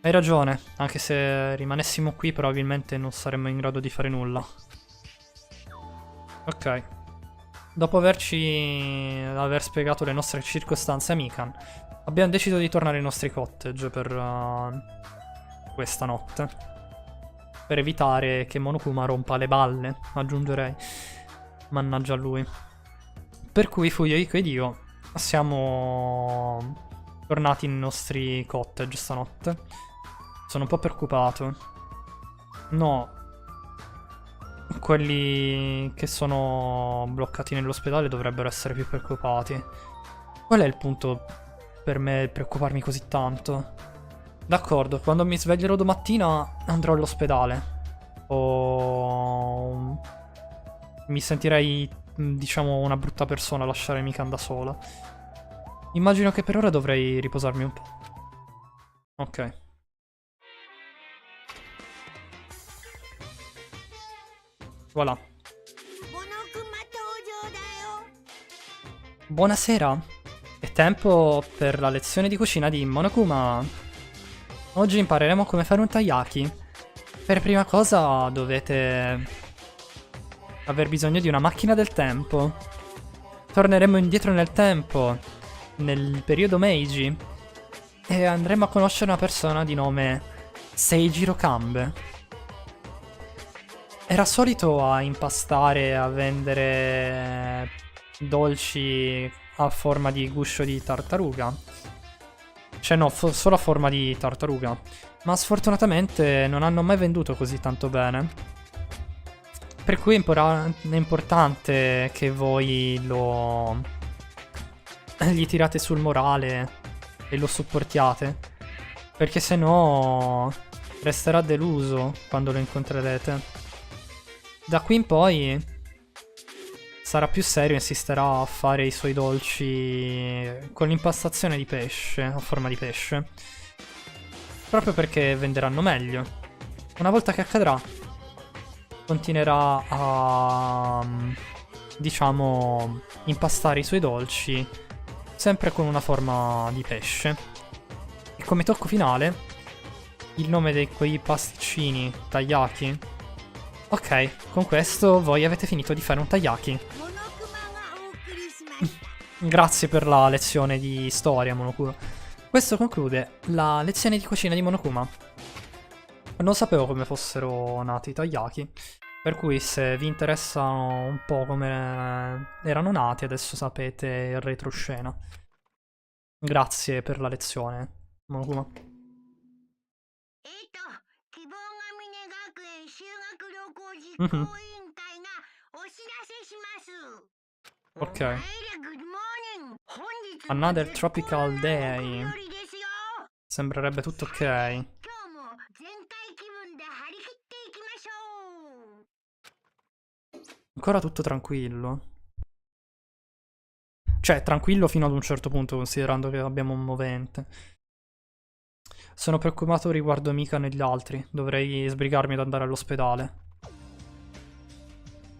Hai ragione, anche se rimanessimo qui probabilmente non saremmo in grado di fare nulla. Ok. Dopo aver spiegato le nostre circostanze a Mikan, abbiamo deciso di tornare ai nostri cottage per questa notte. Per evitare che Monokuma rompa le balle, aggiungerei. Mannaggia a lui. Per cui Fuyuhiko ed io siamo tornati nei nostri cottage stanotte. Sono un po' preoccupato. No. Quelli che sono bloccati nell'ospedale dovrebbero essere più preoccupati. Qual è il punto per me preoccuparmi così tanto? D'accordo, quando mi sveglierò domattina andrò all'ospedale. O... mi sentirei, diciamo, una brutta persona a lasciare Mikan da sola. Immagino che per ora dovrei riposarmi un po'. Ok. Voilà. Buonasera. È tempo per la lezione di cucina di Monokuma. Oggi impareremo come fare un taiyaki. Per prima cosa dovete aver bisogno di una macchina del tempo. Torneremo indietro nel tempo, nel periodo Meiji, e andremo a conoscere una persona di nome Seijiro Kambe. Era solito a impastare e a vendere dolci a forma di guscio di tartaruga. Cioè no, solo a forma di tartaruga. Ma sfortunatamente non hanno mai venduto così tanto bene. Per cui è importante che voi gli tirate sul morale e lo supportiate. Perché se no resterà deluso quando lo incontrerete. Da qui in poi sarà più serio e insisterà a fare i suoi dolci con l'impastazione di pesce, a forma di pesce. Proprio perché venderanno meglio. Una volta che accadrà, continuerà a, diciamo, impastare i suoi dolci sempre con una forma di pesce. E come tocco finale, il nome di quei pasticcini tagliati. Ok, con questo voi avete finito di fare un taiyaki. Grazie per la lezione di storia, Monokuma. Questo conclude la lezione di cucina di Monokuma. Non sapevo come fossero nati i taiyaki, per cui se vi interessano un po' come erano nati, adesso sapete il retroscena. Grazie per la lezione, Monokuma. Ok. Another tropical day. Sembrerebbe tutto ok. Ancora tutto tranquillo. Cioè, tranquillo fino ad un certo punto, considerando che abbiamo un movente. Sono preoccupato riguardo Mika e gli altri. Dovrei sbrigarmi ad andare all'ospedale.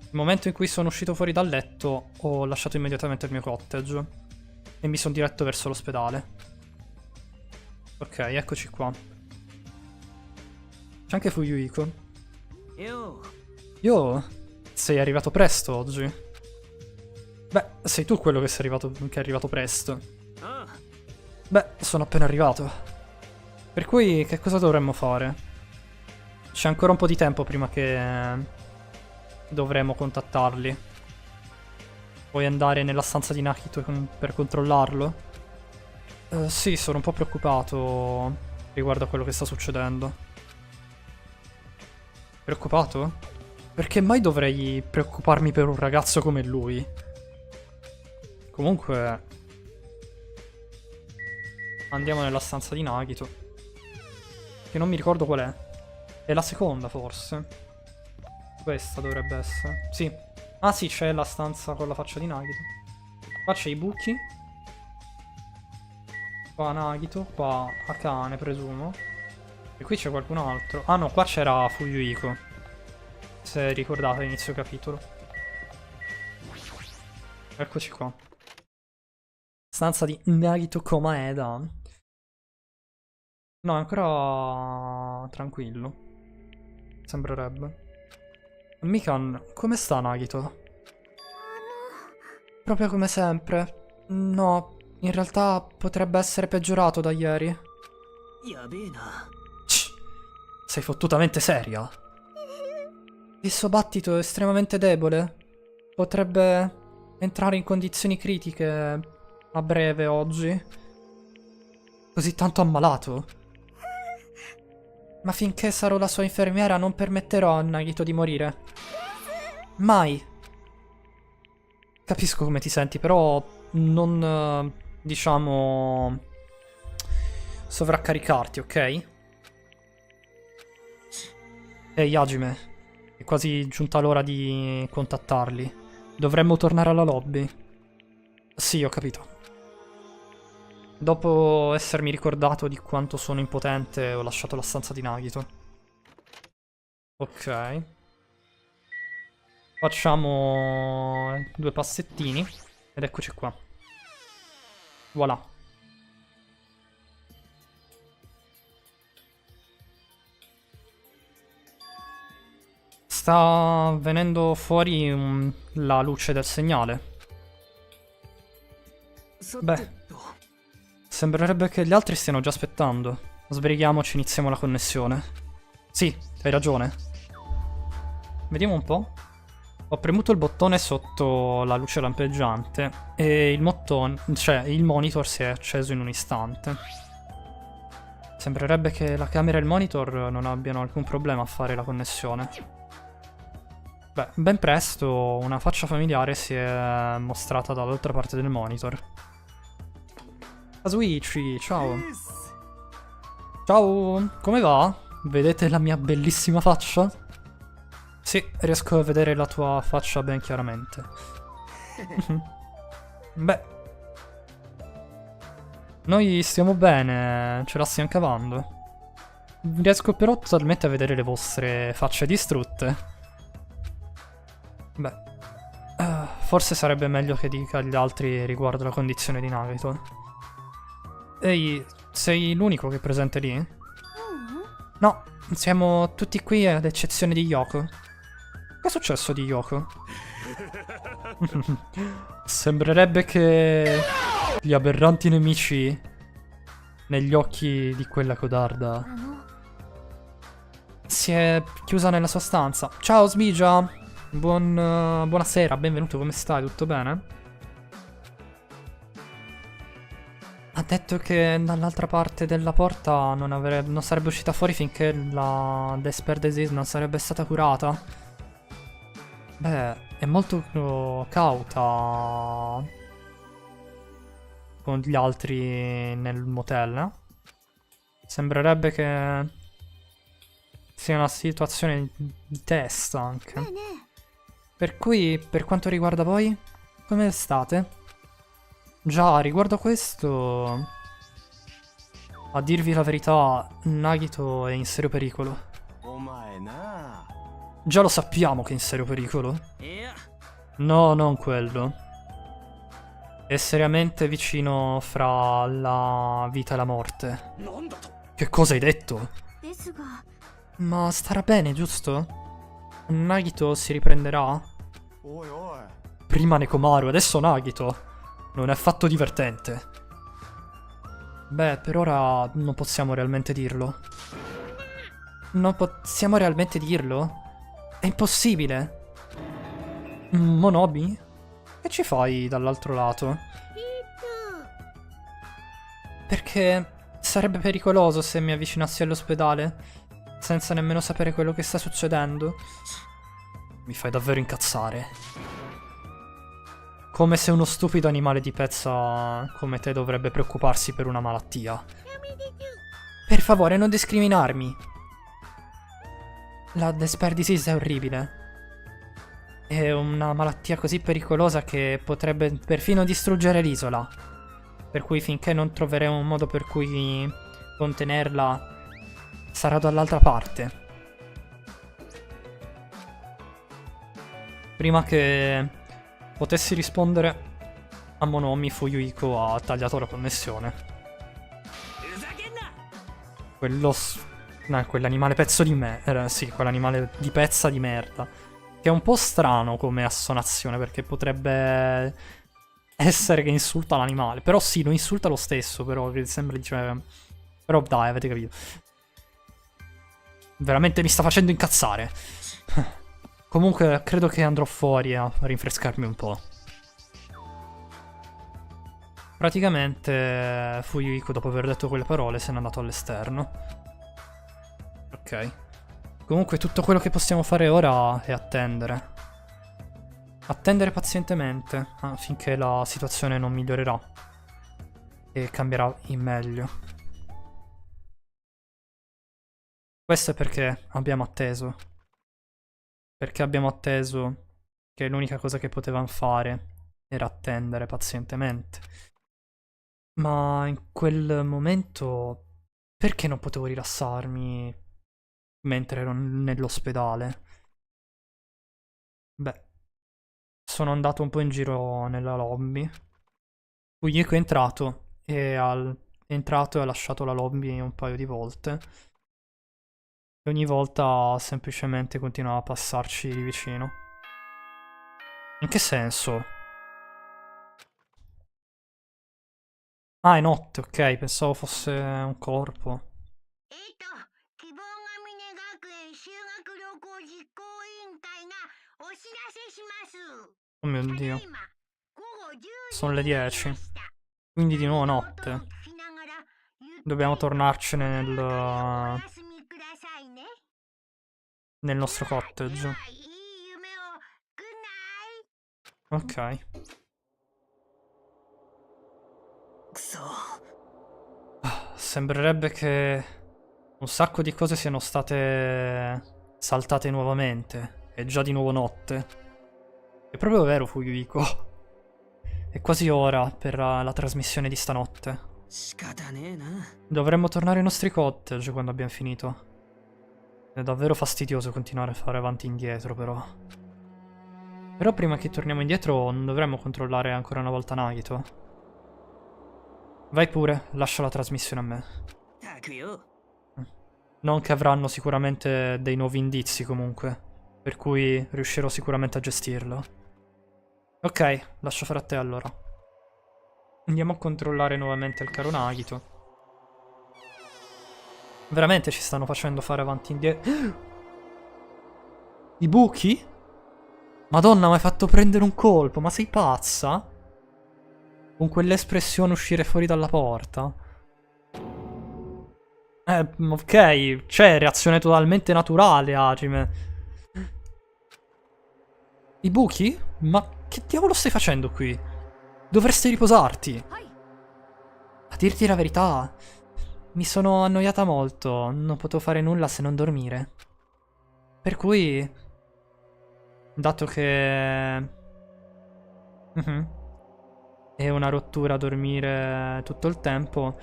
Il momento in cui sono uscito fuori dal letto, ho lasciato immediatamente il mio cottage. E mi sono diretto verso l'ospedale. Ok, eccoci qua. C'è anche Fuyuhiko. Io... Sei arrivato presto oggi. Beh, sei tu quello che è arrivato presto. Beh, sono appena arrivato. Per cui, che cosa dovremmo fare? C'è ancora un po' di tempo prima che dovremo contattarli. Vuoi andare nella stanza di Nakito per controllarlo? Sì, sono un po' preoccupato riguardo a quello che sta succedendo. Preoccupato? Perché mai dovrei preoccuparmi per un ragazzo come lui? Comunque... Andiamo nella stanza di Nagito. Che non mi ricordo qual è. È la seconda, forse. Questa dovrebbe essere. Sì. Ah sì, c'è la stanza con la faccia di Nagito. Qua c'è i buchi. Qua Nagito. Qua Akane, presumo. E qui c'è qualcun altro. Ah no, qua c'era Fuyuhiko. Se ricordate all'inizio capitolo. Eccoci qua. Stanza di Nagito Komaeda. No, è ancora tranquillo. Sembrerebbe. Mikan, come sta Nagito? Proprio come sempre. No, in realtà potrebbe essere peggiorato da ieri. Shh, sei fottutamente seria? Il suo battito è estremamente debole. Potrebbe entrare in condizioni critiche a breve oggi. Così tanto ammalato. Ma finché sarò la sua infermiera non permetterò a Nagito di morire. Mai. Capisco come ti senti, però non, diciamo, sovraccaricarti, ok? Ehi, Hajime, è quasi giunta l'ora di contattarli. Dovremmo tornare alla lobby. Sì, ho capito. Dopo essermi ricordato di quanto sono impotente, ho lasciato la stanza di Nagito. Ok. Facciamo 2 passettini. Ed eccoci qua. Voilà. Sta venendo fuori la luce del segnale. Beh, sembrerebbe che gli altri stiano già aspettando. Sbrighiamoci, iniziamo la connessione. Sì, hai ragione. Vediamo un po'. Ho premuto il bottone sotto la luce lampeggiante e il monitor si è acceso in un istante. Sembrerebbe che la camera e il monitor non abbiano alcun problema a fare la connessione. Beh, ben presto una faccia familiare si è mostrata dall'altra parte del monitor. Kazuichi, ciao. Ciao, come va? Vedete la mia bellissima faccia? Sì, riesco a vedere la tua faccia ben chiaramente. Beh, noi stiamo bene, ce la stiamo cavando. Riesco però totalmente a vedere le vostre facce distrutte. Beh, forse sarebbe meglio che dica agli altri riguardo la condizione di Nagito. Ehi, sei l'unico che è presente lì? No, siamo tutti qui ad eccezione di Yoko. Che è successo di Yoko? Sembrerebbe che gli aberranti nemici negli occhi di quella codarda si è chiusa nella sua stanza. Ciao Smigia! Buonasera, benvenuto, come stai? Tutto bene? Ha detto che dall'altra parte della porta non sarebbe uscita fuori finché la Despair Disease non sarebbe stata curata. Beh, è molto cauta con gli altri nel motel, eh? Sembrerebbe che sia una situazione di testa anche. Per cui, per quanto riguarda voi, come state? Già, riguardo a questo, a dirvi la verità, Nagito è in serio pericolo. Già lo sappiamo che è in serio pericolo. No, non quello. È seriamente vicino fra la vita e la morte. Che cosa hai detto? Ma starà bene, giusto? Nagito si riprenderà? Prima Nekomaru, adesso Nagito. Non è affatto divertente. Beh, per ora non possiamo realmente dirlo. Non possiamo realmente dirlo? È impossibile. Monobi? Che ci fai dall'altro lato? Perché sarebbe pericoloso se mi avvicinassi all'ospedale senza nemmeno sapere quello che sta succedendo. Mi fai davvero incazzare. Come se uno stupido animale di pezza come te dovrebbe preoccuparsi per una malattia. Per favore, non discriminarmi. La Despair Disease è orribile. È una malattia così pericolosa che potrebbe perfino distruggere l'isola. Per cui finché non troveremo un modo per cui contenerla, sarà dall'altra parte. Prima che potessi rispondere, a Monomi, Fuyuhiko ha tagliato la connessione. Quell'animale pezzo di me. Sì, quell'animale di pezza di merda. Che è un po' strano come assonazione, perché potrebbe essere che insulta l'animale. Però sì, lo insulta lo stesso, però che sembra dice... Però dai, avete capito. Veramente mi sta facendo incazzare. Comunque, credo che andrò fuori a rinfrescarmi un po'. Praticamente, Fuyuhiko, dopo aver detto quelle parole, se n'è andato all'esterno. Ok. Comunque, tutto quello che possiamo fare ora è attendere. Attendere pazientemente, finché la situazione non migliorerà. E cambierà in meglio. Questo è perché abbiamo atteso. Perché abbiamo atteso che l'unica cosa che potevamo fare era attendere pazientemente. Ma in quel momento, perché non potevo rilassarmi mentre ero nell'ospedale? Beh, sono andato un po' in giro nella lobby. Fuyuhiko è entrato e ha lasciato la lobby un paio di volte. E ogni volta semplicemente continuava a passarci di vicino. In che senso? Ah, è notte, ok, pensavo fosse un corpo. Oh mio Dio. Sono le 10. Quindi di nuovo notte. Dobbiamo tornarcene nel nostro cottage. Ok. Sembrerebbe che un sacco di cose siano state saltate nuovamente. È già di nuovo notte. È proprio vero, Fuyuhiko. È quasi ora per la trasmissione di stanotte. Dovremmo tornare ai nostri cottage quando abbiamo finito. È davvero fastidioso continuare a fare avanti e indietro, però. Però prima che torniamo indietro non dovremmo controllare ancora una volta Nagito. Vai pure, lascia la trasmissione a me. Non che avranno sicuramente dei nuovi indizi comunque, per cui riuscirò sicuramente a gestirlo. Ok, lascio fare a te allora. Andiamo a controllare nuovamente il caro Nagito. Veramente ci stanno facendo fare avanti e indietro. I buchi? Madonna, mi hai fatto prendere un colpo, ma sei pazza? Con quell'espressione uscire fuori dalla porta. Ok, c'è reazione totalmente naturale, Hajime. I buchi? Ma che diavolo stai facendo qui? Dovresti riposarti. A dirti la verità, mi sono annoiata molto, non potevo fare nulla se non dormire. Per cui, dato che è una rottura dormire tutto il tempo,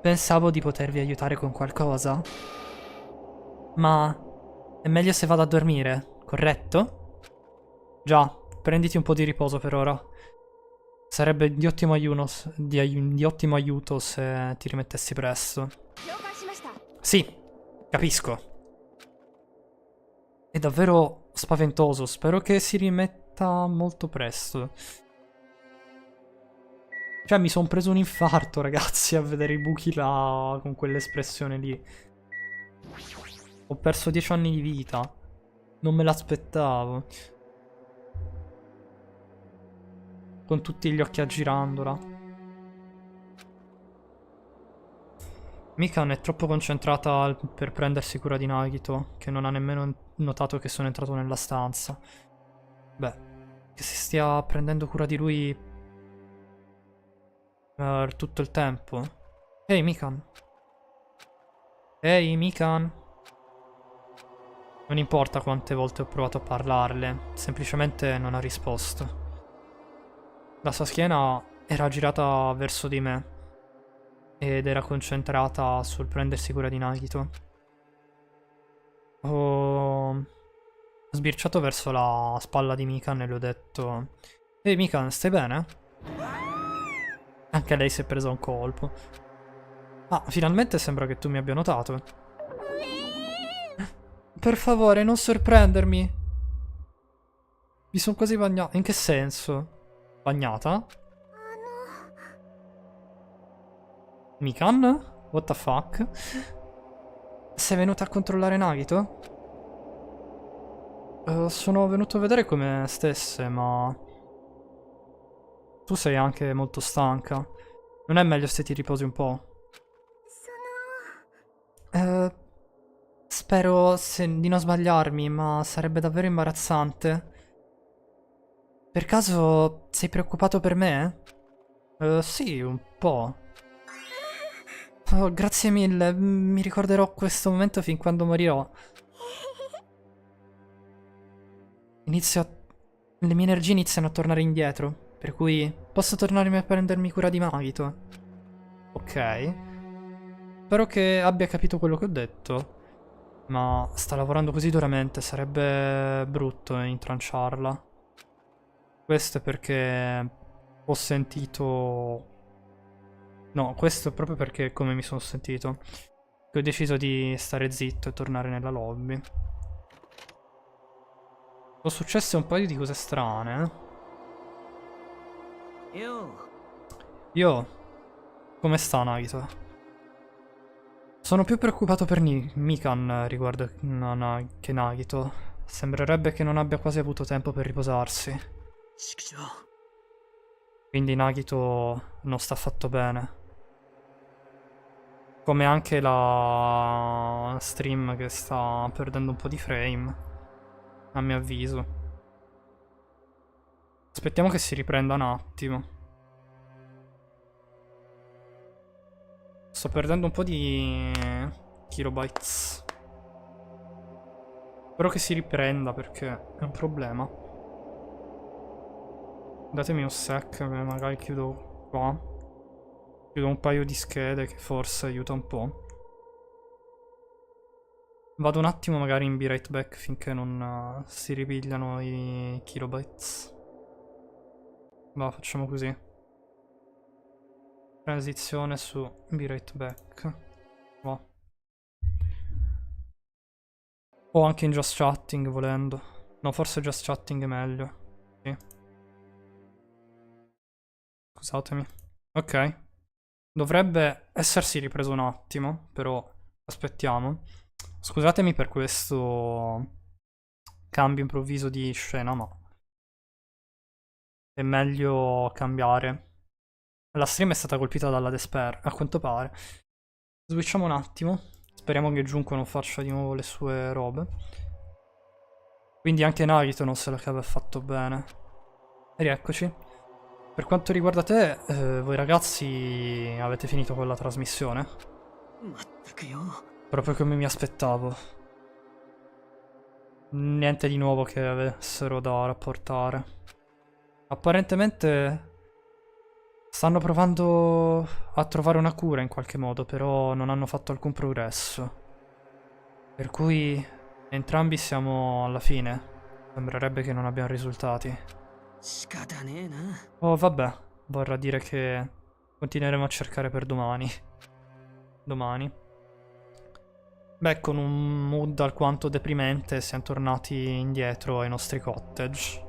pensavo di potervi aiutare con qualcosa. Ma è meglio se vado a dormire, corretto? Già, prenditi un po' di riposo per ora. Sarebbe di ottimo di ottimo aiuto se ti rimettessi presto. Sì, capisco. È davvero spaventoso, spero che si rimetta molto presto. Cioè, mi sono preso un infarto, ragazzi, a vedere i buchi là con quell'espressione lì. Ho perso 10 anni di vita. Non me l'aspettavo. Con tutti gli occhi aggirandola. Mikan è troppo concentrata per prendersi cura di Nagito, che non ha nemmeno notato che sono entrato nella stanza. Beh, che si stia prendendo cura di lui per tutto il tempo. Ehi, Mikan. Ehi, Mikan. Non importa quante volte ho provato a parlarle, semplicemente non ha risposto. La sua schiena era girata verso di me ed era concentrata sul prendersi cura di Nagito. Ho sbirciato verso la spalla di Mikan e le ho detto: Ehi Mikan, stai bene? Anche lei si è presa un colpo. Ah, finalmente sembra che tu mi abbia notato. Per favore, non sorprendermi. Mi sono quasi bagnato. In che senso? Bagnata? Mikan? What the fuck? Sei venuta a controllare Nagito? Sono venuto a vedere come stesse, ma... Tu sei anche molto stanca. Non è meglio se ti riposi un po'? Spero di non sbagliarmi, ma sarebbe davvero imbarazzante. Per caso sei preoccupato per me? Sì, un po'. Oh, grazie mille, mi ricorderò questo momento fin quando morirò. Le mie energie iniziano a tornare indietro, per cui posso tornare a prendermi cura di Magito. Ok. Spero che abbia capito quello che ho detto. Ma sta lavorando così duramente, sarebbe brutto intranciarla. Questo è perché ho sentito... No, questo è proprio perché come mi sono sentito. Che ho deciso di stare zitto e tornare nella lobby. Sono successe un paio di cose strane. Io... Come sta Nagito? Sono più preoccupato per Mikan riguardo che Nagito. Sembrerebbe che non abbia quasi avuto tempo per riposarsi. Quindi Nagito non sta affatto bene. Come anche la stream che sta perdendo un po' di frame, a mio avviso. Aspettiamo che si riprenda un attimo. Sto perdendo un po' di kilobytes. Spero che si riprenda perché è un problema. Datemi un sec, magari chiudo qua. Chiudo un paio di schede che forse aiuta un po'. Vado un attimo magari in be right back finché non si ripigliano i kilobytes. Va, facciamo così. Transizione su be right back. Va. O anche in just chatting volendo. No, forse just chatting è meglio. Sì. Scusatemi. Ok. Dovrebbe essersi ripreso un attimo, però aspettiamo. Scusatemi per questo cambio improvviso di scena, ma è meglio cambiare. La stream è stata colpita dalla despair, a quanto pare. Switchiamo un attimo. Speriamo che Junko non faccia di nuovo le sue robe. Quindi anche Nagito non se la cava affatto bene. E rieccoci. Per quanto riguarda te, voi ragazzi avete finito con la trasmissione? Proprio come mi aspettavo. Niente di nuovo che avessero da rapportare. Apparentemente stanno provando a trovare una cura in qualche modo, però non hanno fatto alcun progresso. Per cui entrambi siamo alla fine. Sembrerebbe che non abbiano risultati. 仕方ねえな。 Oh, vabbè, vorrà dire che continueremo a cercare per domani. Domani. Beh, con un mood alquanto deprimente siamo tornati indietro ai nostri cottage.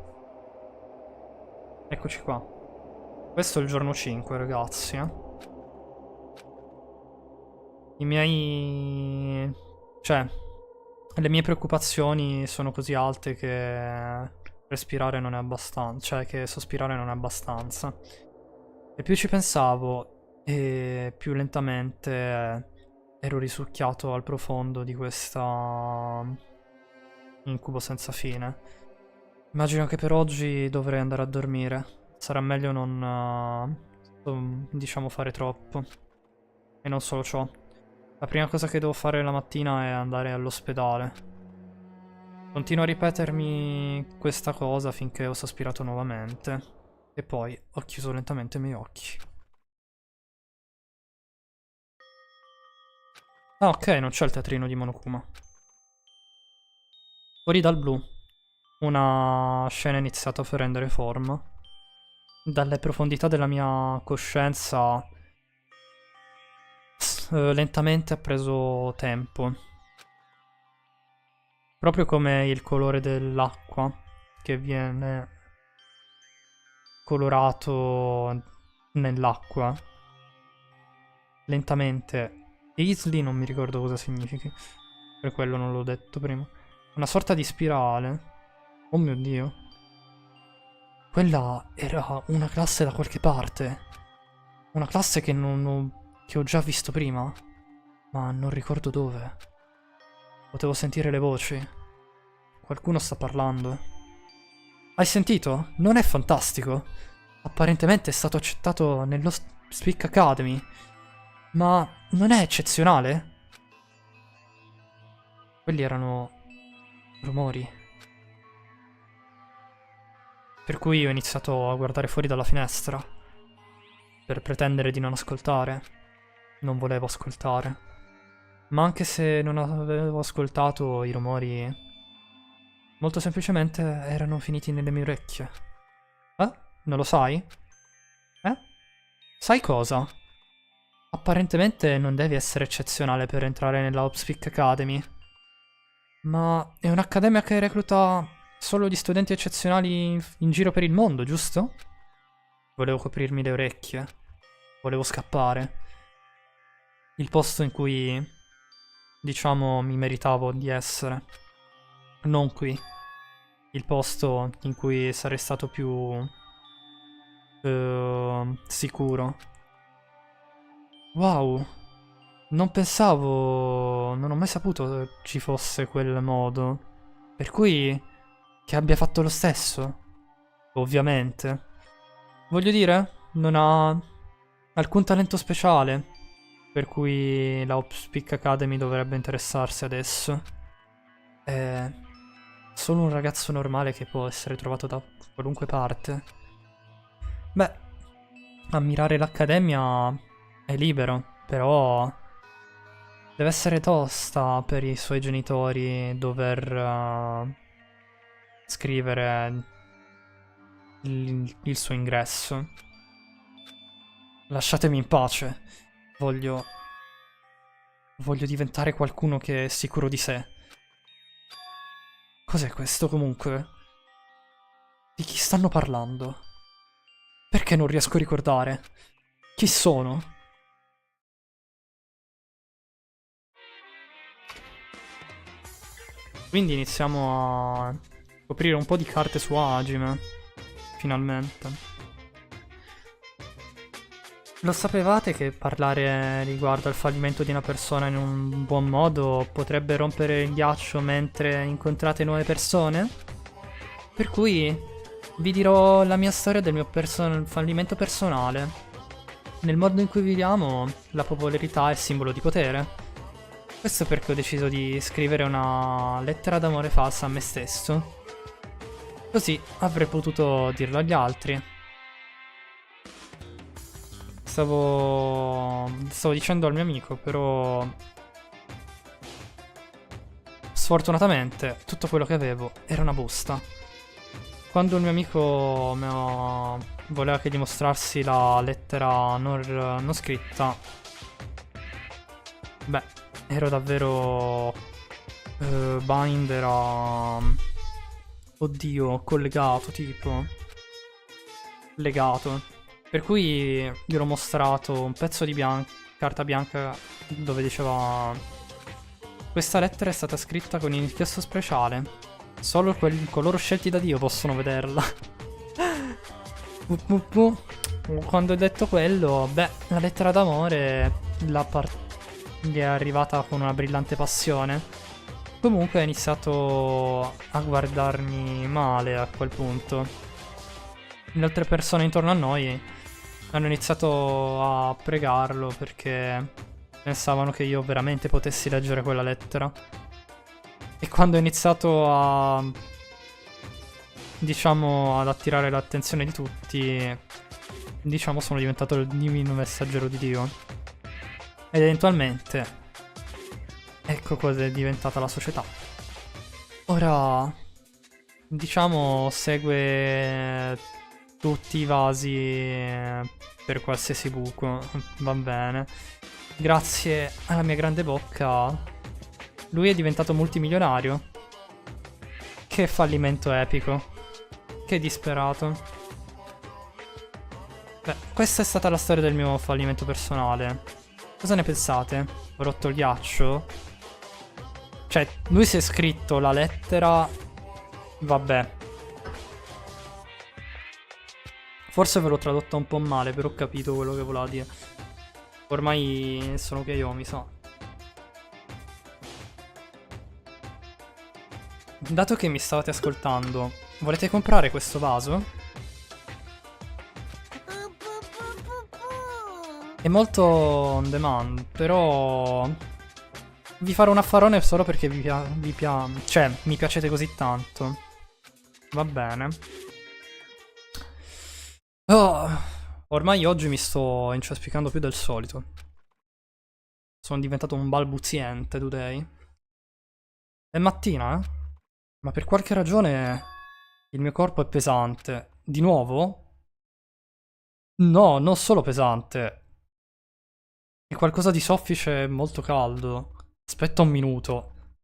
Eccoci qua. Questo è il giorno 5, ragazzi. I miei... Cioè, le mie preoccupazioni sono così alte che respirare non è abbastanza. Cioè, che sospirare non è abbastanza. E più ci pensavo, e più lentamente ero risucchiato al profondo di questa incubo senza fine. Immagino che per oggi dovrei andare a dormire. Sarà meglio non, diciamo, fare troppo. E non solo ciò. La prima cosa che devo fare la mattina è andare all'ospedale. Continuo a ripetermi questa cosa finché ho sospirato nuovamente. E poi ho chiuso lentamente i miei occhi. Ah, ok, non c'è il teatrino di Monokuma. Fuori dal blu. Una scena iniziata a prendere forma. Dalle profondità della mia coscienza lentamente ha preso tempo. Proprio come il colore dell'acqua che viene colorato nell'acqua. Lentamente. Easily non mi ricordo cosa significhi. Per quello non l'ho detto prima. Una sorta di spirale. Oh mio Dio. Quella era una classe da qualche parte. Una classe che che ho già visto prima. Ma non ricordo dove. Potevo sentire le voci. Qualcuno sta parlando. Hai sentito? Non è fantastico? Apparentemente è stato accettato nello Speak Academy. Ma non è eccezionale? Quelli erano rumori. Per cui ho iniziato a guardare fuori dalla finestra. Per pretendere di non ascoltare. Non volevo ascoltare. Ma anche se non avevo ascoltato i rumori, molto semplicemente erano finiti nelle mie orecchie. Eh? Non lo sai? Eh? Sai cosa? Apparentemente non devi essere eccezionale per entrare nella Upspeak Academy. Ma è un'accademia che recluta solo gli studenti eccezionali in giro per il mondo, giusto? Volevo coprirmi le orecchie. Volevo scappare. Il posto in cui, diciamo, mi meritavo di essere. Non qui. Il posto in cui sarei stato più sicuro. Wow. Non pensavo, non ho mai saputo ci fosse quel modo. Per cui che abbia fatto lo stesso. Ovviamente. Voglio dire, non ha alcun talento speciale. Per cui la Upspeak Academy dovrebbe interessarsi adesso. È solo un ragazzo normale che può essere trovato da qualunque parte. Beh, ammirare l'accademia è libero, però deve essere tosta per i suoi genitori dover scrivere il suo ingresso. Lasciatemi in pace. Voglio diventare qualcuno che è sicuro di sé. Cos'è questo comunque? Di chi stanno parlando? Perché non riesco a ricordare? Chi sono? Quindi iniziamo a coprire un po' di carte su Hajime. Finalmente. Lo sapevate che parlare riguardo al fallimento di una persona in un buon modo potrebbe rompere il ghiaccio mentre incontrate nuove persone? Per cui vi dirò la mia storia del mio fallimento personale. Nel mondo in cui viviamo, la popolarità è simbolo di potere. Questo perché ho deciso di scrivere una lettera d'amore falsa a me stesso. Così avrei potuto dirlo agli altri. Stavo dicendo al mio amico, però sfortunatamente tutto quello che avevo era una busta. Quando il mio amico voleva che gli mostrassi la lettera non scritta, beh, ero davvero binder a... Oddio, collegato, tipo. Legato. Per cui gli ho mostrato un pezzo di carta bianca dove diceva: questa lettera è stata scritta con inchiostro speciale. Solo coloro scelti da Dio possono vederla. Quando ho detto quello, beh, la lettera d'amore gli è arrivata con una brillante passione. Comunque ha iniziato a guardarmi male a quel punto. Le altre persone intorno a noi hanno iniziato a pregarlo perché pensavano che io veramente potessi leggere quella lettera. E quando ho iniziato a... diciamo, ad attirare l'attenzione di tutti, diciamo sono diventato il divino messaggero di Dio. Ed eventualmente... ecco cosa è diventata la società. Ora, diciamo, segue tutti i vasi per qualsiasi buco, va bene. Grazie alla mia grande bocca, lui è diventato multimilionario. Che fallimento epico. Che disperato. Beh, questa è stata la storia del mio fallimento personale. Cosa ne pensate? Ho rotto il ghiaccio? Cioè, lui si è scritto la lettera... Vabbè. Forse ve l'ho tradotta un po' male, però ho capito quello che voleva dire. Ormai sono che io, mi sa. Dato che mi stavate ascoltando, volete comprare questo vaso? È molto on demand, però... vi farò un affarone solo perché cioè, mi piacete così tanto. Va bene. Oh, ormai oggi mi sto inciaspicando più del solito. Sono diventato un balbuziente today. È mattina, eh? Ma per qualche ragione il mio corpo è pesante. Di nuovo? No, non solo pesante. È qualcosa di soffice e molto caldo. Aspetta un minuto.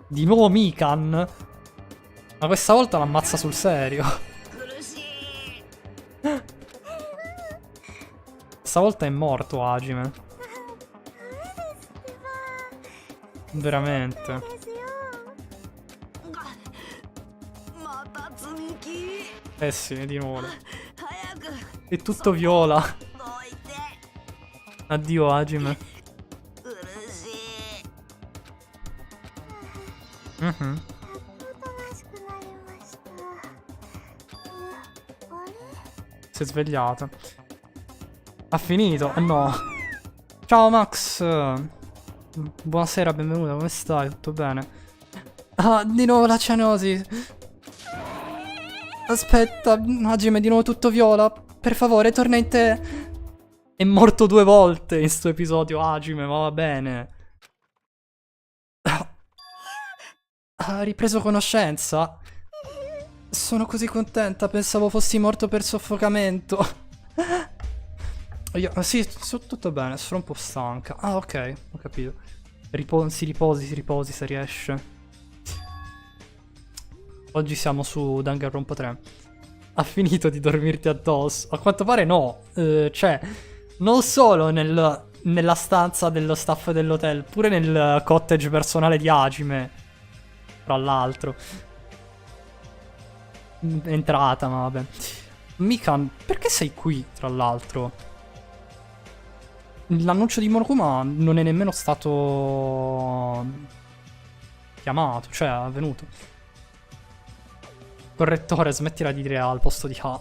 Di nuovo Mikan? Ma questa volta l'ammazza sul serio. Stavolta è morto Hajime. Veramente. Eh sì, di nuovo. È tutto viola. Addio Hajime. Si è svegliata. Ha finito? No. Ciao Max. Buonasera, benvenuta, come stai? Tutto bene? Ah, di nuovo la cianosi. Aspetta, Hajime, di nuovo tutto viola. Per favore, torna in te. È morto 2 volte in sto episodio Hajime, ma va bene. Ha ripreso conoscenza? Sono così contenta, pensavo fossi morto per soffocamento. Sì, tutto bene, sono un po' stanca. Ah, ok, ho capito. Si riposi se riesce. Oggi siamo su Danganronpa 3. Ha finito di dormirti addosso? A quanto pare no. Cioè, non solo nella stanza dello staff dell'hotel, pure nel cottage personale di Hajime. Tra l'altro. Entrata, ma vabbè. Mikan, perché sei qui, tra l'altro? L'annuncio di Monokuma non è nemmeno stato chiamato, cioè è avvenuto. Correttore, smettila di dire A al posto di A.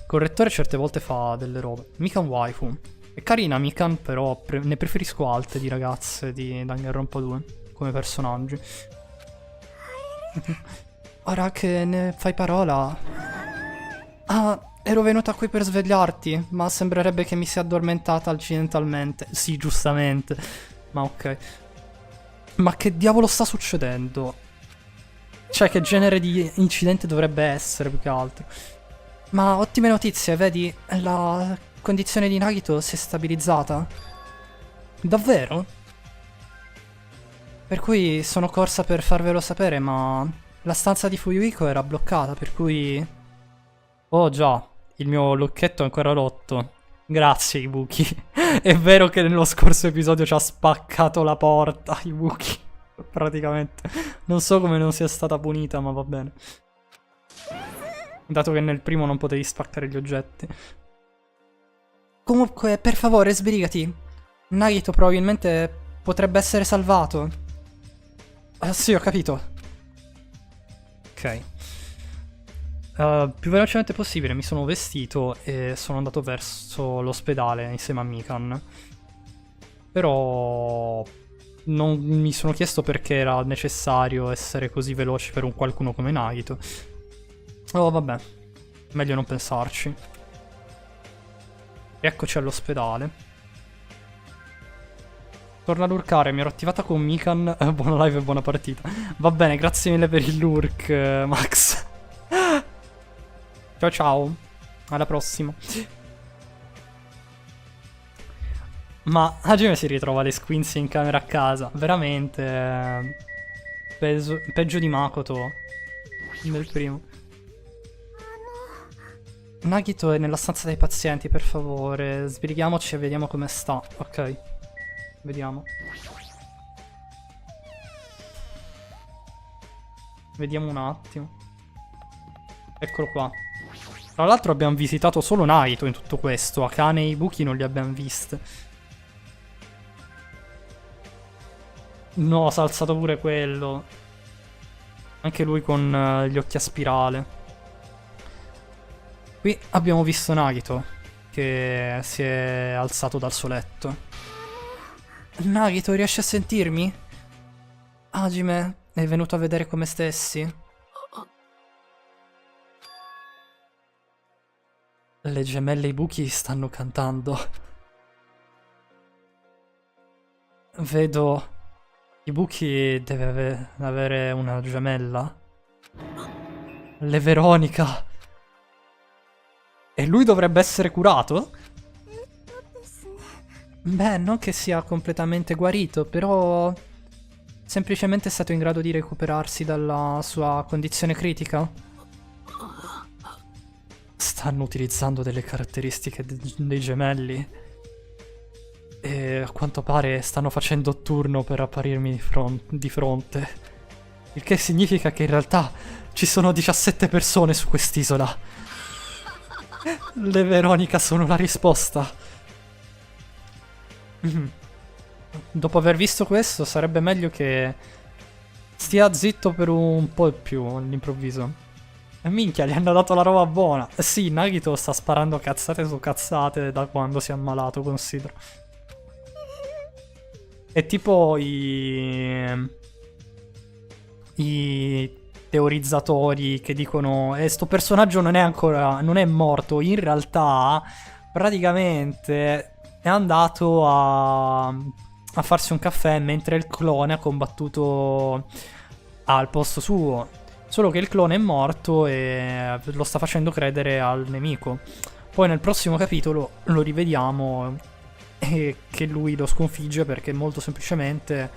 Correttore certe volte fa delle robe. Mikan waifu. È carina Mikan, però ne preferisco altre di ragazze di Danganronpa 2 come personaggi. Ora che ne fai parola... Ah, ero venuta qui per svegliarti, ma sembrerebbe che mi sia addormentata accidentalmente. Sì, giustamente. Ma ok. Ma che diavolo sta succedendo? Cioè, che genere di incidente dovrebbe essere, più che altro? Ma ottime notizie, vedi? La condizione di Nagito si è stabilizzata. Davvero? Per cui sono corsa per farvelo sapere, ma la stanza di Fuyuhiko era bloccata, per cui... Oh già, il mio lucchetto è ancora rotto. Grazie, Ibuki. È vero che nello scorso episodio ci ha spaccato la porta, Ibuki. Praticamente. Non so come non sia stata punita, ma va bene. Dato che nel primo non potevi spaccare gli oggetti. Comunque, per favore, sbrigati. Nagito probabilmente potrebbe essere salvato. Sì, ho capito. Ok. Più velocemente possibile mi sono vestito e sono andato verso l'ospedale insieme a Mikan. Però non mi sono chiesto perché era necessario essere così veloci per un qualcuno come Nagito. Oh, vabbè. Meglio non pensarci. Eccoci all'ospedale. Torna a lurkare, mi ero attivata con Mikan. Buona live e buona partita. Va bene, grazie mille per il lurk, Max. Ciao ciao. Alla prossima. Ma Hajime si ritrova le Squincy in camera a casa. Veramente. Peggio di Makoto. Nel primo. Nagito è nella stanza dei pazienti, per favore. Sbrighiamoci e vediamo come sta. Ok. Vediamo. Vediamo un attimo. Eccolo qua. Tra l'altro abbiamo visitato solo Naito in tutto questo. Akane e Ibuki non li abbiamo viste. No, si è alzato pure quello. Anche lui con gli occhi a spirale. Qui abbiamo visto Nagito, che si è alzato dal suo letto. Nagito, riesci a sentirmi? Hajime, è venuto a vedere come stessi? Le gemelle Ibuki stanno cantando. Vedo... Ibuki deve avere una gemella. Le Veronica. E lui dovrebbe essere curato? Beh, non che sia completamente guarito, però... semplicemente è stato in grado di recuperarsi dalla sua condizione critica. Stanno utilizzando delle caratteristiche dei gemelli. E a quanto pare stanno facendo turno per apparirmi di fronte. Il che significa che in realtà ci sono 17 persone su quest'isola. Le Veronica sono la risposta. Dopo aver visto questo sarebbe meglio che stia zitto per un po' più all'improvviso. E minchia, gli hanno dato la roba buona. Sì, Nagito sta sparando cazzate su cazzate da quando si è ammalato, considero. È tipo i teorizzatori che dicono sto personaggio non è morto. In realtà, praticamente è andato a farsi un caffè mentre il clone ha combattuto al posto suo. Solo che il clone è morto e lo sta facendo credere al nemico. Poi nel prossimo capitolo lo rivediamo e che lui lo sconfigge perché molto semplicemente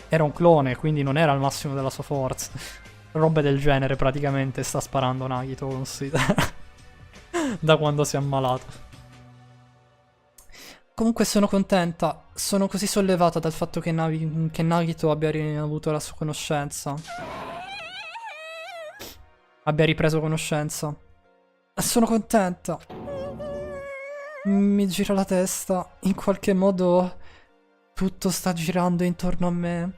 era un clone, quindi non era al massimo della sua forza. Robe del genere praticamente sta sparando Nagito, considera. Da quando si è ammalato. Comunque sono contenta. Sono così sollevata dal fatto che Nagito abbia avuto la sua conoscenza. Abbia ripreso conoscenza. Sono contenta. Mi gira la testa. In qualche modo tutto sta girando intorno a me.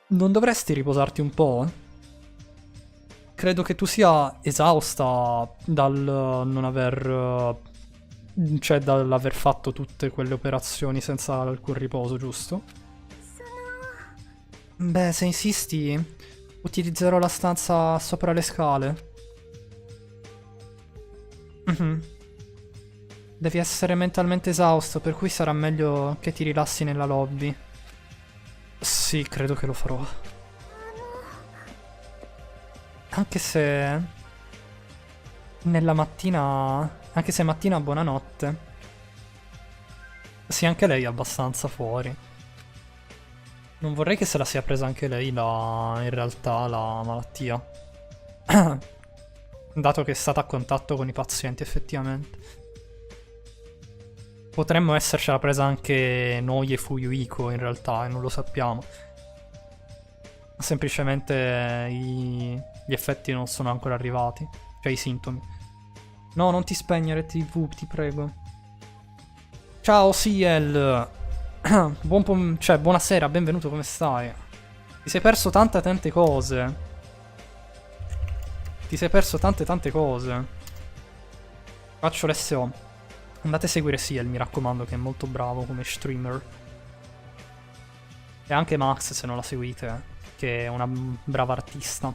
Non dovresti riposarti un po'? Credo che tu sia esausta dal non aver Cioè dall'aver fatto tutte quelle operazioni senza alcun riposo, giusto? Beh, se insisti, utilizzerò la stanza sopra le scale. Mhm. Devi essere mentalmente esausto, per cui sarà meglio che ti rilassi nella lobby. Sì, credo che lo farò. Anche se... nella mattina... Anche se mattina buonanotte. Sì, anche lei è abbastanza fuori. Non vorrei che se la sia presa anche lei in realtà la malattia. Dato che è stata a contatto con i pazienti effettivamente. Potremmo essercela presa anche noi e Fuyuhiko in realtà e non lo sappiamo. Semplicemente gli effetti non sono ancora arrivati. Cioè i sintomi. No, non ti spegnere TV, ti prego. Ciao Ciel. Cioè, buonasera, benvenuto, come stai? Ti sei perso tante cose. Ti sei perso tante cose. Faccio l'SO. Andate a seguire Ciel, mi raccomando, che è molto bravo come streamer. E anche Max, se non la seguite, che è una brava artista.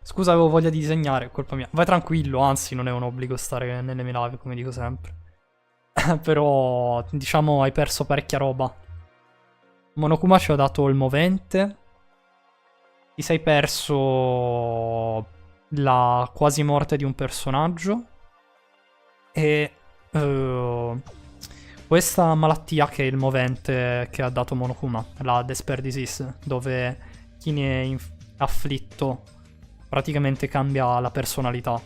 Scusa, avevo voglia di disegnare, è colpa mia. Vai tranquillo, anzi, non è un obbligo stare nelle mie live, come dico sempre. Però, diciamo, hai perso parecchia roba. Monokuma ci ha dato il movente. Ti sei perso la quasi morte di un personaggio. E questa malattia che è il movente che ha dato Monokuma, la Despair Disease, dove chi ne è afflitto praticamente cambia la personalità.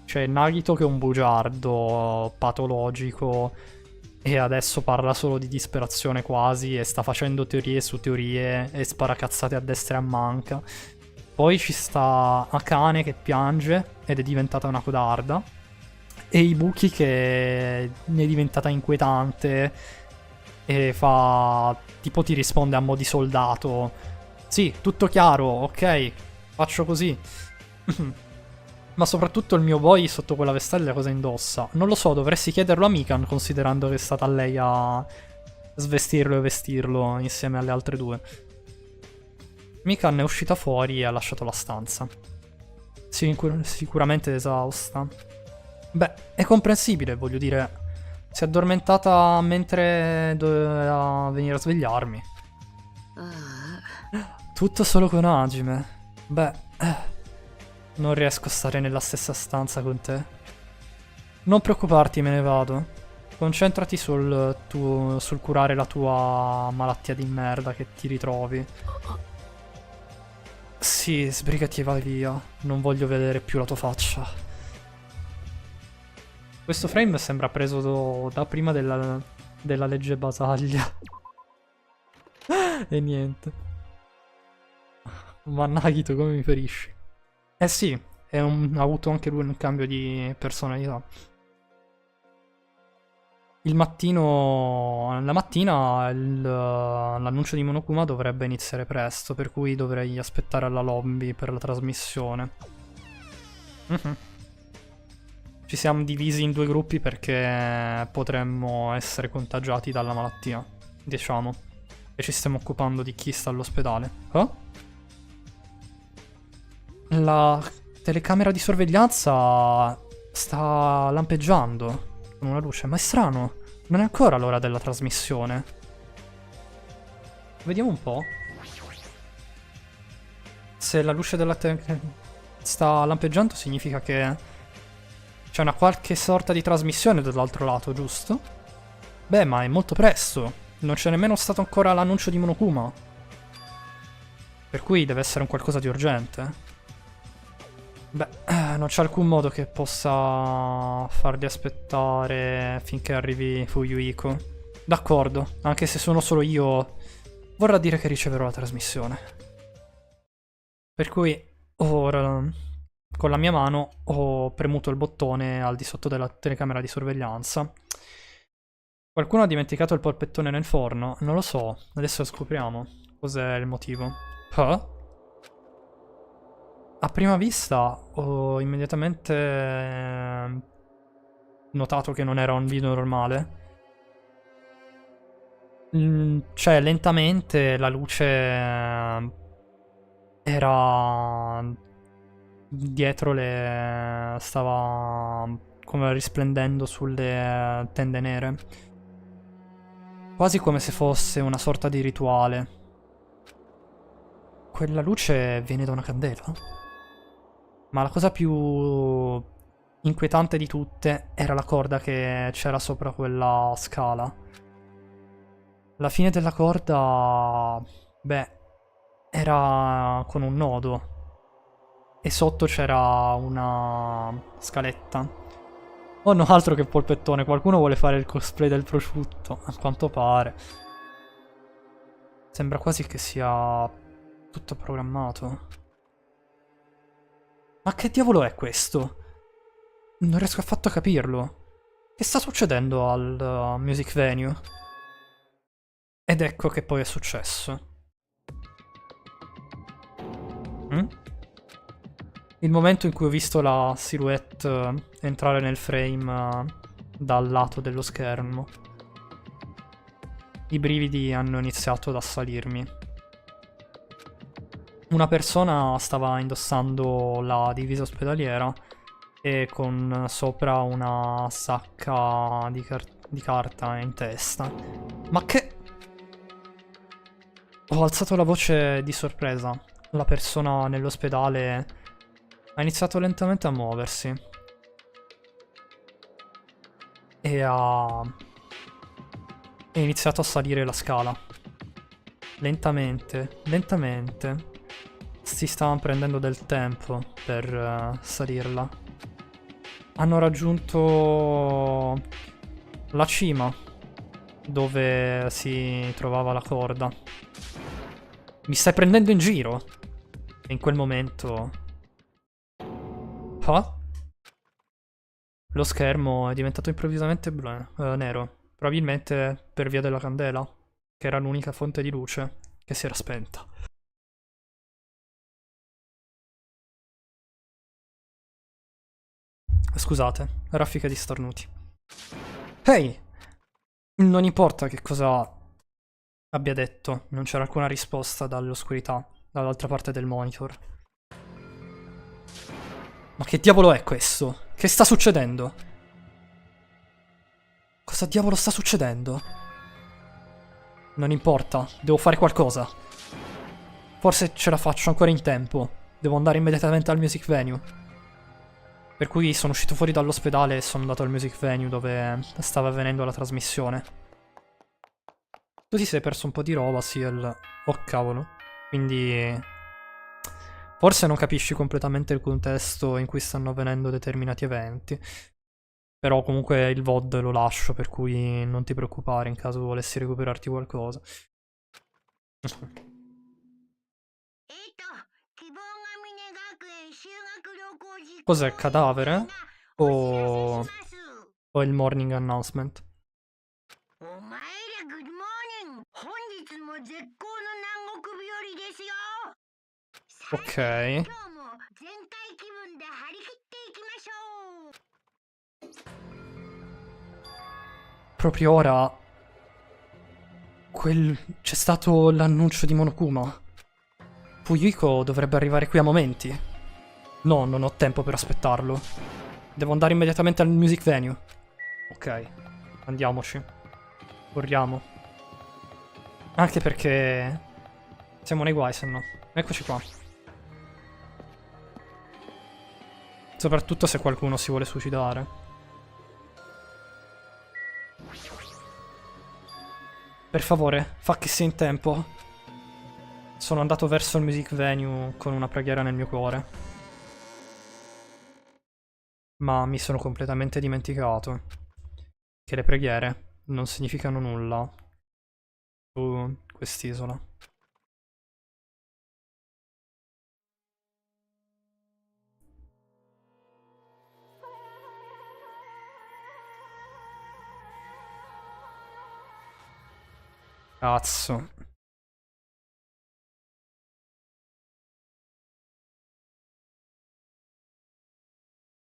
C'è Nagito che è un bugiardo patologico e adesso parla solo di disperazione quasi e sta facendo teorie su teorie e spara cazzate a destra e a manca. Poi ci sta Akane che piange ed è diventata una codarda. E Ibuki che ne è diventata inquietante e fa... tipo ti risponde a mo' di soldato. Sì, tutto chiaro, ok, faccio così. Ma soprattutto il mio boy sotto quella vestaglia cosa indossa? Non lo so, dovresti chiederlo a Mikan, considerando che è stata lei a svestirlo e vestirlo insieme alle altre due. Mikan è uscita fuori e ha lasciato la stanza. Sicuramente esausta. Beh, è comprensibile, voglio dire. Si è addormentata mentre doveva venire a svegliarmi. Tutto solo con Hajime. Beh, non riesco a stare nella stessa stanza con te. Non preoccuparti, me ne vado. Concentrati sul curare la tua malattia di merda che ti ritrovi. Sì, sbrigati e vai via. Non voglio vedere più la tua faccia. Questo frame sembra preso da prima della legge Basaglia. E niente. Ma Nagito, come mi ferisci? Eh sì, ha avuto anche lui un cambio di personalità. La mattina l'annuncio di Monokuma dovrebbe iniziare presto, per cui dovrei aspettare alla lobby per la trasmissione. Ci siamo divisi in due gruppi perché potremmo essere contagiati dalla malattia, diciamo. E ci stiamo occupando di chi sta all'ospedale. Oh? La telecamera di sorveglianza sta lampeggiando con una luce, ma è strano, non è ancora l'ora della trasmissione. Vediamo un po'. Se la luce della sta lampeggiando significa che c'è una qualche sorta di trasmissione dall'altro lato, giusto? Beh, ma è molto presto. Non c'è nemmeno stato ancora l'annuncio di Monokuma. Per cui deve essere un qualcosa di urgente. Beh, non c'è alcun modo che possa farli aspettare finché arrivi Fuyuhiko. D'accordo, anche se sono solo io, vorrà dire che riceverò la trasmissione. Per cui ora, con la mia mano, ho premuto il bottone al di sotto della telecamera di sorveglianza. Qualcuno ha dimenticato il polpettone nel forno? Non lo so, adesso lo scopriamo. Cos'è il motivo? Ah? A prima vista ho immediatamente notato che non era un video normale. Cioè, lentamente la luce era dietro le... stava come risplendendo sulle tende nere. Quasi come se fosse una sorta di rituale. Quella luce viene da una candela? Ma la cosa più inquietante di tutte era la corda che c'era sopra quella scala. La fine della corda... beh, era con un nodo. E sotto c'era una scaletta. Oh no, altro che polpettone. Qualcuno vuole fare il cosplay del prosciutto, a quanto pare. Sembra quasi che sia tutto programmato. Ma che diavolo è questo? Non riesco affatto a capirlo. Che sta succedendo al music venue? Ed ecco che poi è successo. Il momento in cui ho visto la silhouette entrare nel frame dal lato dello schermo. I brividi hanno iniziato ad assalirmi. Una persona stava indossando la divisa ospedaliera e con sopra una sacca di carta in testa. Ma che... Ho alzato la voce di sorpresa. La persona nell'ospedale ha iniziato lentamente a muoversi. E ha... è iniziato a salire la scala. Lentamente, lentamente. Si stava prendendo del tempo per salirla. Hanno raggiunto la cima, dove si trovava la corda. Mi stai prendendo in giro? E in quel momento... Ah? Lo schermo è diventato improvvisamente nero. Probabilmente per via della candela, che era l'unica fonte di luce che si era spenta. Scusate, raffica di starnuti. Ehi! Non importa che cosa abbia detto, non c'era alcuna risposta dall'oscurità, dall'altra parte del monitor. Ma che diavolo è questo? Che sta succedendo? Cosa diavolo sta succedendo? Non importa, devo fare qualcosa. Forse ce la faccio ancora in tempo. Devo andare immediatamente al music venue. Per cui sono uscito fuori dall'ospedale e sono andato al music venue dove stava avvenendo la trasmissione. Tu ti sei perso un po' di roba, Ciel. Oh cavolo. Quindi... forse non capisci completamente il contesto in cui stanno avvenendo determinati eventi. Però comunque il VOD lo lascio, per cui non ti preoccupare in caso volessi recuperarti qualcosa. Cos'è, cadavere? O il morning announcement? Ok. Proprio ora... c'è stato l'annuncio di Monokuma. Fuyuhiko dovrebbe arrivare qui a momenti. No, non ho tempo per aspettarlo. Devo andare immediatamente al music venue. Ok, andiamoci. Corriamo. Anche perché... siamo nei guai, se no. Eccoci qua. Soprattutto se qualcuno si vuole suicidare. Per favore, fa che sia in tempo. Sono andato verso il music venue con una preghiera nel mio cuore. Ma mi sono completamente dimenticato che le preghiere non significano nulla su quest'isola. Cazzo.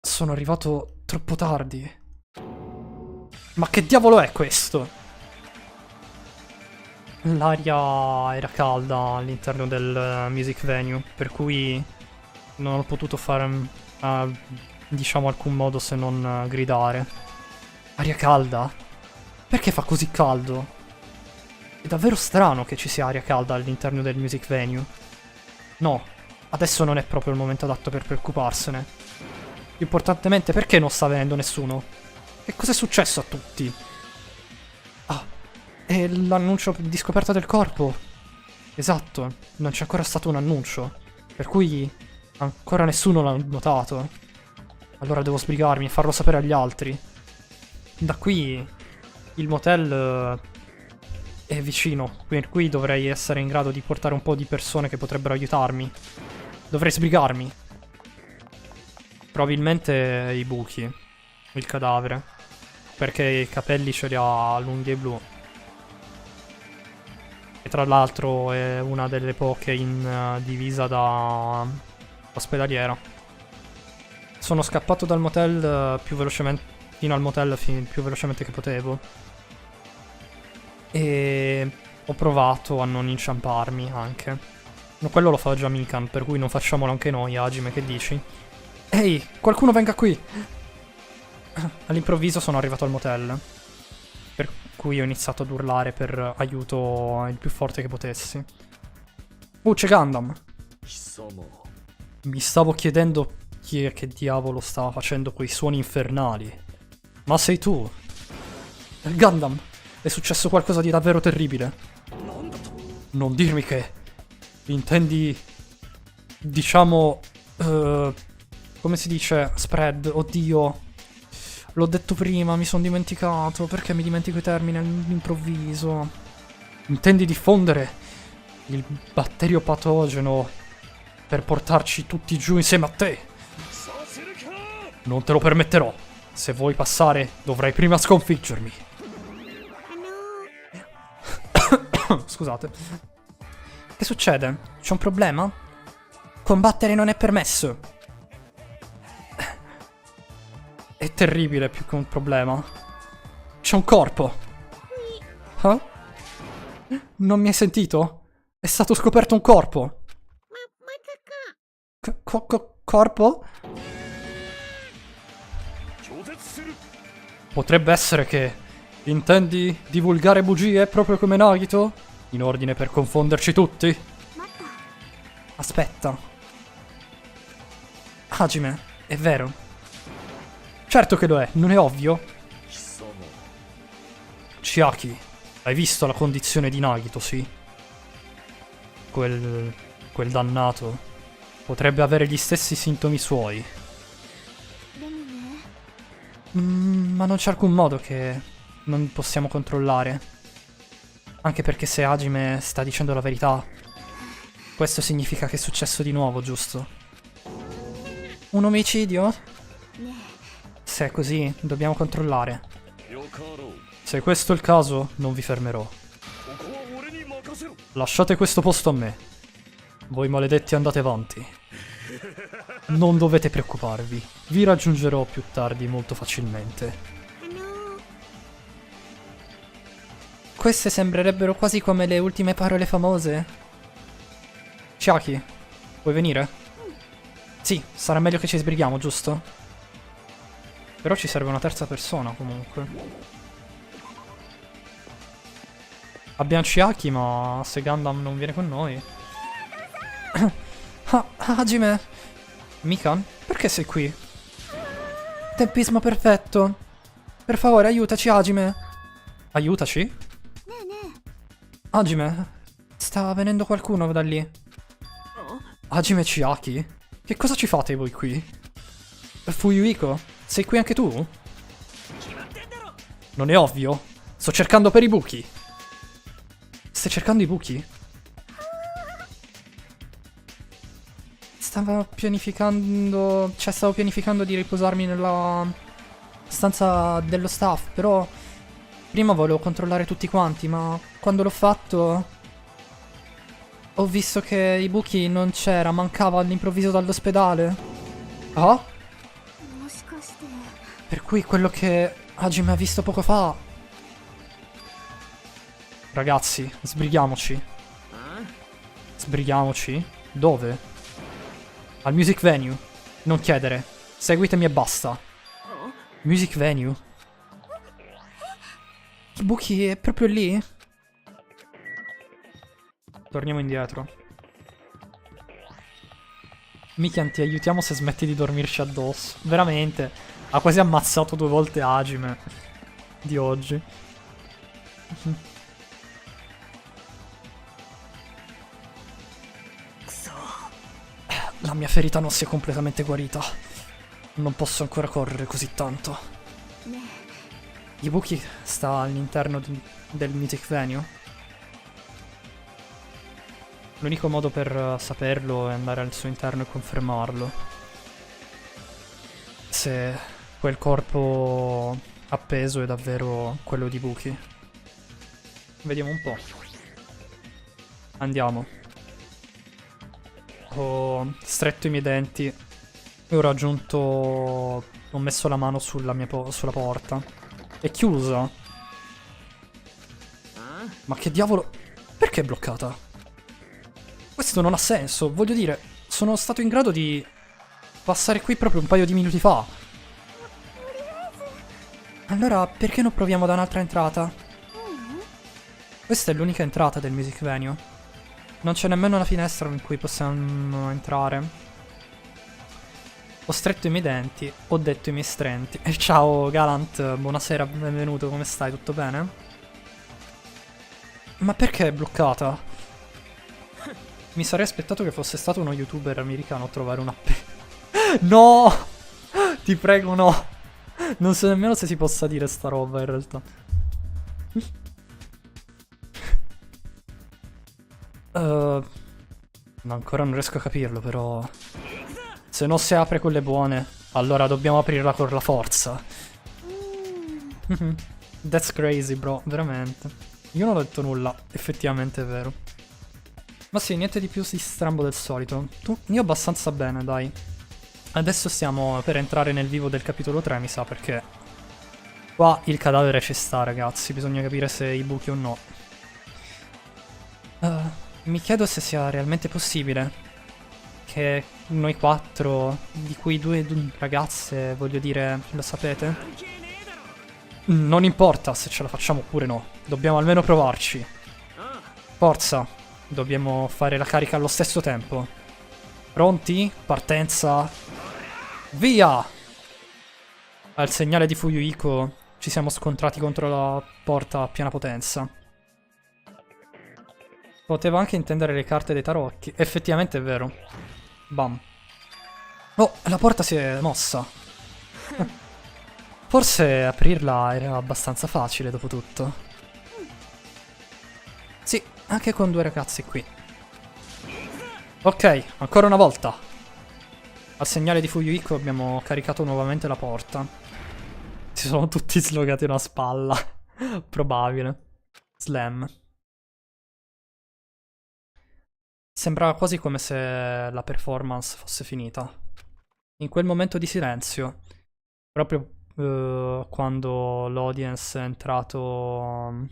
Sono arrivato troppo tardi. Ma che diavolo è questo? L'aria era calda all'interno del music venue, per cui non ho potuto fare, diciamo, alcun modo se non gridare. Aria calda? Perché fa così caldo? È davvero strano che ci sia aria calda all'interno del music venue. No, adesso non è proprio il momento adatto per preoccuparsene. Più importantemente, perché non sta venendo nessuno? Che cos'è successo a tutti? Ah, è l'annuncio di scoperta del corpo. Esatto, non c'è ancora stato un annuncio. Per cui ancora nessuno l'ha notato. Allora devo sbrigarmi e farlo sapere agli altri. Da qui il motel è vicino, per cui dovrei essere in grado di portare un po' di persone che potrebbero aiutarmi. Dovrei sbrigarmi. Probabilmente i buchi, il cadavere, perché i capelli ce li ha lunghi e blu. E tra l'altro è una delle poche in divisa da ospedaliera. Sono scappato dal motel più velocemente, fino al motel più velocemente che potevo. E ho provato a non inciamparmi anche. Ma quello lo fa già Mikan, per cui non facciamolo anche noi, Hajime, che dici? Ehi, qualcuno venga qui! All'improvviso sono arrivato al motel, per cui ho iniziato ad urlare per aiuto il più forte che potessi. C'è Gundam! Mi stavo chiedendo chi è che diavolo stava facendo quei suoni infernali. Ma sei tu? Gundam! È successo qualcosa di davvero terribile. Non dirmi che... intendi... diciamo... come si dice? Spread. Oddio. L'ho detto prima, mi sono dimenticato. Perché mi dimentico i termini all'improvviso? Intendi diffondere il batterio patogeno per portarci tutti giù insieme a te? Non te lo permetterò. Se vuoi passare, dovrai prima sconfiggermi. Scusate. Che succede? C'è un problema? Combattere non è permesso. È terribile più che un problema. C'è un corpo. Huh? Non mi hai sentito? È stato scoperto un corpo. Corpo? Potrebbe essere che intendi divulgare bugie proprio come Nagito? In ordine per confonderci tutti? Aspetta. Hajime, è vero. Certo che lo è, non è ovvio? Chiaki, hai visto la condizione di Nagito, sì? Quel dannato potrebbe avere gli stessi sintomi suoi. Ma non c'è alcun modo che non possiamo controllare. Anche perché se Hajime sta dicendo la verità, questo significa che è successo di nuovo, giusto? Un omicidio? Se è così, dobbiamo controllare. Se questo è il caso, non vi fermerò. Lasciate questo posto a me. Voi maledetti andate avanti. Non dovete preoccuparvi. Vi raggiungerò più tardi molto facilmente. Queste sembrerebbero quasi come le ultime parole famose. Chiaki, vuoi venire? Sì, sarà meglio che ci sbrighiamo, giusto? Però ci serve una terza persona, comunque. Abbiamo Chiaki, ma se Gundam non viene con noi... Hajime! Mikan? Perché sei qui? Tempismo perfetto! Per favore, aiutaci, Hajime! Aiutaci? Hajime, sta venendo qualcuno da lì. Hajime Chiaki? Che cosa ci fate voi qui? Fuyuhiko, sei qui anche tu? Non è ovvio? Sto cercando per i buchi. Stai cercando i buchi? Stavo pianificando di riposarmi nella stanza dello staff, però prima volevo controllare tutti quanti, ma quando l'ho fatto ho visto che i buchi non c'era, mancava all'improvviso dall'ospedale. Ah? Per cui quello che Hajime ha visto poco fa. Ragazzi, sbrighiamoci. Sbrighiamoci. Dove? Al music venue. Non chiedere. Seguitemi e basta. Music venue. Ibuki è proprio lì? Torniamo indietro. Michian, ti aiutiamo se smetti di dormirci addosso. Veramente. Ha quasi ammazzato 2 volte Hajime. Di oggi. La mia ferita non si è completamente guarita. Non posso ancora correre così tanto. Ibuki sta all'interno del music venue. L'unico modo per saperlo è andare al suo interno e confermarlo. Se quel corpo appeso è davvero quello di Ibuki. Vediamo un po'. Andiamo. Ho stretto i miei denti e ho raggiunto... Ho messo la mano sulla porta. È chiusa. Ma che diavolo... Perché è bloccata? Questo non ha senso, voglio dire, sono stato in grado di passare qui proprio un paio di minuti fa. Allora, perché non proviamo da un'altra entrata? Questa è l'unica entrata del music venue. Non c'è nemmeno una finestra in cui possiamo entrare. Ho stretto i miei denti, ho detto i miei strenti. Ciao Galant, buonasera, benvenuto, come stai? Tutto bene? Ma perché è bloccata? Mi sarei aspettato che fosse stato uno youtuber americano a trovare una No! Ti prego, no! Non so nemmeno se si possa dire sta roba in realtà. Ma ancora non riesco a capirlo, però... Se non si apre con le buone, allora dobbiamo aprirla con la forza. That's crazy, bro, veramente. Io non ho detto nulla, effettivamente è vero. Ma sì, niente di più di strambo del solito. Io abbastanza bene, dai. Adesso stiamo per entrare nel vivo del capitolo 3, mi sa, perché... Qua il cadavere ci sta, ragazzi. Bisogna capire se Ibuki o no. Mi chiedo se sia realmente possibile che noi 4, di cui 2 ragazze, voglio dire, lo sapete? Non importa se ce la facciamo oppure no. Dobbiamo almeno provarci. Forza. Dobbiamo fare la carica allo stesso tempo. Pronti? Partenza. Via! Al segnale di Fuyuhiko ci siamo scontrati contro la porta a piena potenza. Potevo anche intendere le carte dei tarocchi. Effettivamente è vero. Bam. Oh, la porta si è mossa. Forse aprirla era abbastanza facile dopo tutto. Sì, anche con 2 ragazzi qui. Ok, ancora una volta. Al segnale di Fuyuhiko abbiamo caricato nuovamente la porta. Si sono tutti slogati una spalla. Probabile. Slam. Sembrava quasi come se la performance fosse finita. In quel momento di silenzio, proprio quando l'audience è entrato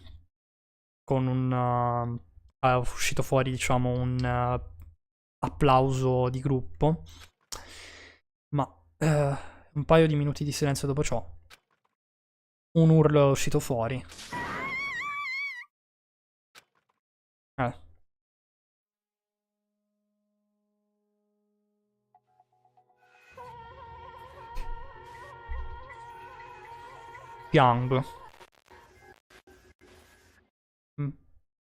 con un... è uscito fuori, diciamo, un applauso di gruppo. Ma un paio di minuti di silenzio dopo ciò, un urlo è uscito fuori. Piango.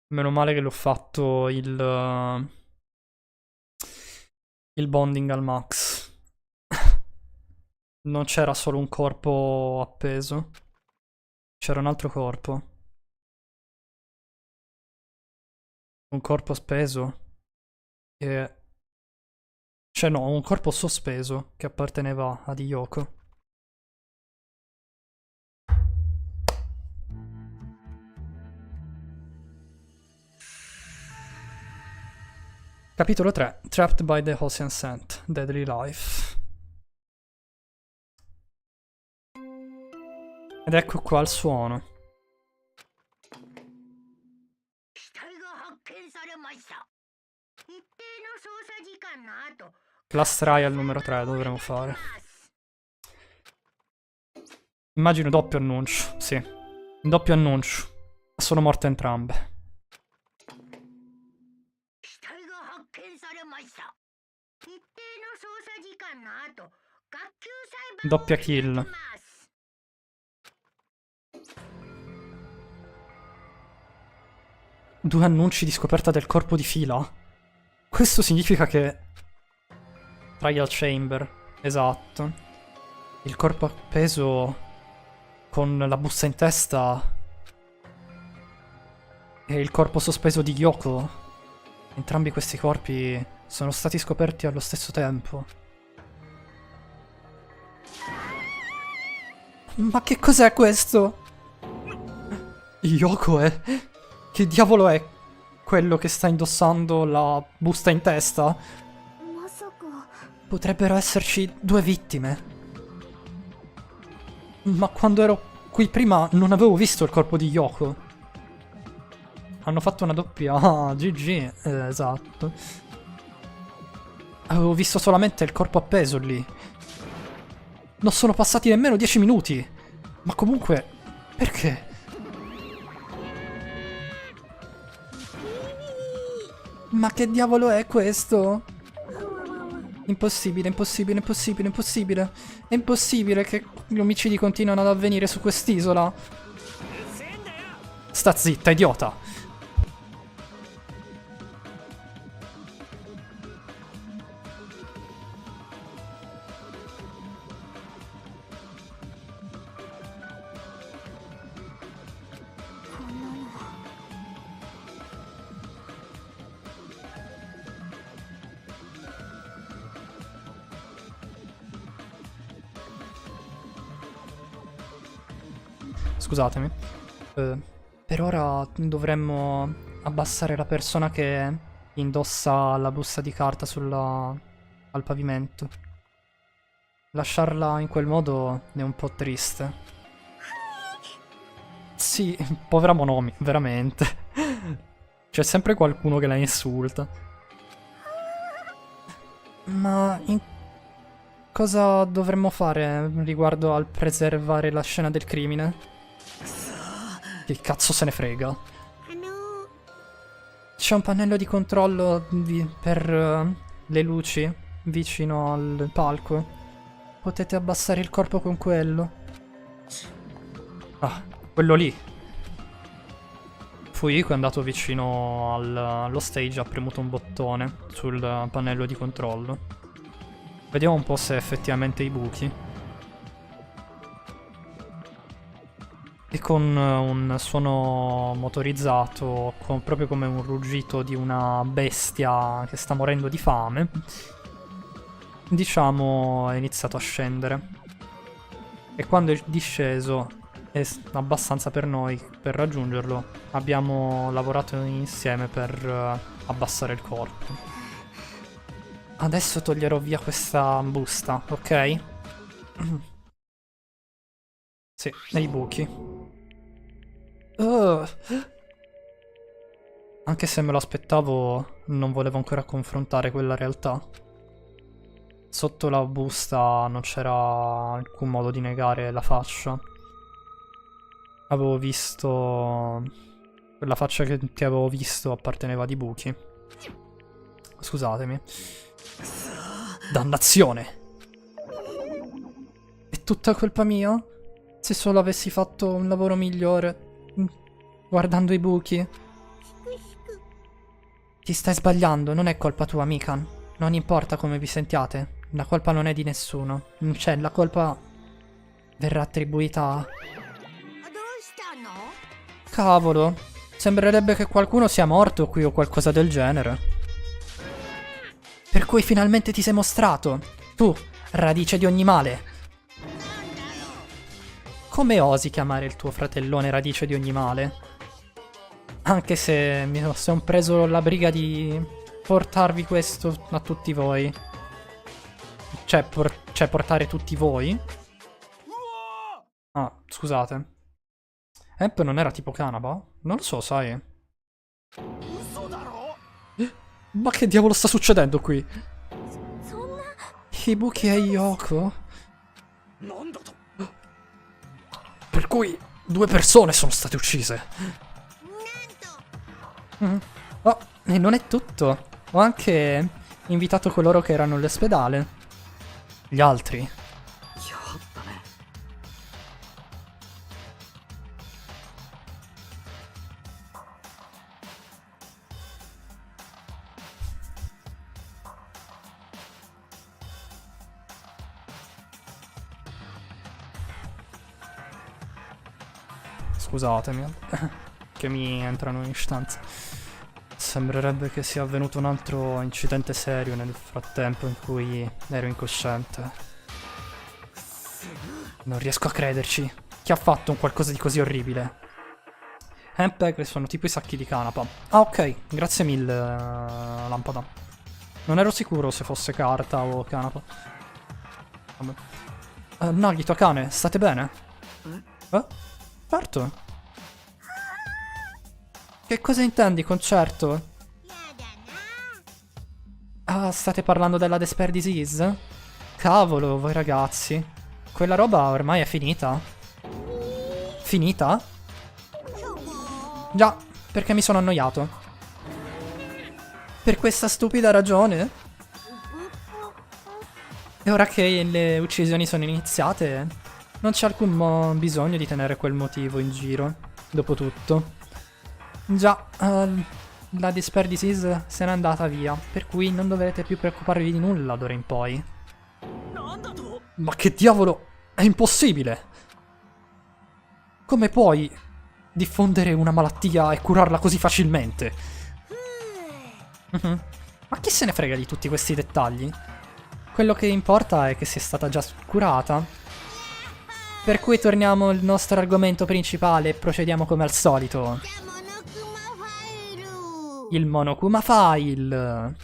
Meno male che l'ho fatto il bonding al max. Non c'era solo un corpo appeso. C'era un altro corpo. Un corpo speso. E... Cioè no, un corpo sospeso che apparteneva ad Yoko. Capitolo 3. Trapped by the Ocean Scent. Deadly Life. Ed ecco qua il suono. 死体が発見されました。一定の捜査時間の後、 Class Trial numero 3 dovremo fare. Immagino doppio annuncio, sì. Doppio annuncio. Sono morte entrambe. 死体が発見されました。一定の捜査時間の後、学級裁判を Doppia kill. 開きます。 2 annunci di scoperta del corpo di fila. Questo significa che... Trial Chamber, esatto. Il corpo appeso con la busta in testa e il corpo sospeso di Yoko. Entrambi questi corpi sono stati scoperti allo stesso tempo. Ma che cos'è questo? Yoko è... Che diavolo è quello che sta indossando la busta in testa? Potrebbero esserci 2 vittime. Ma quando ero qui prima non avevo visto il corpo di Yoko. Hanno fatto una doppia... Ah, GG, esatto. Avevo visto solamente il corpo appeso lì. Non sono passati nemmeno 10 minuti. Ma comunque... Perché? Ma che diavolo è questo? Impossibile, impossibile, impossibile, impossibile. È impossibile che gli omicidi continuano ad avvenire su quest'isola. Sta zitta, idiota. Scusatemi. Per ora dovremmo abbassare la persona che indossa la busta di carta al pavimento. Lasciarla in quel modo è un po' triste. Sì, povera Monomi, veramente. C'è sempre qualcuno che la insulta. Ma cosa dovremmo fare riguardo al preservare la scena del crimine? Che cazzo se ne frega? C'è un pannello di controllo per le luci vicino al palco. Potete abbassare il corpo con quello. Ah, quello lì. Fuiko è andato vicino allo stage, ha premuto un bottone sul pannello di controllo. Vediamo un po' se effettivamente i buchi. E con un suono motorizzato, proprio come un ruggito di una bestia che sta morendo di fame, diciamo è iniziato a scendere. E quando è disceso, è abbastanza per noi per raggiungerlo, abbiamo lavorato insieme per abbassare il corpo. Adesso toglierò via questa busta, ok? Sì, nei buchi. Anche se me lo aspettavo, non volevo ancora confrontare quella realtà. Sotto la busta non c'era alcun modo di negare la faccia. Avevo visto... La faccia che ti avevo visto apparteneva di buchi. Scusatemi. Dannazione! È tutta colpa mia? Se solo avessi fatto un lavoro migliore... Guardando i buchi. Ti stai sbagliando, non è colpa tua, Mikan. Non importa come vi sentiate. La colpa non è di nessuno. Cioè, la colpa verrà attribuita a... Cavolo. Sembrerebbe che qualcuno sia morto qui o qualcosa del genere. Per cui finalmente ti sei mostrato. Tu, radice di ogni male. Come osi chiamare il tuo fratellone radice di ogni male? Anche se mi sono preso la briga di portarvi questo a tutti voi. Cioè portare tutti voi. Ah, scusate. Hemp non era tipo canapa? Non lo so, sai. Ma che diavolo sta succedendo qui? Ibuki e Yoko? Per cui 2 persone sono state uccise. Oh, e non è tutto. Ho anche invitato coloro che erano all'ospedale. Gli altri. Scusatemi, che mi entrano in stanza. Sembrerebbe che sia avvenuto un altro incidente serio nel frattempo in cui ero incosciente. Non riesco a crederci. Chi ha fatto un qualcosa di così orribile? Handbag sono tipo i sacchi di canapa. Ah, ok, grazie mille, lampada. Non ero sicuro se fosse carta o canapa. Vabbè. Nagito, Akane, state bene? Certo. Che cosa intendi, concerto? Ah, state parlando della Despair Disease? Cavolo, voi ragazzi. Quella roba ormai è finita? Finita? Già, perché mi sono annoiato. Per questa stupida ragione? E ora che le uccisioni sono iniziate, non c'è alcun bisogno di tenere quel motivo in giro, dopotutto. Già, la Despair Disease se n'è andata via, per cui non dovrete più preoccuparvi di nulla d'ora in poi. Ma che diavolo? È impossibile! Come puoi diffondere una malattia e curarla così facilmente? Ma chi se ne frega di tutti questi dettagli? Quello che importa è che sia stata già curata. Per cui torniamo al nostro argomento principale e procediamo come al solito. Il Monokuma File.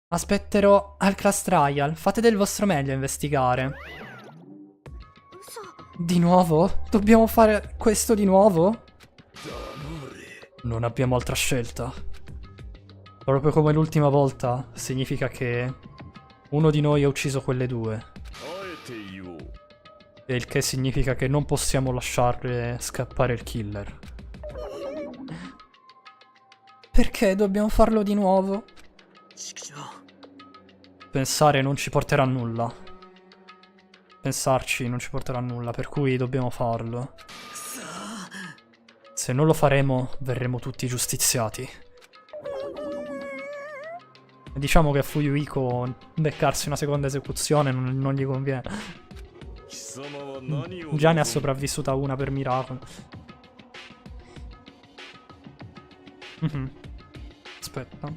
Aspetterò al class trial. Fate del vostro meglio a investigare. Di nuovo? Dobbiamo fare questo di nuovo? Non abbiamo altra scelta. Proprio come l'ultima volta, significa che uno di noi ha ucciso quelle due. E il che significa che non possiamo lasciare scappare il killer. Perché dobbiamo farlo di nuovo? Pensare non ci porterà a nulla. Pensarci non ci porterà a nulla, per cui dobbiamo farlo. Se non lo faremo, verremo tutti giustiziati. Diciamo che a Fuyuhiko beccarsi una seconda esecuzione non gli conviene. Già ne ha sopravvissuta una per miracolo. Aspetta.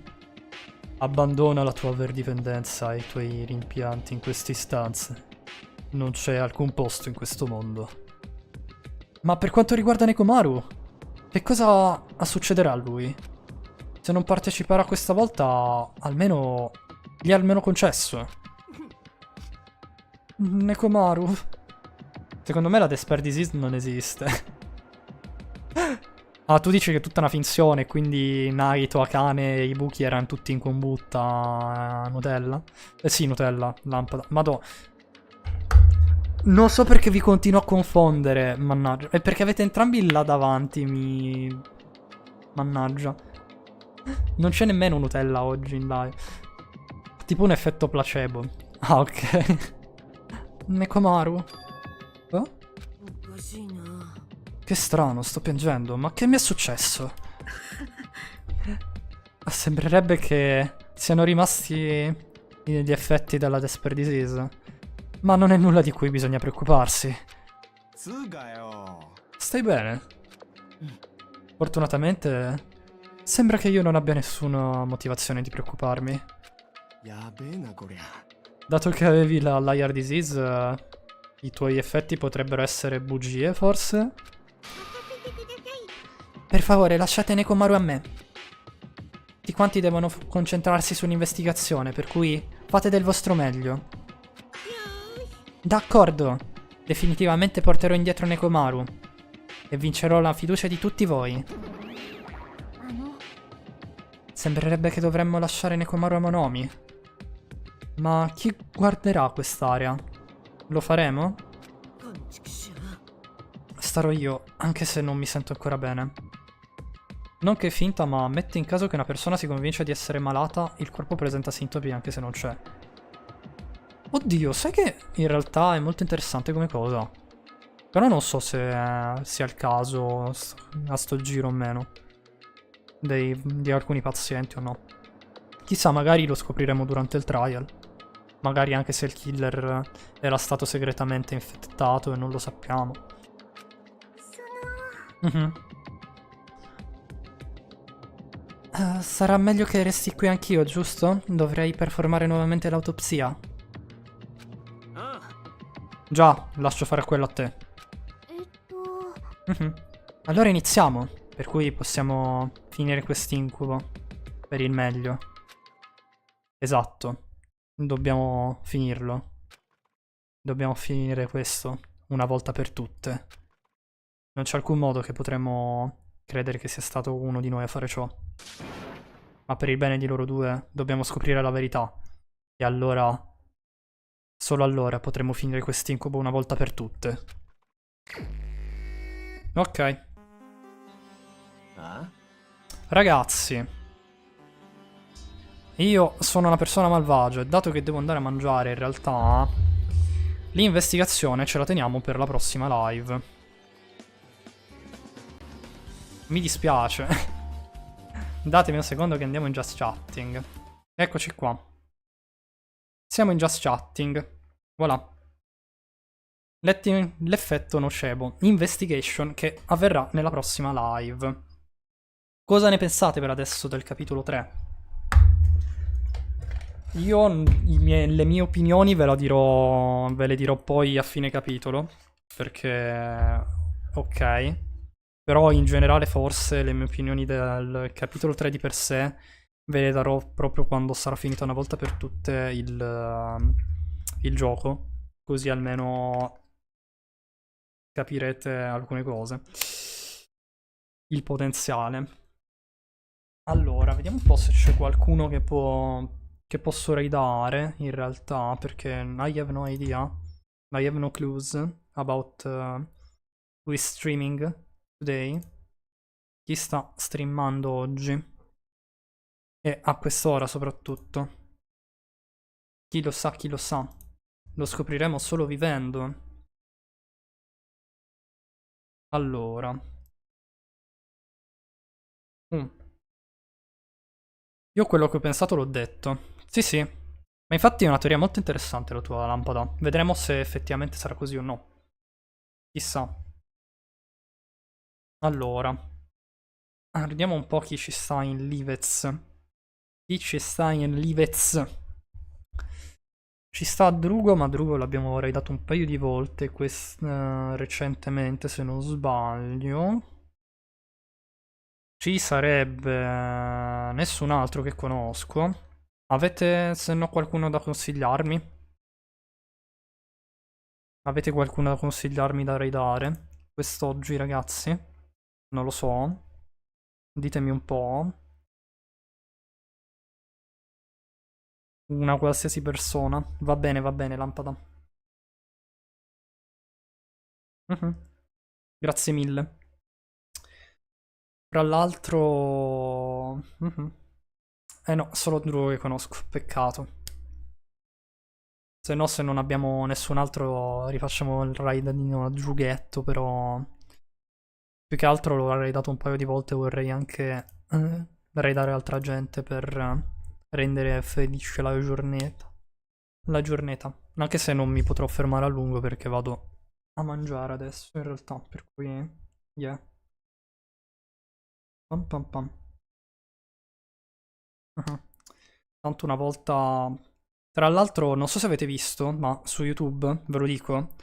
Abbandona la tua verdipendenza e i tuoi rimpianti in queste istanze. Non c'è alcun posto in questo mondo. Ma per quanto riguarda Nekomaru, che cosa succederà a lui? Se non parteciperà questa volta, almeno gli è almeno concesso. Nekomaru. Secondo me la Despair Disease non esiste. Ah, tu dici che è tutta una finzione, quindi Naito, Akane e Ibuki erano tutti in combutta Nutella? Eh sì, Nutella, lampada. Madò. Non so perché vi continuo a confondere, mannaggia. È perché avete entrambi là davanti, Mannaggia. Non c'è nemmeno Nutella oggi in live. Tipo un effetto placebo. Ah, ok. Nekomaru. Oh? Che strano, sto piangendo. Ma che mi è successo? Sembrerebbe che siano rimasti gli effetti della Despair Disease. Ma non è nulla di cui bisogna preoccuparsi. Stai bene? Fortunatamente sembra che io non abbia nessuna motivazione di preoccuparmi. Dato che avevi la Liar Disease, i tuoi effetti potrebbero essere bugie, forse? Per favore, lasciate Nekomaru a me. Tutti quanti devono concentrarsi sull'investigazione, per cui fate del vostro meglio. D'accordo. Definitivamente porterò indietro Nekomaru. E vincerò la fiducia di tutti voi. Sembrerebbe che dovremmo lasciare Nekomaru a Monomi. Ma chi guarderà quest'area? Lo faremo? こんちくしょう Starò io, anche se non mi sento ancora bene. Non che è finta, ma mette in caso che una persona si convince di essere malata, il corpo presenta sintomi anche se non c'è. Oddio, sai che in realtà è molto interessante come cosa. Però non so se sia il caso a sto giro o meno. Di alcuni pazienti o no. Chissà, magari lo scopriremo durante il trial. Magari anche se il killer era stato segretamente infettato e non lo sappiamo. Mhm. Sarà meglio che resti qui anch'io, giusto? Dovrei performare nuovamente l'autopsia. ああ Già, lascio fare quello a te. Mhm. Allora iniziamo, per cui possiamo finire quest'incubo per il meglio. Esatto, dobbiamo finirlo. Dobbiamo finire questo una volta per tutte. Non c'è alcun modo che potremmo credere che sia stato uno di noi a fare ciò. Ma per il bene di loro due dobbiamo scoprire la verità. E allora, solo allora potremo finire quest'incubo una volta per tutte. Ok. あ Ragazzi, io sono una persona malvagia e dato che devo andare a mangiare in realtà, l'investigazione ce la teniamo per la prossima live. Mi dispiace. Datemi un secondo che andiamo in Just Chatting. Eccoci qua. Siamo in Just Chatting. Voilà. L'effetto nocebo. Investigation che avverrà nella prossima live. Cosa ne pensate per adesso del capitolo 3? Io le mie opinioni ve le dirò poi a fine capitolo. Perché... ok. Però in generale forse le mie opinioni del capitolo 3 di per sé ve le darò proprio quando sarà finito una volta per tutte il gioco. Così almeno capirete alcune cose. Il potenziale. Allora, vediamo un po' se c'è qualcuno che posso raidare in realtà, perché I have no idea. I have no clues about who is streaming today. Chi sta streamando oggi? E a quest'ora soprattutto. Chi lo sa, chi lo sa. Lo scopriremo solo vivendo. Allora. Io quello che ho pensato l'ho detto. Sì, sì. Ma infatti è una teoria molto interessante la tua lampada. Vedremo se effettivamente sarà così o no. Chissà. Allora. Vediamo un po' chi ci sta in Livez. Chi ci sta in Livez? Ci sta Drugo, ma Drugo l'abbiamo raidato un paio di volte recentemente, se non sbaglio. Ci sarebbe nessun altro che conosco. Avete, se no, qualcuno da consigliarmi? Avete qualcuno da consigliarmi da raidare? Quest'oggi, ragazzi? Non lo so. Ditemi un po'. Una qualsiasi persona. Va bene, lampada. Grazie mille. Tra l'altro... Eh no, solo Drugo che conosco. Peccato. Se no, se non abbiamo nessun altro, rifacciamo il raidino a Drughetto, però... Più che altro l'ho raidato un paio di volte, vorrei anche raidare altra gente per rendere felice la giornata. La giornata. Anche se non mi potrò fermare a lungo perché vado a mangiare adesso, in realtà, per cui... Yeah. Pam pam pam. Tanto una volta... Tra l'altro, non so se avete visto, ma su YouTube, ve lo dico,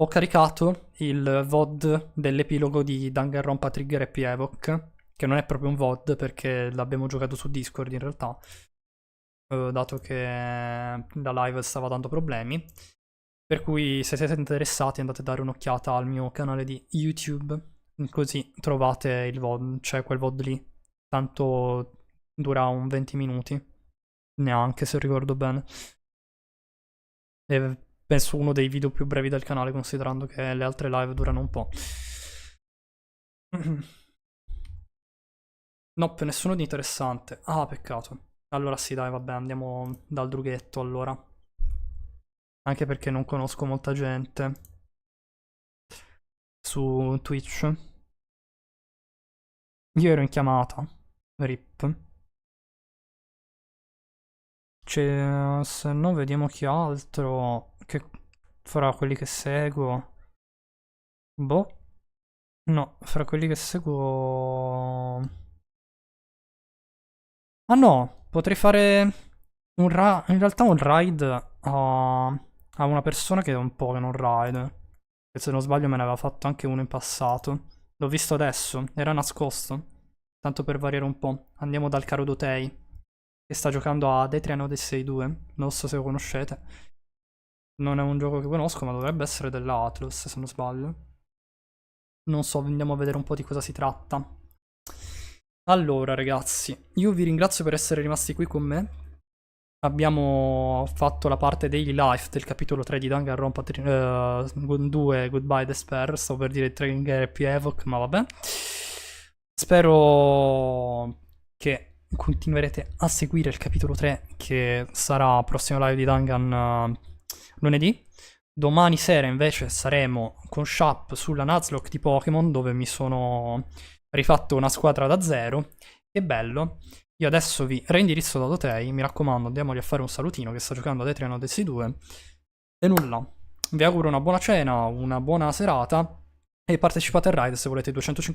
ho caricato il VOD dell'epilogo di Danganronpa Trigger Happy Evoc, che non è proprio un VOD perché l'abbiamo giocato su Discord in realtà, dato che la live stava dando problemi. Per cui se siete interessati andate a dare un'occhiata al mio canale di YouTube, così trovate il VOD, cioè quel VOD lì. Tanto dura un 20 minuti, neanche se ricordo bene. È penso uno dei video più brevi del canale, considerando che le altre live durano un po'. Nope, nessuno di interessante. Ah, peccato. Allora sì, dai, vabbè, andiamo dal drughetto allora. Anche perché non conosco molta gente su Twitch. Io ero in chiamata. RIP. Se no, vediamo chi altro. Che fra quelli che seguo. Boh. No, fra quelli che seguo. Ah no, potrei fare in realtà un raid a una persona che è un po' che non raid. Che se non sbaglio me ne aveva fatto anche uno in passato. L'ho visto adesso, era nascosto. Tanto per variare un po'. Andiamo dal caro Dotei, che sta giocando a Detrian Odyssey 2. Non so se lo conoscete. Non è un gioco che conosco, ma dovrebbe essere dell'Atlus, se non sbaglio. Non so, andiamo a vedere un po' di cosa si tratta. Allora, ragazzi, io vi ringrazio per essere rimasti qui con me. Abbiamo fatto la parte daily life del capitolo 3 di Danganronpa 2 Goodbye Despair. Stavo per dire Trigger e Evoc, ma vabbè. Spero che continuerete a seguire il capitolo 3, che sarà prossimo live di Dangan lunedì. Domani sera invece saremo con Shap sulla Nuzlocke di Pokémon, dove mi sono rifatto una squadra da zero. Che bello. Io adesso vi reindirizzo da Dotei, mi raccomando, andiamogli a fare un salutino che sta giocando a Detrian Odyssey 2. E nulla, vi auguro una buona cena, una buona serata e partecipate al raid se volete 250